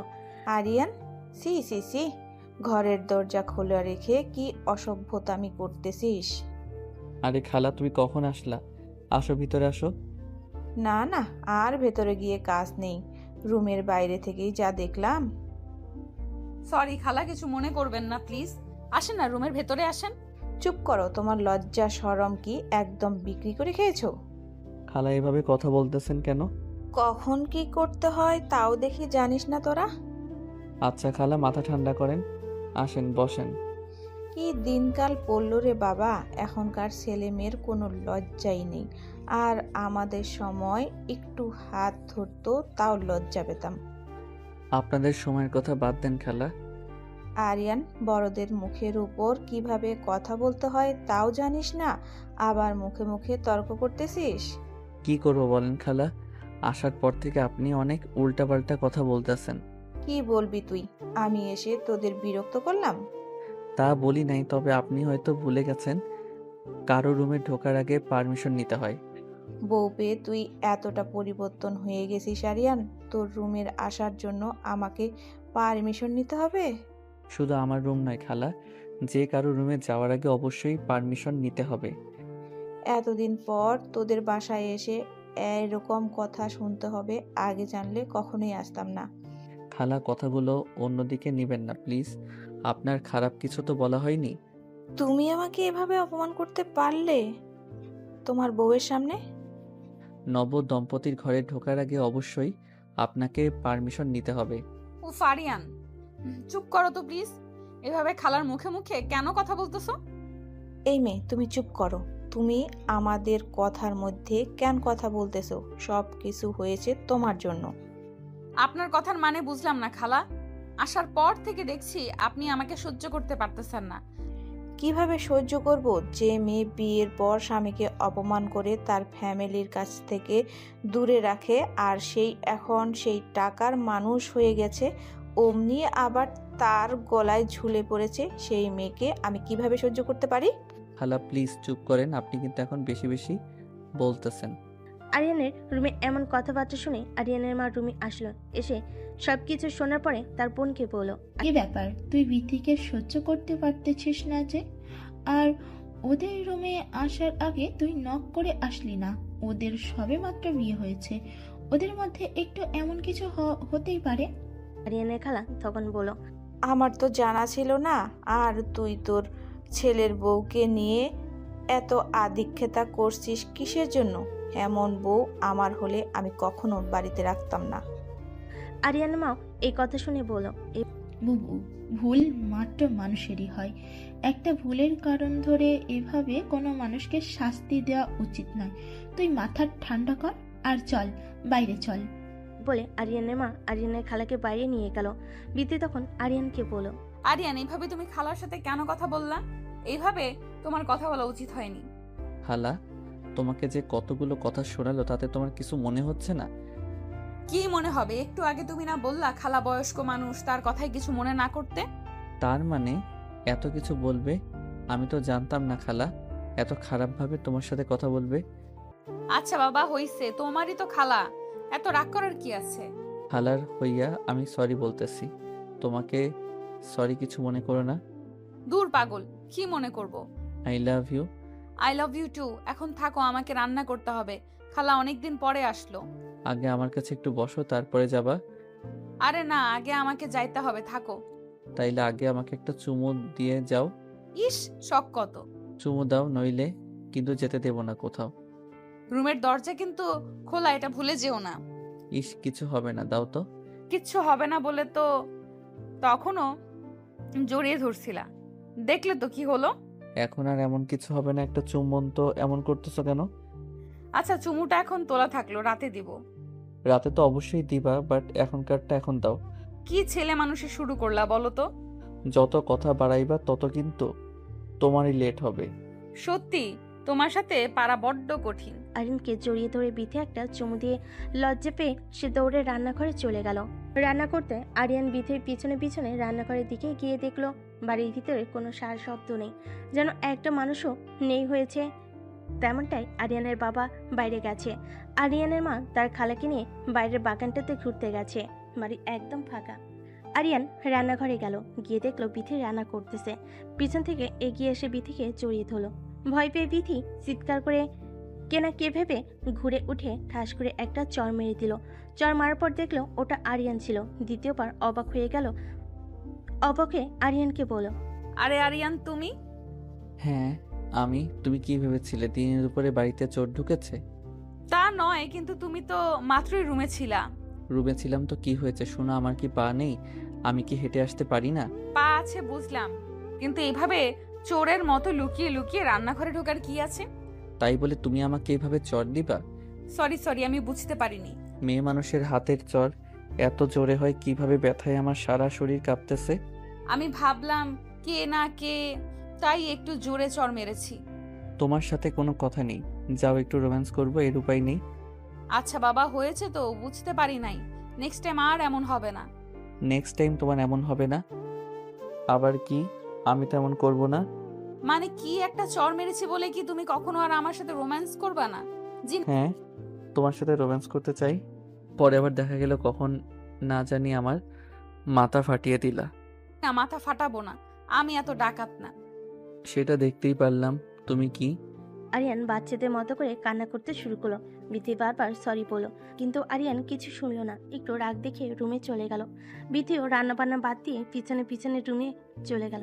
আরিয়ান, সি সি সি, ঘরের দরজা খোলা রেখে কি অসভ্যতামি করতেছিস? আরে খালা, তুমি কখন আসলা? আসো, ভিতরে আসো। না না, আর ভেতরে গিয়ে কাজ নেই, রুমের বাইরে থেকেই যা দেখলাম। সরি খালা, কিছু মনে করবেন না প্লিজ। আসেন না, রুমের ভেতরে আসেন। চুপ করো, তোমার লজ্জা শরম কি একদম বিক্রি করে খেয়েছো? খালা এভাবে কথা বলতেছেন কেন? কখন কি করতে হয় তাও দেখি জানিস না তোরা? আচ্ছা খালা, মাথা ঠান্ডা করেন, আসেন বসেন। কি দিনকাল পড়ল রে বাবা, এখনকার ছেলে মেয়ের কোনো লজ্জাই নেই। আর আমাদের সময় একটু হাত ধরতো তাও লজ্জা পেতাম। আপনাদের সময়ের কথা বাদ দেন খালা। আরিয়ান, বড়দের মুখের উপর কিভাবে কথা বলতে হয় তাও জানিস না, আবার মুখে মুখে তর্ক করতেছিস। কি করবো বলেন খালা, আসার পর থেকে আপনি অনেক উল্টাপাল্টা কথা বলতেছেন। কি বলবি তুই? আমি এসে তোদের বিরক্ত করলাম? তা বলি নাই, তবে আপনি হয়তো ভুলে গেছেন কারো রুমে ঢোকার আগে পারমিশন নিতে হয়। বউ পেয়ে তুই এতটা পরিবর্তন হয়ে গেছিস আরিয়ান, তোর রুমের আসার জন্য আমাকে পারমিশন নিতে হবে? শুধু আমার রুম নয় খালা, যে কারো রুমে যাওয়ার আগে অবশ্যই পারমিশন নিতে হবে। এতদিন পর তোদের বাসায় এসে এরকম কথা শুনতে হবে, আগে জানলে কখনোই আসতাম না। খালা কথাগুলো অন্যদিকে নেবেন না প্লিজ, আপনার খারাপ কিছু তো বলা হয়নি। তুমি আমাকে এভাবে অপমান করতে পারলে তোমার বউয়ের সামনে? নব দম্পতির ঘরে ঢোকার আগে অবশ্যই আপনাকে পারমিশন নিতে হবে। উফ আরিয়ান, চুপ করো তো প্লিজ। এভাবে খালার মুখে মুখে কেন কথা বলতেছো? এই মেয়ে, তুমি চুপ করো। তুমি আমাদের কথার মধ্যে কেন কথা বলতেছো? সব কিছু হয়েছে তোমার জন্য। আপনার কথার মানে বুঝলাম না খালা। আসার পর থেকে দেখছি আপনি আমাকে সহ্য করতে পারতেছেন না। কিভাবে সহ্য করব যে মেয়ে বিয়ের পর স্বামীকে অপমান করে তার ফ্যামিলির কাছ থেকে দূরে রাখে, আর সেই এখন সেই টাকার মানুষ হয়ে গেছে, অমনি আবার তার গলায় ঝুলে পড়েছে। সেই মেয়েকে আমি কিভাবে সহ্য করতে পারি? খালা প্লিজ চুপ করেন, আপনি কিন্তু এখন বেশি বেশি বলতেছেন। আরিয়ানের রুমে এমন কথাবার্তা শুনে আরিয়ানের মা রুমে আসলো। এসে সবকিছু শোনার পরে তার বোনকে বলল, কি ব্যাপার, তুই বিথিকে সহ্য করতে পারতেছিস না যে? আর ওদের রুমে আসার আগে তুই নক করে আসলি না। ওদের সবেমাত্র বিয়ে হয়েছে, ওদের মধ্যে একটু এমন কিছু হতেই পারে। আরিয়ানের খালা তখন বলল, আমার তো জানা ছিল না। আর তুই তোর ছেলের বউকে নিয়ে এত আদিক্ষেতা করছিস কিসের জন্য? এমন বউ আমার হলে আমি কখনো বাড়িতে রাখতাম না। আরিয়ানের মা এই কথা শুনে বলল, বুবু, ভুল মাত্র মানুষেরই হয়। একটা ভুলের কারণ ধরে এভাবে কোনো মানুষকে শাস্তি দেওয়া উচিত নয়। তুই মাথা ঠান্ডা কর আর চল, বাইরে চল। বলে আরিয়ানের মা আরিয়ানের খালাকে বাইরে নিয়ে গেল। বিতি তখন আরিয়ানকে বলল, আরিয়ান, এইভাবে তুমি খালার সাথে কেন কথা বললা? এইভাবে তোমার কথা বলা উচিত হয়নি। খালা, তোমাকে যে কতগুলো কথা শোনালো তাতে তোমার কিছু মনে হচ্ছে না? কি মনে হবে? একটু আগে তুমি না বললা খালা বয়স্ক মানুষ, তার কথাই কিছু মনে না করতে? তার মানে এত কিছু বলবে? আমি তো জানতাম না খালা এত খারাপভাবে তোমার সাথে কথা বলবে। আচ্ছা বাবা, হইছে, তোমারই তো খালা, এত রাগ করার কি আছে? খালার হইয়া আমি সরি বলতেছি, তোমাকে সরি কিছু মনে করো না। দূর পাগল, কি মনে করব? I love you. I love you too. এখন থাকো, আমাকে রান্না করতে হবে। খালা অনেকদিন পরে আসলো। আগে আমার কাছে একটু বসো, তারপরে যাবা। আরে না, আগে আমাকে যাইতে হবে, থাকো। তাইলে আগে আমাকে একটা চুমু দিয়ে যাও। ইস, শখ কত! চুমু দাও, নইলে কিন্তু যেতে দেব না কোথাও। রুমের দরজা কিন্তু খোলা, এটা ভুলে যেও না। ইস, কিছু হবে না, দাও তো। কিচ্ছু হবে না বলে তো তখনও জড়িয়ে ধরছিলা, দেখলে তো কি হলো। এখন আর এমন কিছু হবে না, একটা চুম্বন তো এমন করতেছো কেন? আচ্ছা, চুমুটা এখন তোলা থাকলো, রাতে দিব। রাতে তো অবশ্যই দিবা, বাট এখনকারটা এখন দাও। কি ছেলে মানুষে শুরু করলা বলো তো? যত কথা বাড়াইবা তত কিন্তু তোমারই লেট হবে। সত্যি তোমার সাথে পারা বড্ড কঠিন। আরিয়ানকে জড়িয়ে ধরে বিথি একটা চুমু দিয়ে লজ্জা পেয়ে সে দৌড়ে রান্নাঘরে চলে গেল। রান্না করতে আরিয়ান বিথির পিছনে পিছনে রান্নাঘরের দিকে গিয়ে দেখলো বাড়ির ভিতরে কোনো সার শব্দ নেই, যেন একটা মানুষও নেই হয়েছে। তেমনটাই আরিয়ানের বাবা বাইরে গেছে। আরিয়ানের মা তার খালাকে নিয়ে বাইরের বাগানটাতে ঘুরতে গেছে। বাড়ি একদম ফাঁকা। আরিয়ান রান্নাঘরে গেল, গিয়ে দেখলো বিথি রান্না করতেছে। পিছন থেকে এগিয়ে এসে বিথিকে জড়িয়ে ধরলো। ভয় পেয়ে বিথি চিৎকার করে কেনা কে ভেবে ঘুরে উঠে ঠাস করে একটা চর মেরে দিল। চর মারার পর দেখলো ওটা আরিয়ান ছিল। দ্বিতীয়বার অবাক হয়ে গেল। অবাকে আরিয়ানকে বলল, আরে আরিয়ান, তুমি? হ্যাঁ আমি। তুমি কি ভেবেছিলে দিনের উপরে বাড়িতে চোর ঢুকেছে? তা নয়, কিন্তু তুমি তো মাত্রই রুমে ছিলা। রুমে ছিলাম তো কি হয়েছে শোনো, আমার কি পা নেই? আমি কি হেঁটে আসতে পারি না? পা আছে বুঝলাম, কিন্তু এইভাবে চোরের মতো লুকিয়ে লুকিয়ে রান্নাঘরে ঢোকার কি আছে? তাই বলে তুমি আমাকে এভাবে চর দিবা? সরি, আমি বুঝতে পারিনি। মেয়ে মানুষের হাতের চর এত জোরে হয় কিভাবে? ব্যথায় আমার সারা শরীর কাঁপতেছে। আমি ভাবলাম কে না কে, তাই একটু জোরে চড় মেরেছি। তোমার সাথে কোনো কথা নেই, যাও একটু রোম্যান্স করবো, এর উপায় নেই। আচ্ছা বাবা, হয়েছে তো, বুঝতে পারি নাই। নেক্সট টাইম আর এমন হবে না। নেক্সট টাইম তোমার এমন হবে না? আবার কি? আমি তেমন করব না? মানে কি, একটা চড় মেরেছি বলে কি তুমি কখনো আর আমার সাথে রোম্যান্স করবা না? জি হ্যাঁ, তোমার সাথে রোম্যান্স করতে চাই। পরে আবার দেখা গেল কখন না জানি আমার মাথা ফাটিয়ে দিলা। না, মাথা ফাটাবো না, আমি এত ডাকাত না। সেটা দেখতেই পারলাম। তুমি কি? আরিয়ান বাচ্চাদের মতো করে কান্না করতে শুরু করলো। বিথি বারবার সরি বলল, কিন্তু আরিয়ান কিছু শুনলো না। একটু রাগ দেখে রুমে চলে গেল। বিথিও রান্নাবান্না বাদ দিয়ে পিছনে পিছনে রুমে চলে গেল।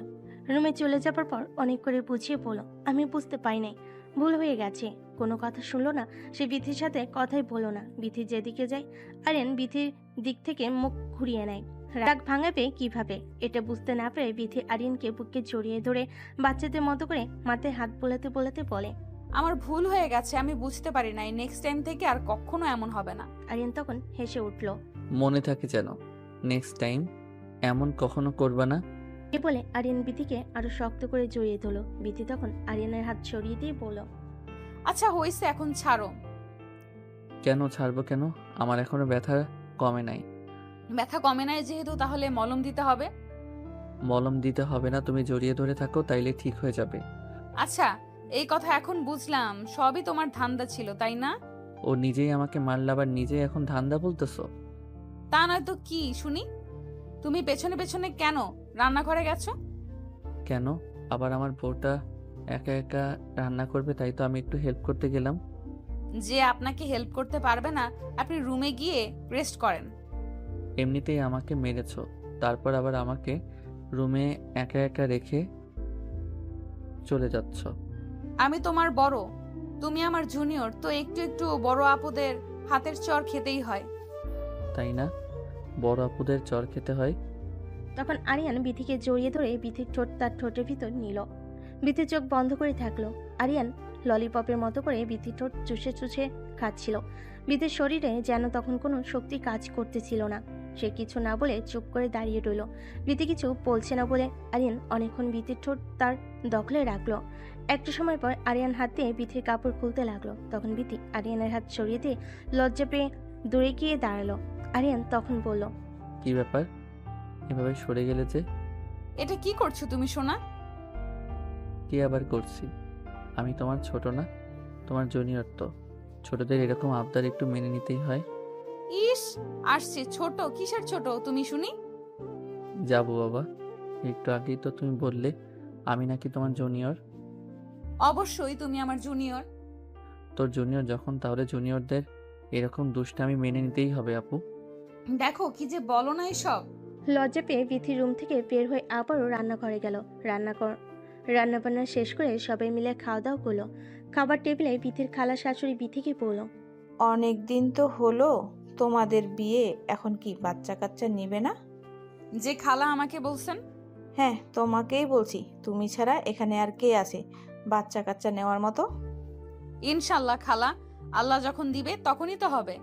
রুমে চলে যাবার পর অনেক করে বুঝিয়ে বলল, আমি বুঝতে পারি নাই, ভুল হয়ে গেছে। কোনো কথা শুনলো না, সে বিথির সাথে কথাই বললো না। বিথি যেদিকে যায় আরিয়ান বিথির দিক থেকে মুখ ঘুরিয়ে নেয়। রাগ ভাঙাবে কিভাবে এটা বুঝতে না পেরে বিথি আরিয়ানকে বুকে জড়িয়ে ধরে বাচ্চাদের মতো করে মাথায় হাত বোলাতে বোলাতে বলে, আমার ভুল হয়ে গেছে, আমি বুঝতে পারি নাই। নেক্সট টাইম থেকে আর কখনো এমন হবে না। আরিয়ান তখন হেসে উঠল। মনে থাকে যেন, নেক্সট টাইম এমন কখনো করবা না। এ বলে আরিয়ান বিথিকে আরো শক্ত করে জড়িয়ে ধরল। বিথি তখন আরিয়ানের হাত সরিয়ে দিয়ে বলল, আচ্ছা হয়েছে, এখন ছাড়ো। কেন ছাড়বো কেন? আমার এখনো ব্যথা কমে নাই। ব্যথা কমে নাই যেহেতু, তাহলে মলম দিতে হবে। মলম দিতে হবে না, তুমি জড়িয়ে ধরে থাকো, তাইলে ঠিক হয়ে যাবে। আচ্ছা, এই কথা এখন বুঝলাম, সবই তোমার ধান্দা ছিল, তাই না? ও নিজেই আমাকে মারলা, আবার নিজেই এখন ধান্দা বলতেছো? তা নয় তো কি শুনি। তুমি পেছনে পেছনে কেন রান্নাঘরে গেছো? কেন? আবার আমার বউটা একা একা রান্না করবে, তাই তো আমি একটু হেল্প করতে গেলাম। যে আপনাকে হেল্প করতে পারবে না, আপনি রুমে গিয়ে রেস্ট করেন। এমনিতেই আমাকে মেরেছো, তারপর আবার আমাকে রুমে একা একা রেখে চলে যাচ্ছ। আমি তোমার বড়, তুমি আমার জুনিয়র, তো একটু একটু বড় আপুদের হাতের চর খেতেই হয়। তাই না? বড় আপুদের চর খেতে হয়। তখন আরিয়ান বিথিকে জড়িয়ে ধরে বিথির ঠোঁট তার ঠোঁটের ভিতর নিল। বিথির চোখ বন্ধ করে থাকলো। আরিয়ান ললিপপের মতো করে বিথির ঠোঁট চুষে চুষে খাচ্ছিল। বিথির শরীরে যেন তখন কোনো শক্তি কাজ করতেছিল না। সে কিছু না বলে চুপ করে দাঁড়িয়ে রইল। বিথি কিছু বলছে না বলে আরিয়ান অনেকক্ষণ বিথির ঠোঁট তার দখলে রাখলো। একটু সময় পর আরিয়ান হাত দিয়ে বিথির কাপড় খুলতে লাগলো। তখন বিথি আরিয়ানের হাত সরিয়ে দিয়ে লজ্জা পেয়ে দূরে গিয়ে দাঁড়ালো। আরিয়ান তখন বলল, কি ব্যাপার, এভাবে সরে গেলে যে? এটা কি করছো তুমি সোনা? কি আবার করছি? আমি তোমার ছোট না, তোমার জুনিয়র। তো ছোটদের এরকম আবদার একটু মেনে নিতেই হয়। ইস, আসছে ছোট, কিসের ছোট তুমি শুনি? যাবো বাবা, একটু আগেই তো তুমি বললে আমি নাকি তোমার জুনিয়র। অবশ্যই তুমি আমার জুনিয়র। তোর জুনিয়র যখন, তাহলে জুনিয়রদের এরকম দুষ্টামি মেনে নিতেই হবে আপু। দেখো কি যে বলো না এসব। লজ্জা পেয়ে বিথি রুম থেকে বের হয়ে আবারও রান্নাঘরে গেল। রান্নাবান্না শেষ করে সবাই মিলে খাওয়া দাওয়া করলো। খাবার টেবিলে বিথির খালা শাশুড়ি বিথিকে বলল, অনেক দিন তো হলো তোমাদের বিয়ে, এখন কি বাচ্চা কাচ্চা নেবে না? যে খালা আমাকে বলছেন? হ্যাঁ, তোমাকেই বলছি। তুমি ছাড়া এখানে আর কে আছে বাচ্চা কাচ্চা নেওয়ার মতো? ইনশাল্লাহ খালা, আল্লাহ যখন দিবে তখনই তো হবে।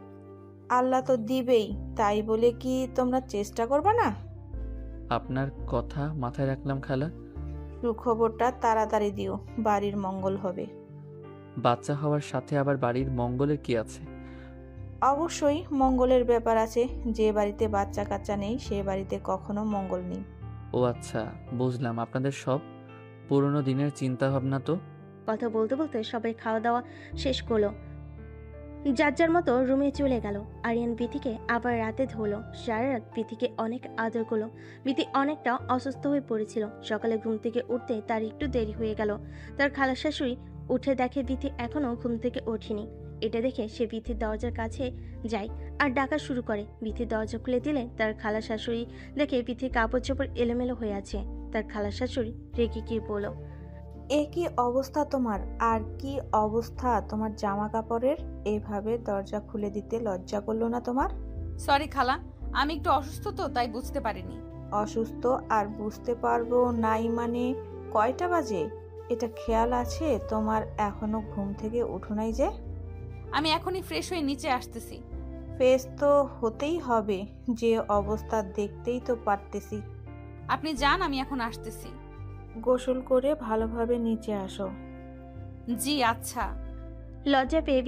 আল্লাহ তো দিবেই, তাই বলে কি তোমরা চেষ্টা করবে না? আপনার কথা মাথায় রাখলাম খালা। সুখবরটা তাড়াতাড়ি দিও, বাড়ির মঙ্গল হবে। বাচ্চা হওয়ার সাথে আবার বাড়ির মঙ্গলের কি আছে? অবশ্যই মঙ্গলের ব্যাপার আছে। যে বাড়িতে বাচ্চা কাচ্চা নেই সে বাড়িতে কখনো মঙ্গল নেই। ও আচ্ছা, বুঝলাম। আপনাদের সব পুরনো দিনের চিন্তা ভাবনা তো। কথা বলতে বলতে সবাই খাওয়া দাওয়া শেষ করলো। যার যার মতো রুমে চলে গেল। আরিয়ান বিথিকে আবার রাতে ধরলো। সারা রাত বিথিকে অনেক আদর করলো। বিথি অনেকটা অসুস্থ হয়ে পড়েছিল। সকালে ঘুম থেকে উঠতে তার একটু দেরি হয়ে গেল। তার খালা শাশুড়ি উঠে দেখে বিথি এখনো ঘুম থেকে ওঠেনি। এটা দেখে সে বিথির দরজার কাছে যায় আর ডাকা শুরু করে। বিথির দরজা খুলে দিলে তার খালা শাশুড়ি দেখে বিথির কাপড় চোপড় এলোমেলো হয়ে আছে। তার খালা শাশুড়ি রেগে গিয়ে বলল, এ কি অবস্থা তোমার? আর কি অবস্থা তোমার জামা কাপড়ের? এভাবে দরজা খুলে দিতে লজ্জা করলো না তোমার? সরি খালা, আমি একটু অসুস্থ তো তাই বুঝতে পারিনি। অসুস্থ আর বুঝতে পারবো নাই মানে কয়টা বাজে? এটা খেয়াল আছে তোমার? এখনো ঘুম থেকে উঠো নাই যে? আমি এখনই ফ্রেশ হয়ে নিচে আসতেছি। ফেস তো হতেই হবে, যে অবস্থা দেখতেই তো পারতেছি। আপনি যান, আমি এখন আসতেছি। গোসল করে ভালোভাবে নিচে আসো। জি আচ্ছা। লজ্জা পেয়ে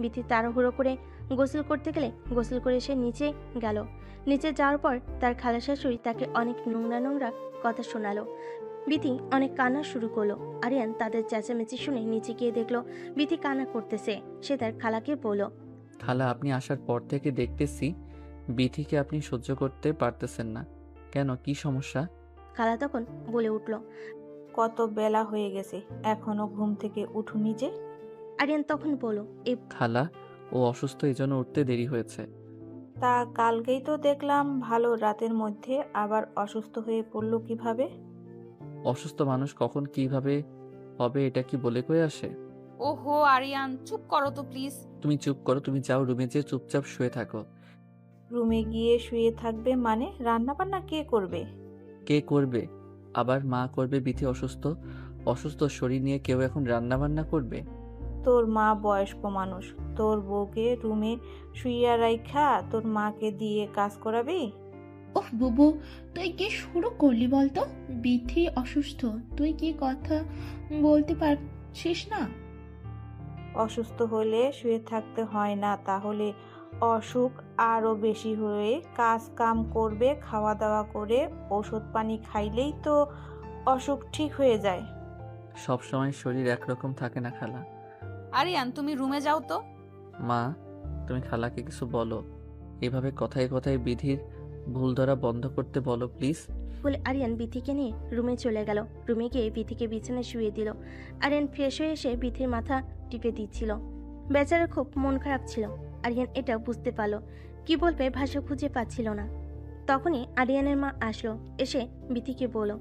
বিথি তাড়াহুড়ো করে গোসল করতে গেলে গোসল করে সে নিচে গেল। নিচে যাওয়ার পর তার খালা শাশুড়ি তাকে অনেক নোংরা নোংরা কথা শোনালো। বিথি অনেক কান্না শুরু করলো। আরিয়ান তাদের চেঁচামেচি শুনে নিচে গিয়ে দেখলো বিথি কান্না করতেছে। সে তার খালাকে বলল, খালা, আপনি আসার পর থেকে দেখতেছি বিথিকে আপনি সহ্য করতে পারতেছেন না। কেন, কি সমস্যা? খালা তখন বলে উঠল, কত বেলা হয়ে গেছে, এখনো ঘুম থেকে উঠোনি যে? আরিয়ান তখন বলল, এই খালা, ও অসুস্থ, এই জন্য উঠতে দেরি হয়েছে। তা কালকেই তো দেখলাম ভালো রাতের মধ্যে আবার অসুস্থ হয়ে পড়লো কিভাবে? অসুস্থ মানুষ কখন কিভাবে হবে এটা কি বলে কয়ে আসে? ওহো আরিয়ান, চুপ করো তো প্লিজ। তুমি চুপ করো, তুমি যাও রুমে যেয়ে চুপচাপ শুয়ে থাকো। রুমে গিয়ে শুয়ে থাকবে মানে? রান্না বান্না কে করবে? কে করবে? আবার মা করবে। বিথি অসুস্থ, অসুস্থ শরীর নিয়ে কেউ এখন রান্না বান্না করবে? তোর মা বয়স্ক মানুষ, তোর বউকে রুমে শুইয়া রাইখা তোর মাকে দিয়ে কাজ করাবি? ওহ বুবু, তুই কি শুরু করলি বলতো? বিথি অসুস্থ, তুই কি কথা বলতে পারছিস না? অসুস্থ হলে শুয়ে থাকতে হয় না, তাহলে অসুখ আরো বেশি হয়ে কাজ কাম করবে, খাওয়া দাওয়া করে ওষুধ পানি খাইলেই তো অসুখ ঠিক হয়ে যায়। সব সময় শরীর একরকম থাকে না খালা। আরিয়ান তুমি রুমে যাও তো। মা, তুমি খালাকে কিছু বলো। এভাবে কথায় কথায় বিধির ভুল ধরা বন্ধ করতে বলো প্লিজ। বলে আরিয়ান বিথিকে নিয়ে রুমে চলে গেল। রুমে গিয়ে বিথিকে বিছানায় শুয়ে দিল। আরিয়ান ফ্রেশ হয়ে এসে বিথির মাথা টিপে দিচ্ছিল। বেচারার খুব মন খারাপ ছিল। আরিয়ান এটা বুঝতে পারলো, কি বলবে ভাষা খুঁজে পাচ্ছিল না। তখনই আরিয়ানের মা আসলো। এসে বিথিকে বলল,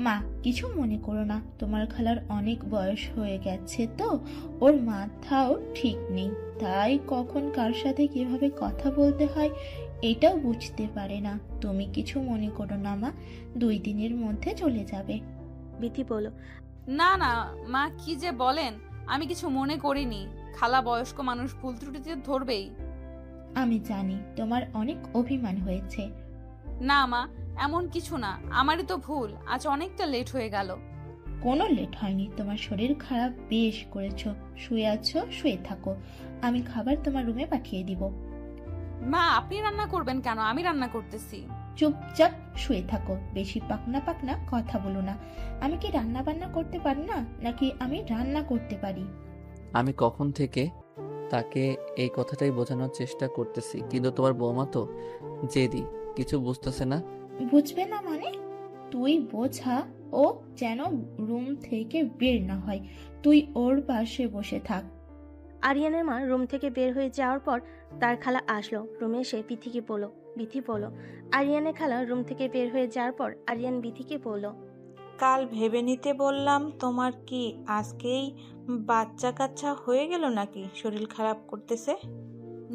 মা, কিছু মনে করো না, তোমার খালার অনেক বয়স হয়ে গেছে তো, ওর মাথাও ঠিক নেই, তাই কখন কার সাথে কিভাবে কথা বলতে হয় এটাও বুঝতে পারে না। তুমি কিছু মনে করো না মা, 2 দিনের মধ্যে চলে যাবে। বিথি বলল, না না মা, কি যে বলেন, আমি কিছু মনে করিনি। খালা বয়স্ক মানুষ, ভুল ত্রুটিতে ধরবেই। আমি জানি তোমার অনেক অভিমান হয়েছে। না মা, এমন কিছু না, আমারই তো ভুল, আজ অনেকটা লেট হয়ে গেল। কোনো লেট হয়নি, তোমার শরীর খারাপ বেশ করেছো, শুয়ে আছো, শুয়ে থাকো, আমি খাবার তোমার রুমে পাঠিয়ে দিব। মা আপনি রান্না করবেন কেন? আমি রান্না করতেছি। চুপচাপ শুয়ে থাকো, বেশি পাকনা পাকনা কথা বলো না। আমি কি রান্না বান্না করতে পারি না, নাকি আমি রান্না করতে পারি? আমি কখন থেকে তাকে এই কথাটাই বোঝানোর চেষ্টা করতেছি, কিন্তু তোমার বৌমা তো জেদি, কিছু বুঝতেছে না। বুঝবে না মানে? তুই বোঝা, ও যেন রুম থেকে বের না হয়, তুই ওর পাশে বসে থাক। আরিয়ানের মা রুম থেকে বের হয়ে যাওয়ার পর তার খালা আসলো। রুমে এসে বিথিকে বলল, বিথি বলল। আরিয়ানের খালা রুম থেকে বের হয়ে যাওয়ার পর আরিয়ান বিথিকে বলল, কাল ভেবে নিতে বললাম, তোমার কি আজকেই বাচ্চা কাচ্চা হয়ে গেল নাকি শরীর খারাপ করতেছে?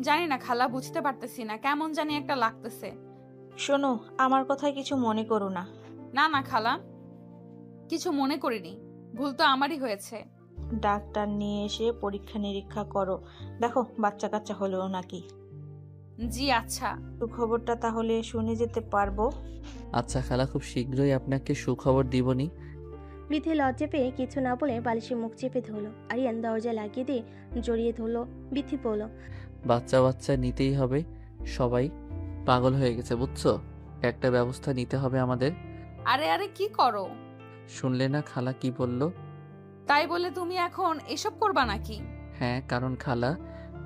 জানি না খালা, বুঝতে পারতেছি না, কেমন জানি একটা লাগতেছে। শোনো, আমার কথায় কিছু মনে করো না। না না খালা, কিছু মনে করিনি, ভুল তো আমারই হয়েছে। ডাক্তার নিয়ে এসে পরীক্ষা নিরীক্ষা করো, দেখো বাচ্চা কাচ্চা হলো নাকি। জি আচ্ছা। খবরটা তাহলে শুনে যেতে পারবো? আচ্ছা খালা, খুব শীঘ্রই আপনাকে সুখবর দিবনি। বিথি লজ্জা পেয়ে কিছু না বলে বালিশে মুখ চেপে ধরলো। আরিয়ান দরজা লাগিয়ে দিয়ে জড়িয়ে ধরলো। বিথি বলল, বাচ্চা বাচ্চা নিতেই হবে, সবাই পাগল হয়ে গেছে বুঝছো, একটা ব্যবস্থা নিতে হবে আমাদের। আরে আরে কি করো? শুনলে না খালা কি বলল? তাই বলে তুমি এখন এসব করবা নাকি? হ্যাঁ, কারণ খালা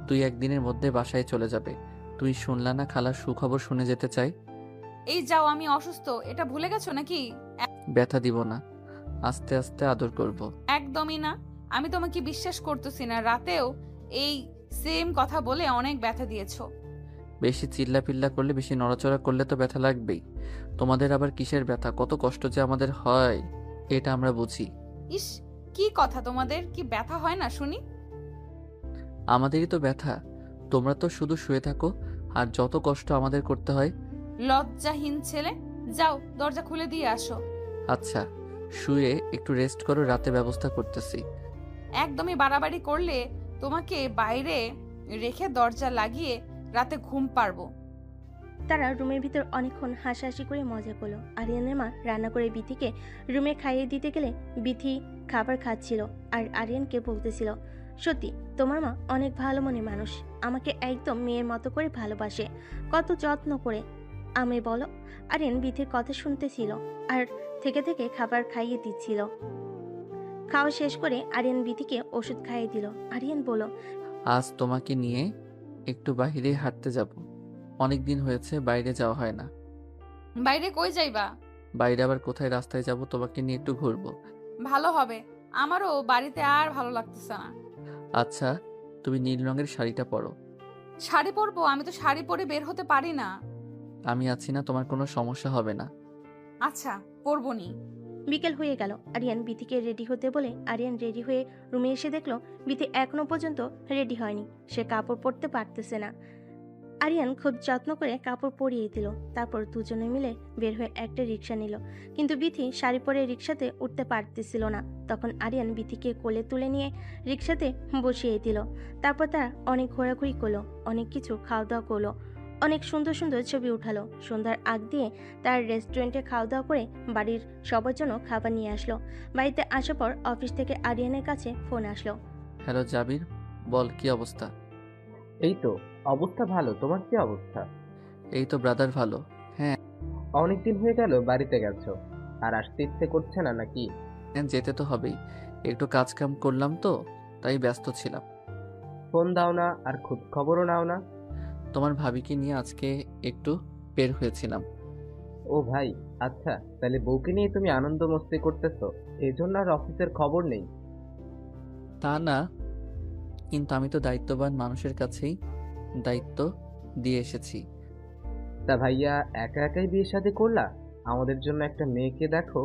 2-1 দিনের মধ্যে বাসায় চলে যাবে। তুই শুনলা না খালার সুখবর শুনে যেতে চাই। এই যাও, আমি অসুস্থ, এটা ভুলে গেছো নাকি? ব্যথা দিব না, আস্তে আস্তে আদর করব। একদমই না, আমি তোমাকে বিশ্বাস করতেছি না। রাতেও এই সেম কথা বলে অনেক ব্যথা দিয়েছো। বেশি চিল্লা পিল্লা করলে, বেশি নড়াচড়া করলে তো ব্যথা লাগবেই। তোমাদের আবার কিসের ব্যথা? কত কষ্ট যে আমাদের হয় এটা আমরা বুঝি। ইস, কি কথা, তোমাদের কি ব্যথা হয় না শুনি? আমাদেরই তো ব্যথা, তোমরা তো শুধু শুয়ে থাকো আর যত কষ্ট আমাদের করতে হয়। লজ্জাহীন ছেলে, যাও দরজা খুলে দিয়ে আসো। আচ্ছা, শুয়ে একটু রেস্ট করো, রাতে ব্যবস্থা করতেছি। একদমই বাড়াবাড়ি করলে তোমাকে বাইরে রেখে দরজা লাগিয়ে রাতে ঘুম পারবো। তারা রুমের ভিতর অনেকক্ষণ হাসাহাসি করে মজা করলো। আরিয়ানের মা রান্না করে বিথিকে রুমে খাইয়ে দিতে গেলে বিথি খাবার খাচ্ছিল আর আরিয়ানকে বলতেছিল, সত্যি তোমার মা অনেক ভালো মনের মানুষ, আমাকে একদম মেয়ের মতো করে ভালোবাসে, কত যত্ন করে। আমি বলো। আরিয়ান বিথির কথা শুনতেছিল আর থেকে থেকে খাবার খাইয়ে দিচ্ছিল। খাওয়া শেষ করে আরিয়ান বিথিকে ওষুধ খাইয়ে দিল। আরিয়ান বলল, আজ তোমাকে নিয়ে একটু বাইরে হাঁটতে যাব। অনেক দিন হয়েছে বাইরে যাওয়া হয় না। বাইরে কই যাইবা? বাইরে আবার কোথায়, রাস্তায় যাব, তোমাকে নিয়ে একটু ঘুরবো। ভালো হবে, আমারও বাড়িতে আর ভালো লাগতেছে না। আচ্ছা, তুমি নীল রঙের শাড়িটা পরো। শাড়ি পরবো? আমি তো শাড়ি পরে বের হতে পারি না। আমি আছি না, তোমার কোনো সমস্যা হবে না। আচ্ছা, পরবো নি। বিকেল হয়ে গেল। আরিয়ান বিথিকে রেডি হতে বলে আরিয়ান রেডি হয়ে রুমে এসে দেখলো বিথি এখনো পর্যন্ত রেডি হয়নি, সে কাপড় পরতে পারতেছে না। আরিয়ান খুব যত্ন করে কাপড় পরিয়ে দিল। তারপর দুজনে মিলে বের হয়ে একটা রিক্সা নিল, কিন্তু বিথি শাড়ি পরে রিক্সাতে উঠতে পারতেছিল না। তখন আরিয়ান বিথিকে কোলে তুলে নিয়ে রিক্সাতে বসিয়ে দিল। তারপর তারা অনেক ঘোরাঘুরি করলো, অনেক কিছু খাওয়া দাওয়া করলো, অনেক সুন্দর সুন্দর ছবি উঠালো। সন্ধ্যার আগ দিয়ে তার রেস্টুরেন্টে খাওয়া দাওয়া করে বাড়ির সবার জন্য খাবার নিয়ে আসলো। বাড়িতে আসার পর অফিস থেকে আরিয়ানের কাছে ফোন আসলো। হ্যালো জাবির, বল কি অবস্থা? এই তো অবস্থা ভালো। তোমার কি অবস্থা? এই তো ব্রাদার, ভালো। অনেকদিন হয়ে গেল বাড়িতে গেছো, আর আসতে ইচ্ছে করছে না নাকি? হ্যাঁ, যেতে তো হবেই, একটু কাজ কাম করলাম তো, তাই ব্যস্ত ছিলাম। ফোন দাও না, আর খোঁজ খবরও নাও না। তোমার ভাবিকে নিয়ে আজকে একটু বের হয়েছিলাম। ও ভাই, আচ্ছা, তাহলে বউকে নিয়ে তুমি আনন্দ মস্তি করতেছো, এই জন্য আর অফিসের খবর নেই? তা না, কিন্তু আমি তো দায়িত্ববান মানুষের কাছেই দায়িত্ব দিয়ে এসেছি। তা ভাইয়া, একা একাই বিয়ে শাদী করলা? আমাদের জন্য একটা মেয়েকে দেখো।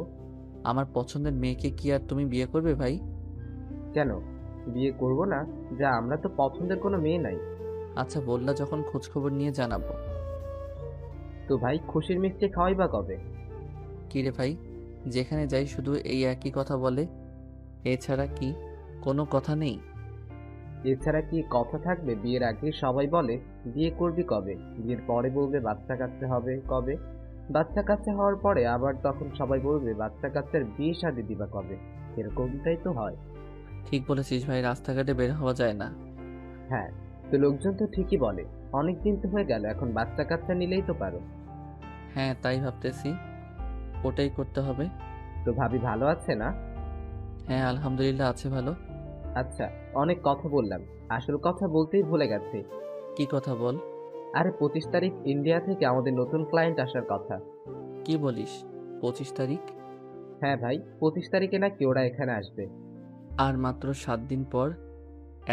আমার পছন্দের মেয়েকে কি আর তুমি বিয়ে করবে ভাই? কেন বিয়ে করব না? যা, আমরা তো পছন্দের কোনো মেয়ে নাই। আচ্ছা, বললা যখন খোঁজখবর নিয়ে জানাবো। তো ভাই, খুশির মিষ্টি খাওয়াইবা কবে? কি রে ভাই, যেখানে যাই শুধু এই একই কথা বলে, এছাড়া কি কোনো কথা নেই? এছাড়া কি কথা থাকবে? বিয়ের আগে সবাই বলে বিয়ে করবি কবে, বিয়ের পরে বলবে বাচ্চা কাচ্চা হবে কবে, বাচ্চা কাচ্চা হওয়ার পরে আবার তখন সবাই বলবে বাচ্চা কাচ্চার বিয়ে শাদী দিবা কবে। এরকমটাই তো হয়। ঠিক বলেছিস ভাই, রাস্তাঘাটে বের হওয়া যায় না। হ্যাঁ, তো লোকজন তো ঠিকই বলে, অনেক দিন তো হয়ে গেল, এখন বাচ্চা কাচ্চা নিলেই তো পারো। হ্যাঁ, তাই ভাবতেছি, ওটাই করতে হবে। তো ভাবি ভালো আছে না? হ্যাঁ, আলহামদুলিল্লাহ আছে ভালো। আচ্ছা, অনেক কথা বললাম, আসল কথা বলতেই ভুলে গেছি। কি কথা বল? আরে 25 তারিখ ইন্ডিয়া থেকে আমাদের নতুন ক্লায়েন্ট আসার কথা। কি বলিস, 25 তারিখ? হ্যাঁ ভাই, 25 তারিখে নাকি ওরা এখানে আসবে। আর মাত্র 7 দিন পর?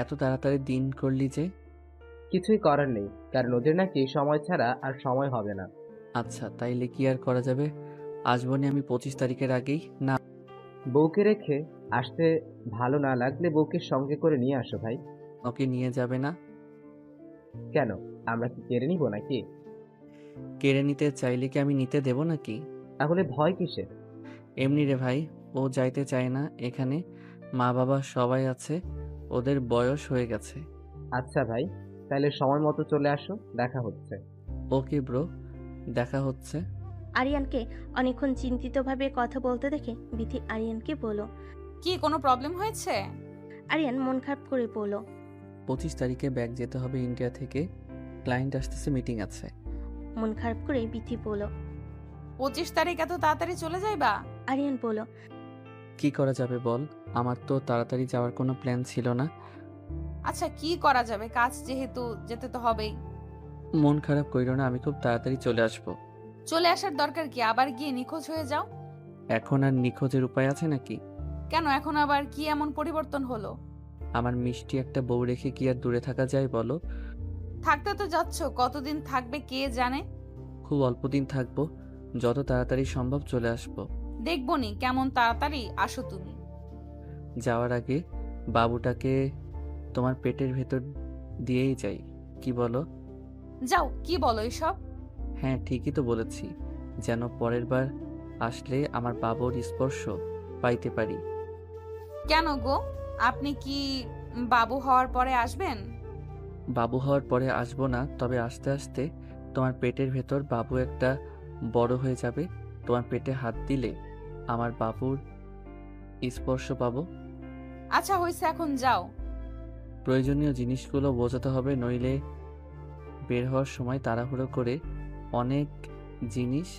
এত তাড়াতাড়ি দিন করলি যে? কিছুই করার নেই, কারণ ওদের নাকি সময় ছাড়া আর সময় হবে না। আচ্ছা, তাইলে কি আর করা যাবে, আসবো নি আমি 25 তারিখের আগেই। না, বউকে রেখে আসতে ভালো না লাগলে বউকে সঙ্গে করে নিয়ে আসো ভাই। ওকে নিয়ে যাবে না? কেন, আমরা কি কেড়ে নিব নাকি? কেড়ে নিতে চাইলে কি আমি নিতে দেব নাকি? তাহলে ভয় কিসের? এমনি রে ভাই, ও যাইতে চায় না এখানে, মা বাবা সবাই আছে, ওদের বয়স হয়ে গেছে। আচ্ছা ভাই, তাহলে সময় মতো চলে আসো, দেখা হচ্ছে। ওকে ব্রো, দেখা হচ্ছে। আরিয়ানকে অনেকক্ষণ চিন্তিতভাবে কথা বলতে দেখে বিথি আরিয়ানকে বলল। কি কোনো প্রবলেম হয়েছে? আরিয়ান মন খারাপ করে বলল, 25 তারিখে ব্যাক যেতে হবে ইন্ডিয়া থেকে, ক্লায়েন্ট আসতেছে, মিটিং আছে। মন খারাপ করে বিথি বলল। 25 তারিখ এত তাড়াতাড়ি চলে যাইবা? আরিয়ান বলল, কি করা যাবে বল, আমার তো তাড়াতাড়ি যাওয়ার কোনো প্ল্যান ছিল না। আচ্ছা, কি করা যাবে, কাজ যেহেতু যেতে তো হবেই। মন খারাপ কইরো না, আমি খুব তাড়াতাড়ি চলে আসবো। চলে আসার দরকার কি, আবার গিয়ে নিখোঁজ হয়ে যাও। এখন আর নিখোঁজের উপায় আছে নাকি? কেন, এখন আবার কি এমন পরিবর্তন হলো? আমার মিষ্টি একটা বউ রেখে কি আর দূরে থাকা যায় বলো? থাকতে তো যাচ্ছ, কতদিন থাকবে কে জানে। খুব অল্প দিন থাকবো, যত তাড়াতাড়ি সম্ভব চলে আসবো। দেখবো নি কেমন তাড়াতাড়ি আসো তুমি। যাওয়ার আগে বাবুটাকে তোমার পেটের ভেতর দিয়েই যাই। কি বলো? যাও, কি বলো এসব? হ্যাঁ, ঠিকই তো বলেছি, যেন পরের বার আসলে আমার বাবুর স্পর্শ পাইতে পারি। কেন গো, আপনি কি বাবু হওয়ার পরে আসবেন? বাবু হওয়ার পরে আসবো না, তবে আস্তে আস্তে তোমার পেটের ভেতর বাবু একটা বড় হয়ে যাবে। তোমার পেটে হাত দিলে আমার বাবুর স্পর্শ পাবো। আচ্ছা হয়েছে, এখন যাও। প্রয়োজনীয় জিনিসগুলো বোঝাতে হবে, নইলে বের হওয়ার সময় তাড়াহুড়ো করে অনেক জিনিস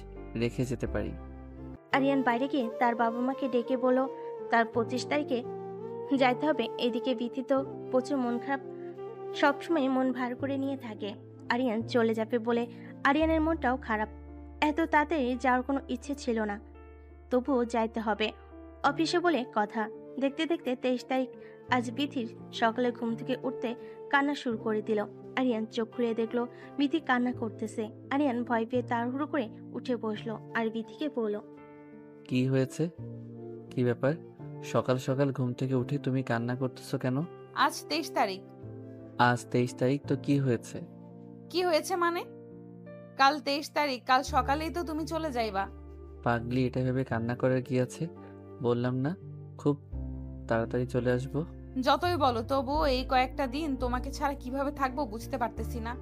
রেখে যেতে পারি। আরিয়ান বাইরে গিয়ে তার বাবা মাকে ডেকে বলল তার 25 তারিখে যাইতে হবে। এদিকে বিথি তো প্রচুর মন খারাপ, সবসময় মন ভার করে নিয়ে থাকে। আরিয়ান চলে যাবে বলে আরিয়ানের মনটাও খারাপ। এত তাড়াতাড়ি যাওয়ার কোনো ইচ্ছে ছিল না, তবুও যাইতে হবে অফিসে বলে কথা। দেখতে দেখতে 23 তারিখ। আজ বিথির সকালে ঘুম থেকে উঠতে কান্না শুরু করে দিল। আরিয়ান চোখ খুলে দেখলো বিথি কান্না করতেছে। আরিয়ান ভয় পেয়ে তাড়াহুড়ো করে উঠে বসলো আর বিথিকে বলল, কি হয়েছে? কি ব্যাপার? সকাল সকাল ঘুম থেকে উঠে তুমি কান্না করতেছো কেন? আজ 23 তারিখ। আজ 23 তারিখ তো কি হয়েছে? কি হয়েছে মানে? কাল 23 তারিখ, কাল সকালেই তো তুমি চলে যাইবা। পাগলি, এটা ভেবে কান্না করার কি আছে? বললাম না খুব তাড়াতাড়ি চলে আসবো। যতই বলো তবুও এই কয়েকটা দিন তোমাকে ছাড়া কিভাবে থাকবো বুঝতে পারতেছি না।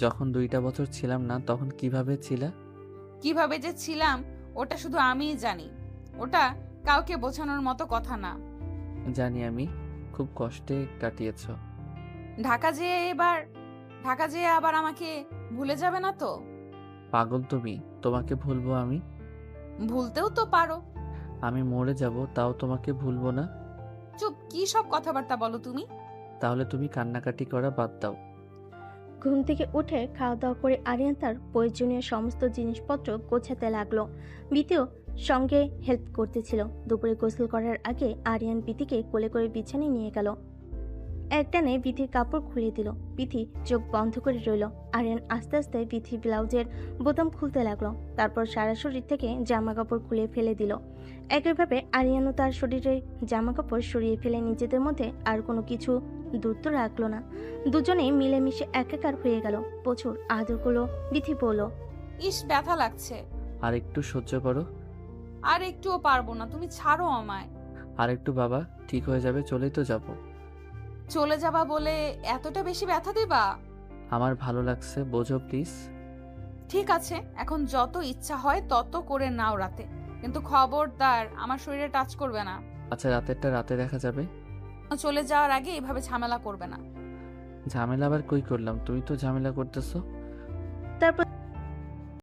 যখন 2টা বছর ছিলাম না তখন কিভাবে ছিলা? কিভাবে যে ছিলাম ওটা শুধু আমিই জানি, ওটা কাউকে বোঝানোর মতো কথা না। জানি, আমি খুব কষ্টে কাটিয়েছ। ঢাকা যেয়ে আবার আমাকে ভুলে যাবে না তো? পাগল তুমি, তোমাকে ভুলবো আমি? ভুলতেও তো পারো। আমি মরে যাব তাও তোমাকে ভুলবো না। চুপ, কি সব কথাবার্তা বলো তুমি? তাহলে তুমি কান্নাকাটি করা বাদ দাও। ঘুম থেকে উঠে খাওয়া দাওয়া করে আরিয়ান তার প্রয়োজনীয় সমস্ত জিনিসপত্র গোছাতে লাগলো। বিথিও সঙ্গে হেল্প করতেছিল। দুপুরে গোসল করার আগে আরিয়ান বিথিকে কোলে করে বিছানায় নিয়ে গেল। একটানে বিথির কাপড় খুলে দিল। বিথি চোখ বন্ধ করে রইল। আরিয়ান আস্তে আস্তে বিথির ব্লাউজের বোতাম খুলতে লাগলো। তারপর সারা শরীর থেকে জামা কাপড় খুলে ফেলে দিল। একইভাবে আরিয়ানও তার শরীরের জামা কাপড় সরিয়ে ফেলে নিজেদের মধ্যে আর কোনো কিছু দূরত্ব রাখলো না। দুজনেই মিলেমিশে একাকার হয়ে গেল। প্রচুর আদর করলো। বিথি বলল, ইস, ব্যথা লাগছে। আর একটু সহ্য করো। আর একটুও পারবো না, তুমি ছাড়ো আমায়। আর একটু বাবা, ঠিক হয়ে যাবে, চলেই তো যাব। চলে যাবা বলে এতটা বেশি ব্যথা দিবা? আমার ভালো লাগছে, বোঝো প্লিজ। ঠিক আছে, এখন যত ইচ্ছা হয় তত করে নাও রাতে, কিন্তু খবরদার আমার শরীরে টাচ করবে না। আচ্ছা, রাতেরটা রাতে দেখা যাবে। চলে যাওয়ার আগে এভাবে ঝামেলা করবে না। ঝামেলা আবার কই করলাম? তুমি তো ঝামেলা করতেছো। তারপর